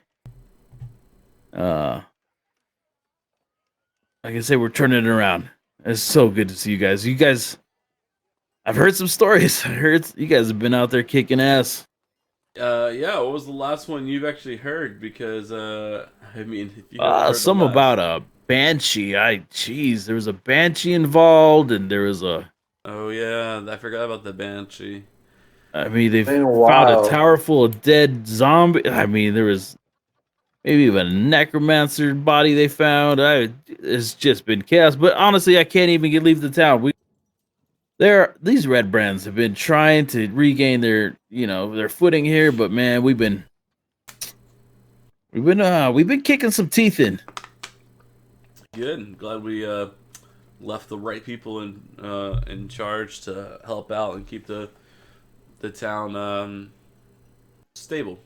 Speaker 2: like I say, we're turning it around. It's so good to see you guys. You guys, I've heard some stories. I heard you guys have been out there kicking ass.
Speaker 1: Yeah. What was the last one you've actually heard? Because I mean, if you haven't heard the
Speaker 2: Some
Speaker 1: last,
Speaker 2: about a banshee. Jeez, there was a banshee involved, and there was a.
Speaker 1: oh yeah, I forgot about the banshee.
Speaker 2: I mean, they
Speaker 3: Been
Speaker 2: found a
Speaker 3: wild.
Speaker 2: tower full of dead zombie. I mean, there was maybe even a necromancer body they found. It's just been chaos. But honestly, I can't even leave the town. These red brands have been trying to regain their footing here, but man, we've been kicking some teeth in.
Speaker 1: Good. Glad we left the right people in charge to help out and keep the town stable.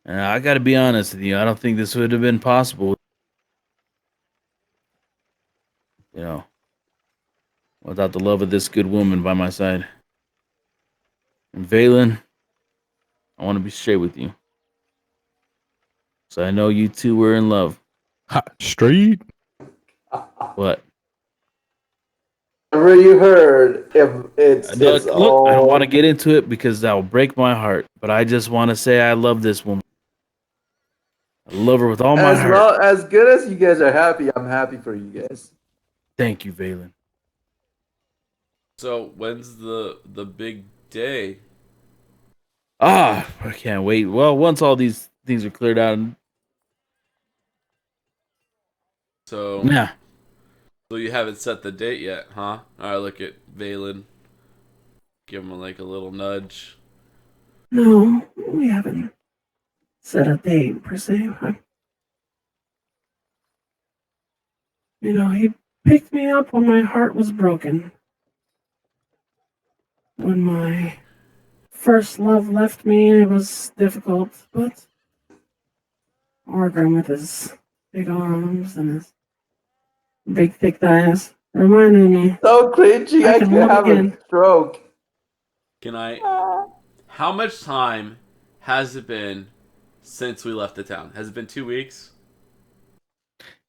Speaker 2: I got to be honest with you. I don't think this would have been possible, without the love of this good woman by my side. And Valen, I want to be straight with you. So I know you two were in love.
Speaker 4: Hot straight.
Speaker 2: What?
Speaker 3: Whatever you heard, if it's
Speaker 2: Look, I don't
Speaker 3: all
Speaker 2: want to get into it because that will break my heart. But I just want to say I love this woman. I love her with all my heart.
Speaker 3: as good as you guys are happy. I'm happy for you guys.
Speaker 2: Thank you, Valen.
Speaker 1: So when's the big day?
Speaker 2: I can't wait. Well, once all these things are cleared out,
Speaker 1: So
Speaker 2: yeah.
Speaker 1: So you haven't set the date yet, huh? Alright, look at Valen. Give him like a little nudge.
Speaker 8: No, we haven't set a date per se. He picked me up when my heart was broken. When my first love left me, it was difficult, but Orgrim with his big arms and his big thick thighs reminded me.
Speaker 3: So cringy, I
Speaker 8: can
Speaker 3: could
Speaker 8: love
Speaker 3: have
Speaker 8: again.
Speaker 3: a stroke.
Speaker 1: Can I? How much time has it been since we left the town? Has it been 2 weeks?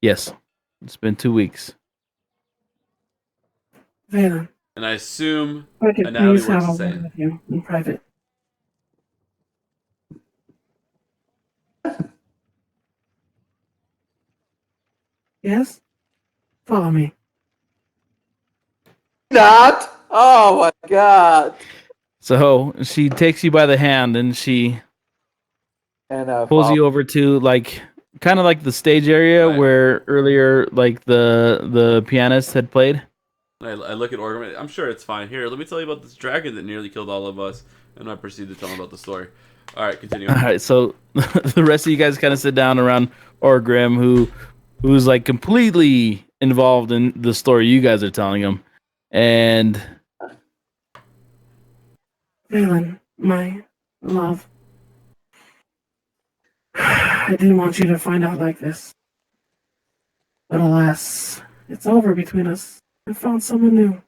Speaker 2: Yes. It's been 2 weeks.
Speaker 8: Valen,
Speaker 1: And I assume
Speaker 8: I could
Speaker 1: Anatomy
Speaker 8: please have a
Speaker 1: works the
Speaker 8: word
Speaker 1: same.
Speaker 8: with you in private. Yes? Follow me.
Speaker 3: Not? Oh my god.
Speaker 2: So she takes you by the hand and she
Speaker 3: And
Speaker 2: pulls you over to kind of like the stage area
Speaker 1: Right.
Speaker 2: where earlier the pianist had played.
Speaker 1: I look at Orgrim. I'm sure it's fine. Here, let me tell you about this dragon that nearly killed all of us. And I proceed to tell him about the story. Alright, continue.
Speaker 2: All right, so the rest of you guys kind of sit down around Orgrim, who's like completely involved in the story you guys are telling him, and
Speaker 8: Valen, my love. I didn't want you to find out like this. But alas, it's over between us. I found someone new.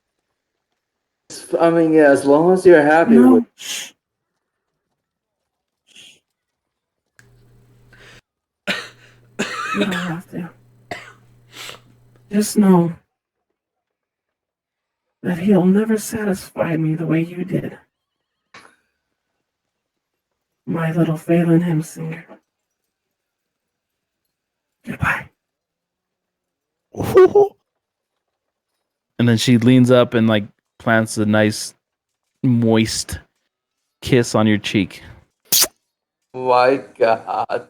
Speaker 3: I mean, yeah, as long as you're happy
Speaker 8: No.
Speaker 3: with
Speaker 8: Shh. You don't have to. Just know that he'll never satisfy me the way you did. My little Phandalin hymn singer. Goodbye.
Speaker 2: and then she leans up and like plants a nice moist kiss on your cheek.
Speaker 3: my god.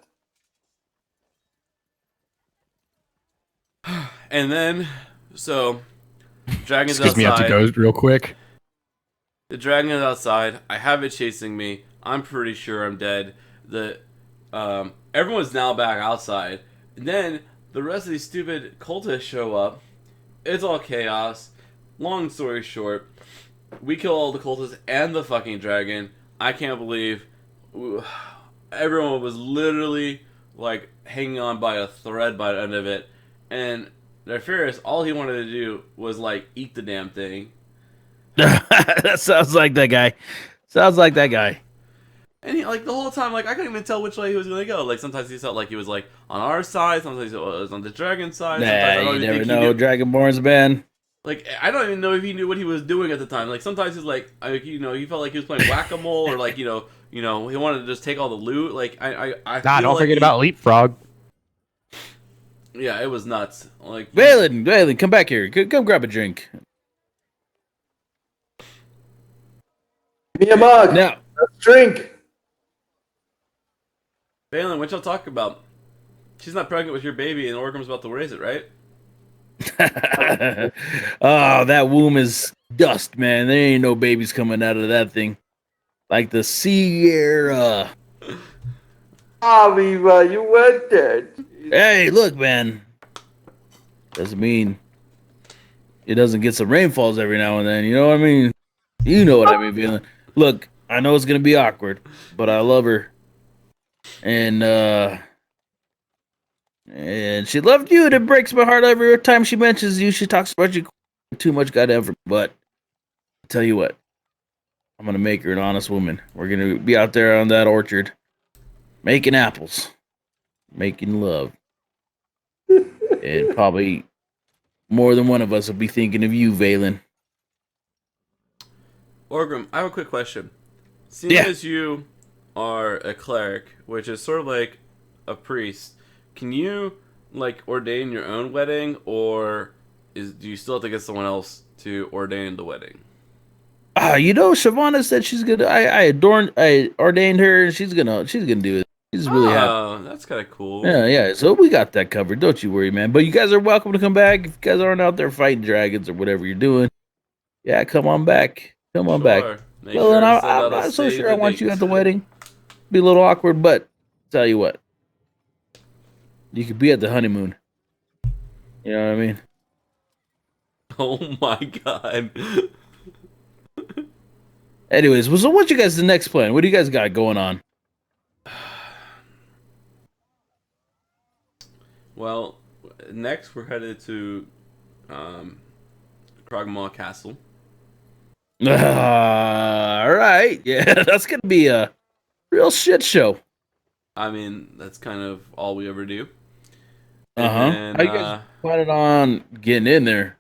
Speaker 1: And then, so, dragon's
Speaker 7: Excuse me, I have to
Speaker 1: outside.
Speaker 7: go real quick.
Speaker 1: The dragon is outside. I have it chasing me. I'm pretty sure I'm dead. Everyone's now back outside. And then the rest of these stupid cultists show up. It's all chaos. Long story short, we kill all the cultists and the fucking dragon. I can't believe everyone was literally like hanging on by a thread by the end of it. And they're furious. All he wanted to do was like eat the damn thing.
Speaker 2: That sounds like that guy.
Speaker 1: And he, like the whole time, like I couldn't even tell which way he was gonna go. Like sometimes he felt like he was like on our side, sometimes he was on the dragon side. Sometimes I
Speaker 2: Nah,
Speaker 1: don't
Speaker 2: you
Speaker 1: even
Speaker 2: never
Speaker 1: think he
Speaker 2: know.
Speaker 1: knew.
Speaker 2: Dragonborn's man.
Speaker 1: Like I don't even know if he knew what he was doing at the time. Like sometimes he's like, he felt like he was playing whack a mole, or like he wanted to just take all the loot. Like I
Speaker 7: Nah,
Speaker 1: feel
Speaker 7: don't
Speaker 1: like
Speaker 7: forget about leapfrog.
Speaker 1: Yeah, it was nuts. Like
Speaker 2: Valen, come back here. Come grab a drink.
Speaker 3: Give me a mug.
Speaker 2: Now,
Speaker 3: Let's drink.
Speaker 1: Phandalin, what y'all talk about? She's not pregnant with your baby, and Orgrim's about to raise it, right?
Speaker 2: oh, that womb is dust, man. There ain't no babies coming out of that thing. Like the Sierra.
Speaker 3: Viva, you went there.
Speaker 2: Hey, look, man. Doesn't mean it doesn't get some rainfalls every now and then. You know what I mean? You know what I mean, feeling. Look, I know it's gonna be awkward, but I love her, and she loved you. And it breaks my heart every time she mentions you. She talks about you too much, goddamn. But I'll tell you what, I'm gonna make her an honest woman. We're gonna be out there on that orchard, making apples, making love, and probably more than one of us will be thinking of you, Valen.
Speaker 1: Orgrim, I have a quick question. Seeing
Speaker 2: Yeah.
Speaker 1: as you are a cleric, which is sort of like a priest, can you like ordain your own wedding, or do you still have to get someone else to ordain the wedding?
Speaker 2: Shavana said she's gonna. I ordained her, and she's gonna do it. She's really happy.
Speaker 1: Oh, that's kind of cool.
Speaker 2: Yeah. So we got that covered. Don't you worry, man. But you guys are welcome to come back. If you guys aren't out there fighting dragons or whatever you're doing, yeah, come on back. Come on back.
Speaker 1: Sure. Make
Speaker 2: Well,
Speaker 1: sure
Speaker 2: and
Speaker 1: to send
Speaker 2: I'm
Speaker 1: out a
Speaker 2: not so
Speaker 1: save
Speaker 2: sure I
Speaker 1: the
Speaker 2: want you
Speaker 1: date.
Speaker 2: at the wedding. Be a little awkward, but tell you what, you could be at the honeymoon. You know what I mean?
Speaker 1: Oh my god.
Speaker 2: Anyways, so what's you guys the next plan? What do you guys got going on?
Speaker 1: Well, next we're headed to Krogmaw Castle.
Speaker 2: All right, yeah, that's gonna be a real shit show.
Speaker 1: I mean, that's kind of all we ever do.
Speaker 2: Uh huh.
Speaker 1: And
Speaker 2: How you guys planning on getting in there?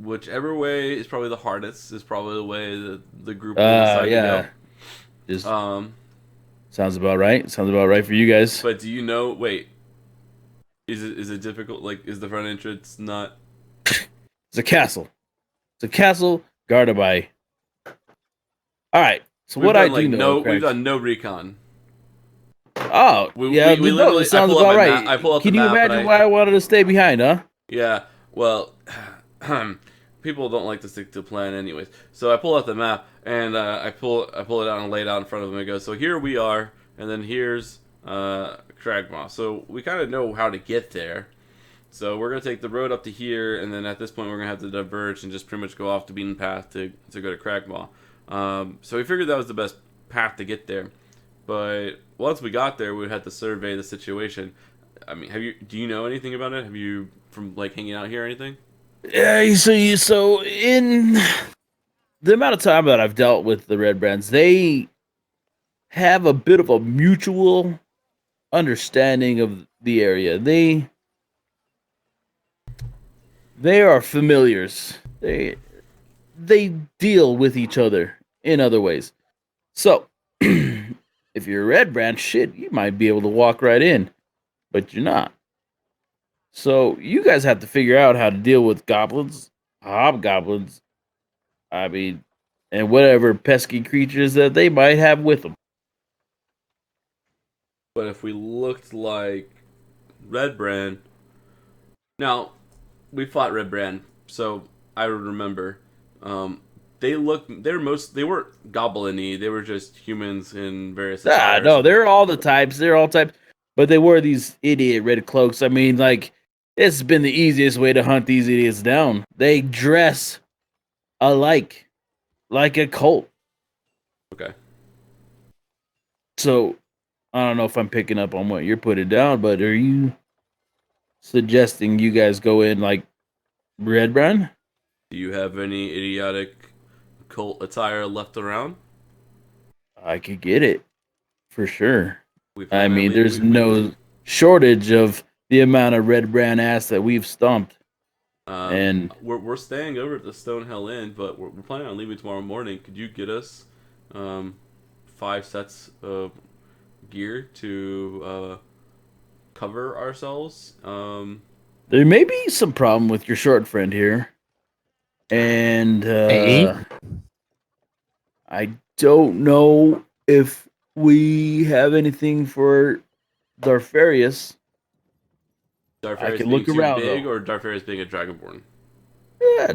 Speaker 1: whichever way is probably the hardest is probably the way that the group will decide
Speaker 2: Yeah.
Speaker 1: to
Speaker 2: Just
Speaker 1: go.
Speaker 2: sounds about right. Sounds about right for you guys.
Speaker 1: But do you know? Wait, is it difficult? Like, is the front entrance not?
Speaker 2: It's a castle. It's a castle guarded by. All right. So
Speaker 1: We've
Speaker 2: what
Speaker 1: done,
Speaker 2: I do
Speaker 1: like,
Speaker 2: know,
Speaker 1: we've
Speaker 2: Craig-
Speaker 1: done no recon.
Speaker 2: Oh,
Speaker 1: We
Speaker 2: yeah.
Speaker 1: literally.
Speaker 2: It sounds
Speaker 1: I pull
Speaker 2: about
Speaker 1: up
Speaker 2: right.
Speaker 1: I pull up
Speaker 2: Can
Speaker 1: the
Speaker 2: you
Speaker 1: map.
Speaker 2: imagine
Speaker 1: and
Speaker 2: why I wanted to stay behind, huh?
Speaker 1: Yeah. Well, people don't like to stick to plan, anyways. So I pull out the map and I pull it out and lay it out in front of them and go. So here we are, and then here's Kragmaw. So we kind of know how to get there. So we're gonna take the road up to here, and then at this point we're gonna have to diverge and just pretty much go off the beaten path to go to Kragmaw. So we figured that was the best path to get there. But once we got there, we'd have to survey the situation. I mean, do you know anything about it? Have you from like hanging out here or anything?
Speaker 2: Yeah. So in the amount of time that I've dealt with the Red Brands, they have a bit of a mutual understanding of the area. They are familiars. They deal with each other in other ways. So, if you're a red brand, shit, you might be able to walk right in, but you're not. So, you guys have to figure out how to deal with goblins, hobgoblins, I mean, and whatever pesky creatures that they might have with them.
Speaker 1: But if we looked like Red Brand, now we fought Red Brand, so I would remember. They weren't goblin-y, they were just humans in various attires.
Speaker 2: No, they're all the types. They're all types, but they wore these idiot red cloaks. I mean, like, it's been the easiest way to hunt these idiots down. They dress alike, like a cult.
Speaker 1: Okay.
Speaker 2: So, I don't know if I'm picking up on what you're putting down, but are you suggesting you guys go in like Red Brand?
Speaker 1: Do you have any idiotic occult attire left around?
Speaker 2: I could get it for sure.
Speaker 1: We
Speaker 2: I
Speaker 1: plan on
Speaker 2: mean,
Speaker 1: leaving.
Speaker 2: there's no shortage of the amount of red brand ass that we've stomped. And
Speaker 1: we're staying over at the Stonehill Inn, but we're planning on leaving tomorrow morning. Could you get us 5 sets of gear to cover ourselves?
Speaker 2: there may be some problem with your short friend here. And
Speaker 4: Hey.
Speaker 2: I don't know if we have anything for Darfarius. I
Speaker 1: Darfarius
Speaker 2: can
Speaker 1: being
Speaker 2: look
Speaker 1: too
Speaker 2: around,
Speaker 1: big,
Speaker 2: though.
Speaker 1: or Darfarius being a dragonborn?
Speaker 2: Yeah,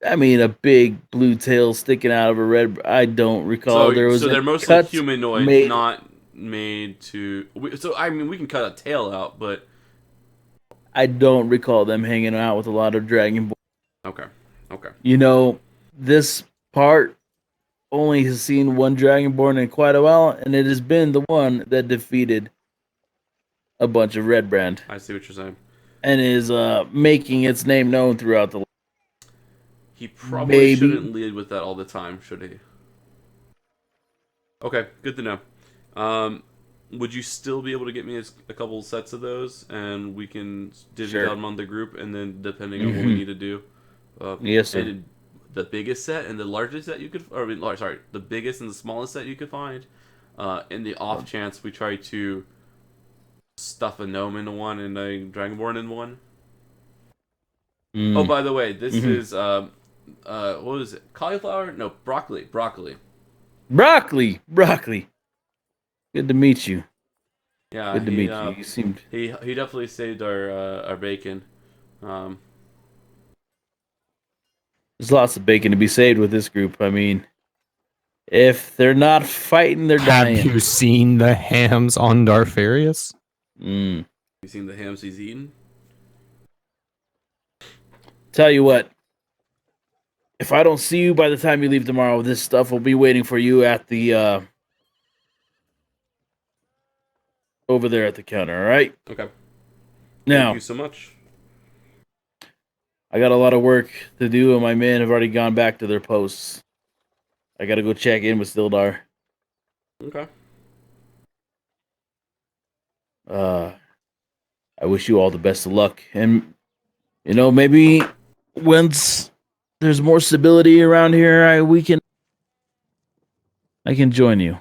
Speaker 2: I mean, a big blue tail sticking out of a red. I don't recall there was
Speaker 1: So
Speaker 2: a
Speaker 1: they're mostly
Speaker 2: cut
Speaker 1: humanoid,
Speaker 2: made.
Speaker 1: not made to. So I mean, we can cut a tail out, but
Speaker 2: I don't recall them hanging out with a lot of dragon.
Speaker 1: okay, okay.
Speaker 2: You know, this part only has seen one dragonborn in quite a while, and it has been the one that defeated a bunch of red brand
Speaker 1: I see what you're saying.
Speaker 2: and is making its name known throughout the.
Speaker 1: He probably
Speaker 2: Maybe.
Speaker 1: shouldn't lead with that all the time, should he? Okay, good to know. Would you still be able to get me a couple sets of those, and we can divvy
Speaker 2: Sure.
Speaker 1: them on the group, and then depending on what we need to do,
Speaker 2: Yes, sir.
Speaker 1: and the biggest set and the largest set you could, or I mean, sorry, the biggest and the smallest set you could find. In the off chance we try to stuff a gnome into one and a dragonborn in one. Oh, by the way, this is what was it? Cauliflower? No, broccoli. Broccoli.
Speaker 2: Broccoli. Good to meet you.
Speaker 1: Yeah,
Speaker 2: Good to meet you. You seemed.
Speaker 1: he definitely saved our bacon.
Speaker 2: There's lots of bacon to be saved with this group. I mean, if they're not fighting, they're dying.
Speaker 4: Have you seen the hams on Darfarius?
Speaker 2: Mm.
Speaker 1: You seen the hams he's eaten?
Speaker 2: Tell you what, if I don't see you by the time you leave tomorrow, this stuff will be waiting for you at the over there at the counter. All right.
Speaker 1: Okay.
Speaker 2: Now,
Speaker 1: Thank you so much.
Speaker 2: I got a lot of work to do, and my men have already gone back to their posts. I got to go check in with Stildar.
Speaker 1: Okay.
Speaker 2: I wish you all the best of luck, and maybe once there's more stability around here, I can join you.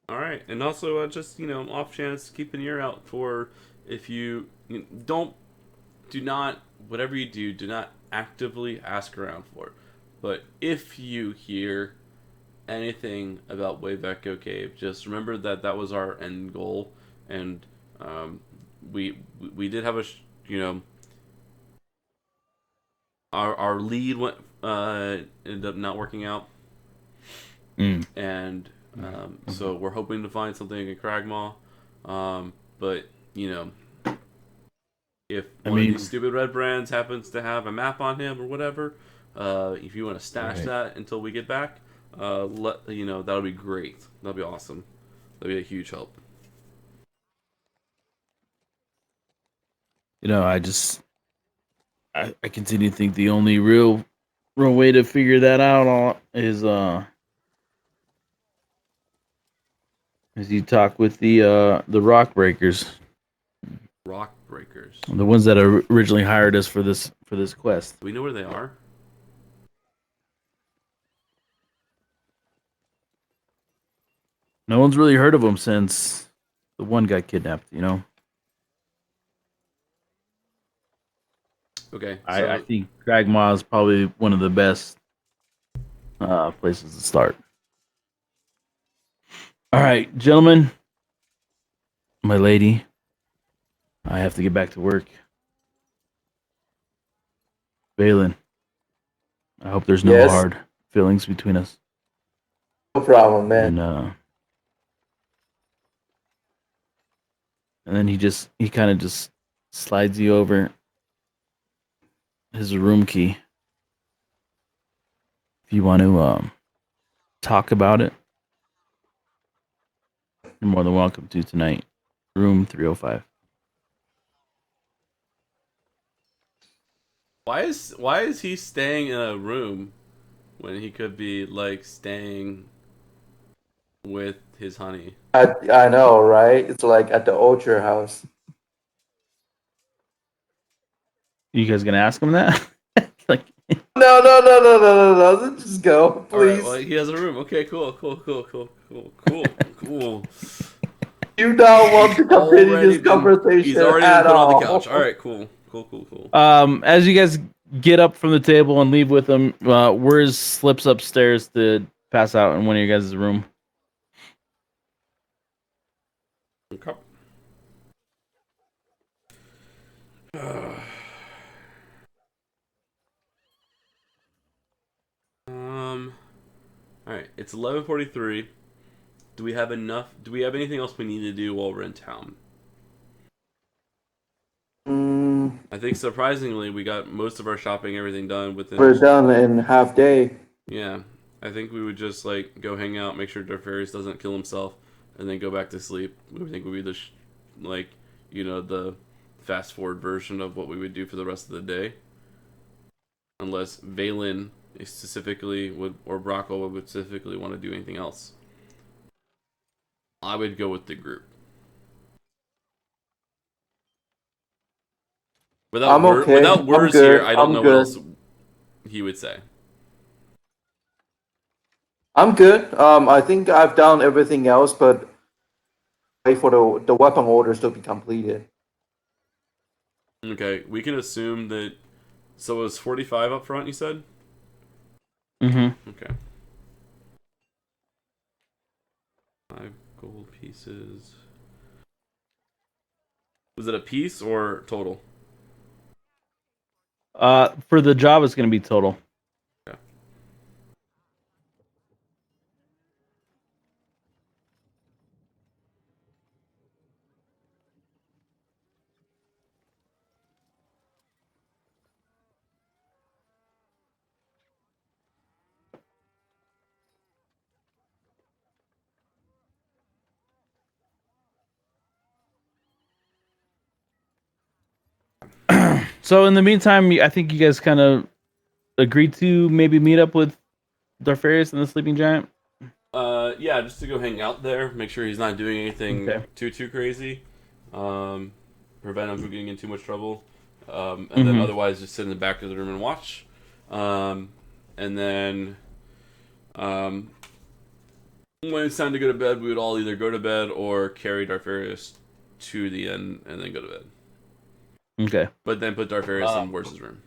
Speaker 1: All right, and also just off chance, keep an ear out for if you do not whatever you do not actively ask around for, but if you hear anything about Wayvecco Cave, just remember that was our end goal, and we did have our lead went ended up not working out, and so we're hoping to find something in Cragmaw, but if one of these stupid red brands happens to have a map on him or whatever, if you want to stash that until we get back, that'll be great. That'll be awesome. That'll be a huge help.
Speaker 2: I continue to think the only real way to figure that out is you talk with the rock breakers.
Speaker 1: Rock breakers.
Speaker 2: The ones that originally hired us for this quest.
Speaker 1: Do we know where they are?
Speaker 2: No one's really heard of them since the one got kidnapped,
Speaker 1: Okay.
Speaker 2: I think Cragmaw is probably one of the best places to start. All right, gentlemen, my lady, I have to get back to work. Phandalin, I hope there's no
Speaker 3: Yes.
Speaker 2: hard feelings between us.
Speaker 3: No problem, man.
Speaker 2: And then he kind of just slides you over his room key. If you want to talk about it, you're more than welcome to tonight. Room 305.
Speaker 1: Why is he staying in a room when he could be like staying with his honey.
Speaker 3: I know, right? It's like at the Ultra house.
Speaker 2: You guys gonna ask him that? Like,
Speaker 3: No. Let's just go,
Speaker 1: All right, well
Speaker 3: please.
Speaker 1: he has a room. Okay, cool.
Speaker 3: You don't want to continue
Speaker 1: Already
Speaker 3: this
Speaker 1: been. He's
Speaker 3: conversation
Speaker 1: already been
Speaker 3: at
Speaker 1: put on the
Speaker 3: all.
Speaker 1: couch. All right, cool.
Speaker 2: as you guys get up from the table and leave with him, Wirs slips upstairs to pass out in one of your guys' room.
Speaker 1: Okay. All right. It's 11:43. Do we have enough? Do we have anything else we need to do while we're in town?
Speaker 3: Mm,
Speaker 1: I think surprisingly, we got most of our shopping, everything done within.
Speaker 3: we're done in half day.
Speaker 1: Yeah, I think we would just like go hang out, make sure Darfarius doesn't kill himself, and then go back to sleep. We think would be the like, the fast forward version of what we would do for the rest of the day, unless Valen specifically would or Brocco would specifically want to do anything else. I would go with the group.
Speaker 3: I'm okay.
Speaker 1: Without
Speaker 3: I'm
Speaker 1: words
Speaker 3: good.
Speaker 1: here, I don't
Speaker 3: I'm
Speaker 1: know what
Speaker 3: good.
Speaker 1: else he would say.
Speaker 3: I'm good. I think I've done everything else, but wait for the weapon orders to be completed.
Speaker 1: Okay, we can assume that. So it was 45 up front, you said?
Speaker 2: Mm-hmm.
Speaker 1: Okay. 5 gold pieces. Was it a piece or total?
Speaker 2: For the job, it's gonna be total.
Speaker 1: Okay.
Speaker 2: So in the meantime, I think you guys kind of agreed to maybe meet up with Darfarius and the Sleeping Giant.
Speaker 1: Yeah, just to go hang out there, make sure he's not doing anything
Speaker 2: Okay.
Speaker 1: too crazy, prevent him from getting in too much trouble, and then otherwise just sit in the back of the room and watch, and then, when it's time to go to bed, we would all either go to bed or carry Darfarius to the end and then go to bed.
Speaker 2: Okay.
Speaker 1: But then put Darfarius in Worse's room.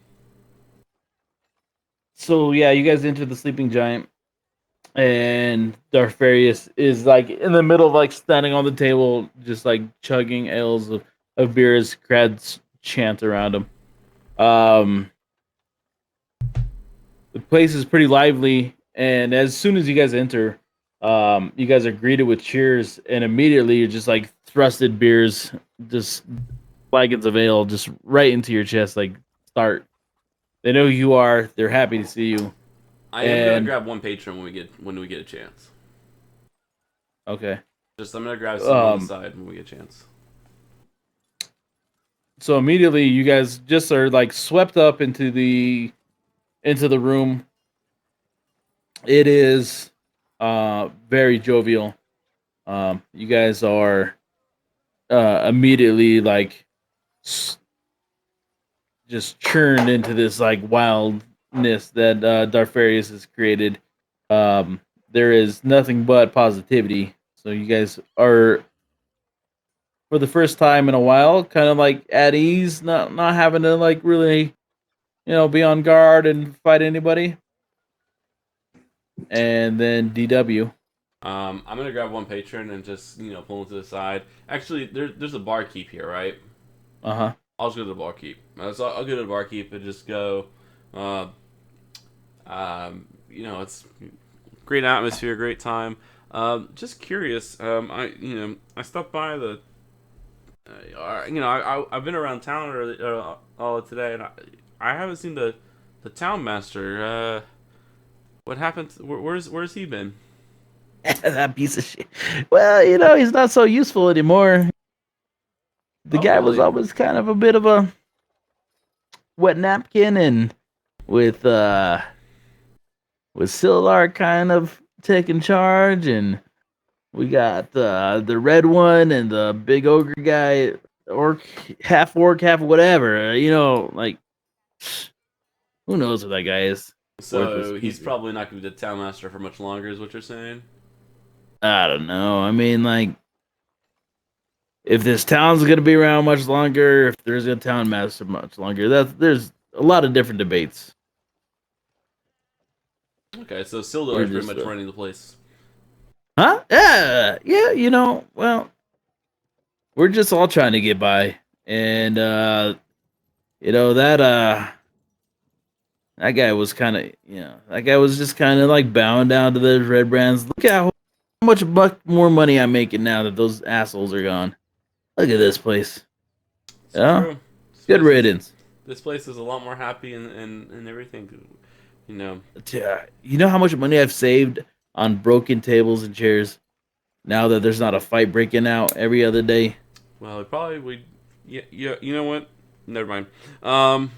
Speaker 2: So yeah, you guys enter the Sleeping Giant, and Darfarius is like in the middle of like standing on the table, just like chugging ales of beer as crowds chant around him. The place is pretty lively, and as soon as you guys enter, you guys are greeted with cheers, and immediately you're just like thrusted beers, just flagons of ale, just right into your chest. Like, start. They know who you are. They're happy to see you.
Speaker 1: I am gonna grab one patron when we get a chance.
Speaker 2: Okay.
Speaker 1: I'm gonna grab some on the side when we get a chance.
Speaker 2: So immediately you guys just are like swept up into the room. It is very jovial. You guys are immediately like just churned into this like wildness that Darfarius has created. There is nothing but positivity. So you guys are, for the first time in a while, kind of like at ease, not having to like really, be on guard and fight anybody. And then DW.
Speaker 1: I'm gonna grab one patron and just pull him to the side. Actually, there's a barkeep here, right?
Speaker 2: Uh-huh.
Speaker 1: I'll just go to the barkeep. So I'll go to the barkeep and just go. It's great atmosphere, great time. Just curious. I stopped by the. I've been around town all today, and I haven't seen the town master. What happened? Where's he been?
Speaker 2: That piece of shit. Well, he's not so useful anymore. The guy was
Speaker 1: really?
Speaker 2: always kind of a bit of a wet napkin, and with with Sildar kind of taking charge, and we got the red one and the big ogre guy, orc, half whatever. Like who knows what that guy is? Worthless
Speaker 1: So he's
Speaker 2: people.
Speaker 1: probably not going to be the town master for much longer, is what you're saying?
Speaker 2: I don't know. I mean, like, if this town's gonna be around much longer, if there's a town master much longer, there's a lot of different debates.
Speaker 1: Okay, so Sildar
Speaker 2: We're
Speaker 1: is pretty
Speaker 2: just,
Speaker 1: much running the place.
Speaker 2: Huh? Yeah. Well, we're just all trying to get by, and that guy was kind of, that guy was just kind of like bowing down to those red brands. Look at how much more money I'm making now that those assholes are gone. Look at this place.
Speaker 1: It's
Speaker 2: Yeah,
Speaker 1: true.
Speaker 2: good riddance.
Speaker 1: This place is a lot more happy and everything.
Speaker 2: You know how much money I've saved on broken tables and chairs now that there's not a fight breaking out every other day?
Speaker 1: Well, it probably would. Yeah. You know what? Never mind. All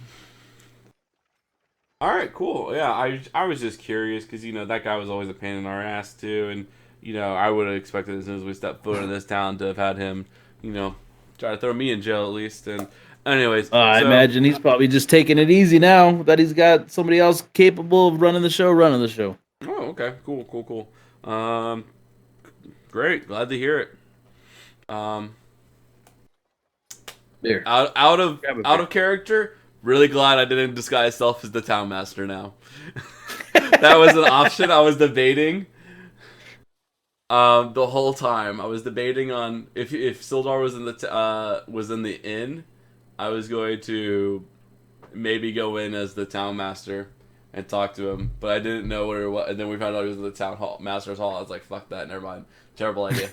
Speaker 1: right, cool. Yeah, I was just curious because that guy was always a pain in our ass too, and I would have expected as soon as we stepped foot in this town to have had him, try to throw me in jail at least. And anyways,
Speaker 2: I
Speaker 1: so
Speaker 2: imagine he's probably just taking it easy now that he's got somebody else capable of running the show.
Speaker 1: oh, okay, cool. Great, glad to hear it.
Speaker 2: There.
Speaker 1: Out of
Speaker 2: Grab a
Speaker 1: out
Speaker 2: beer.
Speaker 1: of character. Really glad I didn't disguise self as the town master now. That was an option I was debating. The whole time I was debating on if Sildar was in the inn, I was going to maybe go in as the town master and talk to him, but I didn't know where it was. And then we found out he was in the town hall, master's hall. I was like, fuck that, never mind. Terrible idea.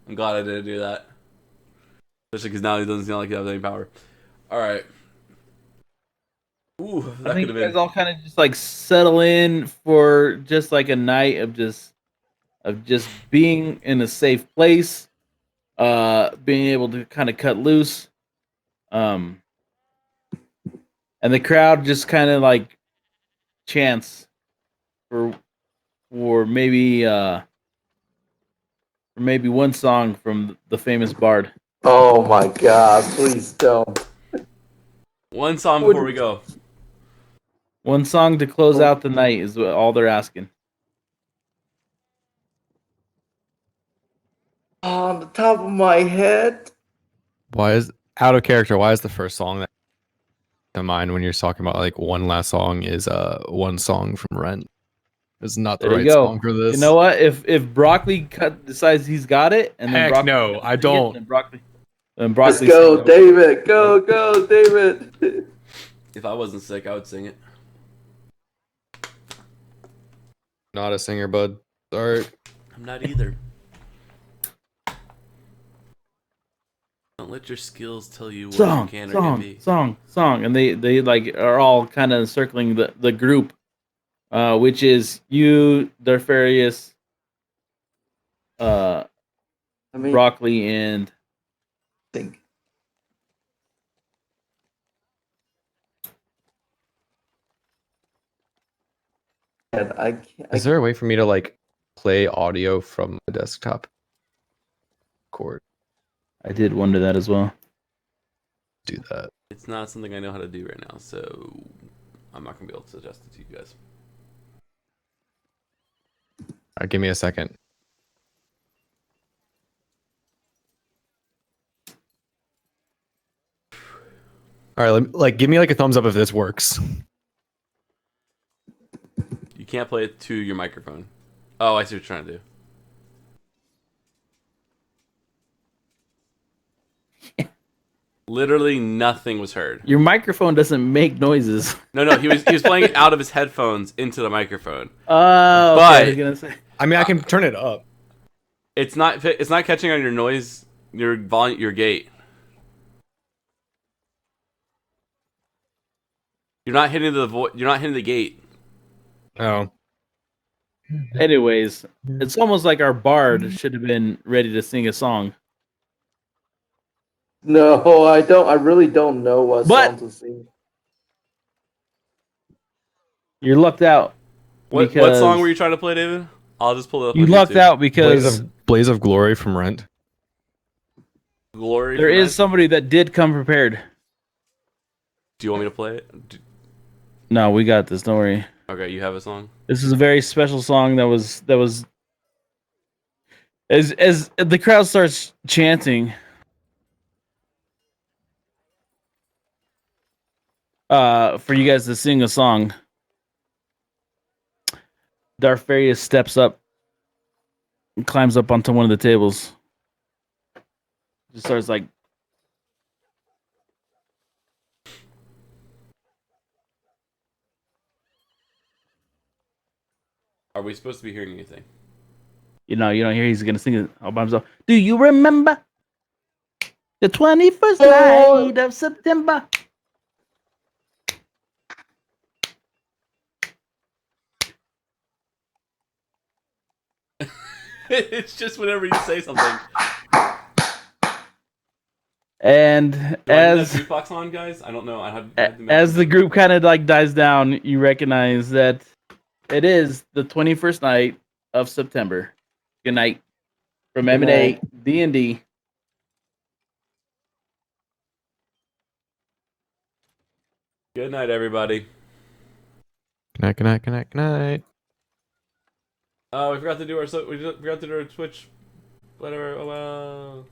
Speaker 1: I'm glad I didn't do that. Especially because now he doesn't seem like he has any power. Alright. Ooh, that
Speaker 2: I think
Speaker 1: could
Speaker 2: you
Speaker 1: have
Speaker 2: guys
Speaker 1: been.
Speaker 2: all kind of just like settle in for just like a night of just being in a safe place, being able to kind of cut loose, and the crowd just kind of like chants for maybe one song from the famous bard.
Speaker 3: Oh my God! Please don't.
Speaker 1: One song before we go.
Speaker 2: One song to close out the night is all they're asking.
Speaker 3: On the top of my head.
Speaker 7: Why is out of character? Why is the first song that to mind when you're talking about like one last song is one song from Rent? It's not the
Speaker 2: There you
Speaker 7: right
Speaker 2: go.
Speaker 7: song for this.
Speaker 2: You know what? If Broccoli decides he's got it, and then
Speaker 7: Heck
Speaker 2: Broccoli
Speaker 7: no, I
Speaker 2: sing it,
Speaker 7: don't.
Speaker 2: then Broccoli
Speaker 3: Let's go,
Speaker 2: sings.
Speaker 3: David. Go, David.
Speaker 1: If I wasn't sick, I would sing it.
Speaker 7: Not a singer, bud. Sorry.
Speaker 1: I'm not either. Don't let your skills tell you what you can or can be.
Speaker 2: Song, and they like are all kind of circling the group, which is you, Darfarius, Broccoli, and
Speaker 3: Think. And I can't.
Speaker 7: Is there a way for me to like play audio from the desktop? Chord.
Speaker 2: I did wonder that as well.
Speaker 7: Do that.
Speaker 1: It's not something I know how to do right now, so I'm not gonna be able to suggest it to you guys.
Speaker 7: All right, give me a second. All right, give me like a thumbs up if this works.
Speaker 1: You can't play it to your microphone. Oh, I see what you're trying to do. Literally nothing was heard.
Speaker 2: Your microphone doesn't make noises.
Speaker 1: No, he was playing it out of his headphones into the microphone.
Speaker 2: Oh,
Speaker 1: But-
Speaker 2: okay, I was gonna say.
Speaker 7: I mean, I can turn it up.
Speaker 1: It's not catching on your noise, your volume, your gate. You're not hitting you're not hitting the gate.
Speaker 7: Oh.
Speaker 2: Anyways, it's almost like our bard should have been ready to sing a song.
Speaker 3: No, I don't. I really don't know what
Speaker 2: But-
Speaker 3: song to sing.
Speaker 2: You're lucked out.
Speaker 1: What song were you trying to play, David? I'll just pull it up.
Speaker 2: You
Speaker 1: on
Speaker 2: lucked
Speaker 1: YouTube.
Speaker 2: out because
Speaker 7: Blaze of Glory from Rent.
Speaker 1: Glory.
Speaker 2: there
Speaker 1: from
Speaker 2: is
Speaker 1: that?
Speaker 2: somebody that did come prepared.
Speaker 1: Do you want me to play it?
Speaker 2: No, we got this. Don't worry.
Speaker 1: Okay, you have a song.
Speaker 2: This is a very special song that was as the crowd starts chanting. For you guys to sing a song, Darth Vader steps up and climbs up onto one of the tables. Just starts like,
Speaker 1: Are we supposed to be hearing anything?
Speaker 2: you don't hear he's gonna sing it all by himself. Do you remember the 21st night of September?
Speaker 1: It's just whenever you say something.
Speaker 2: And
Speaker 1: Do I need
Speaker 2: as
Speaker 1: that jukebox on, guys? I don't know. I had
Speaker 2: as the group kind of like dies down, you recognize that it is the 21st night of September. Good night from
Speaker 3: Good
Speaker 2: M&A&D&D.
Speaker 1: Good night, everybody.
Speaker 7: Good night, good night, good night, good night.
Speaker 1: We forgot to do our Twitch, whatever. Oh well.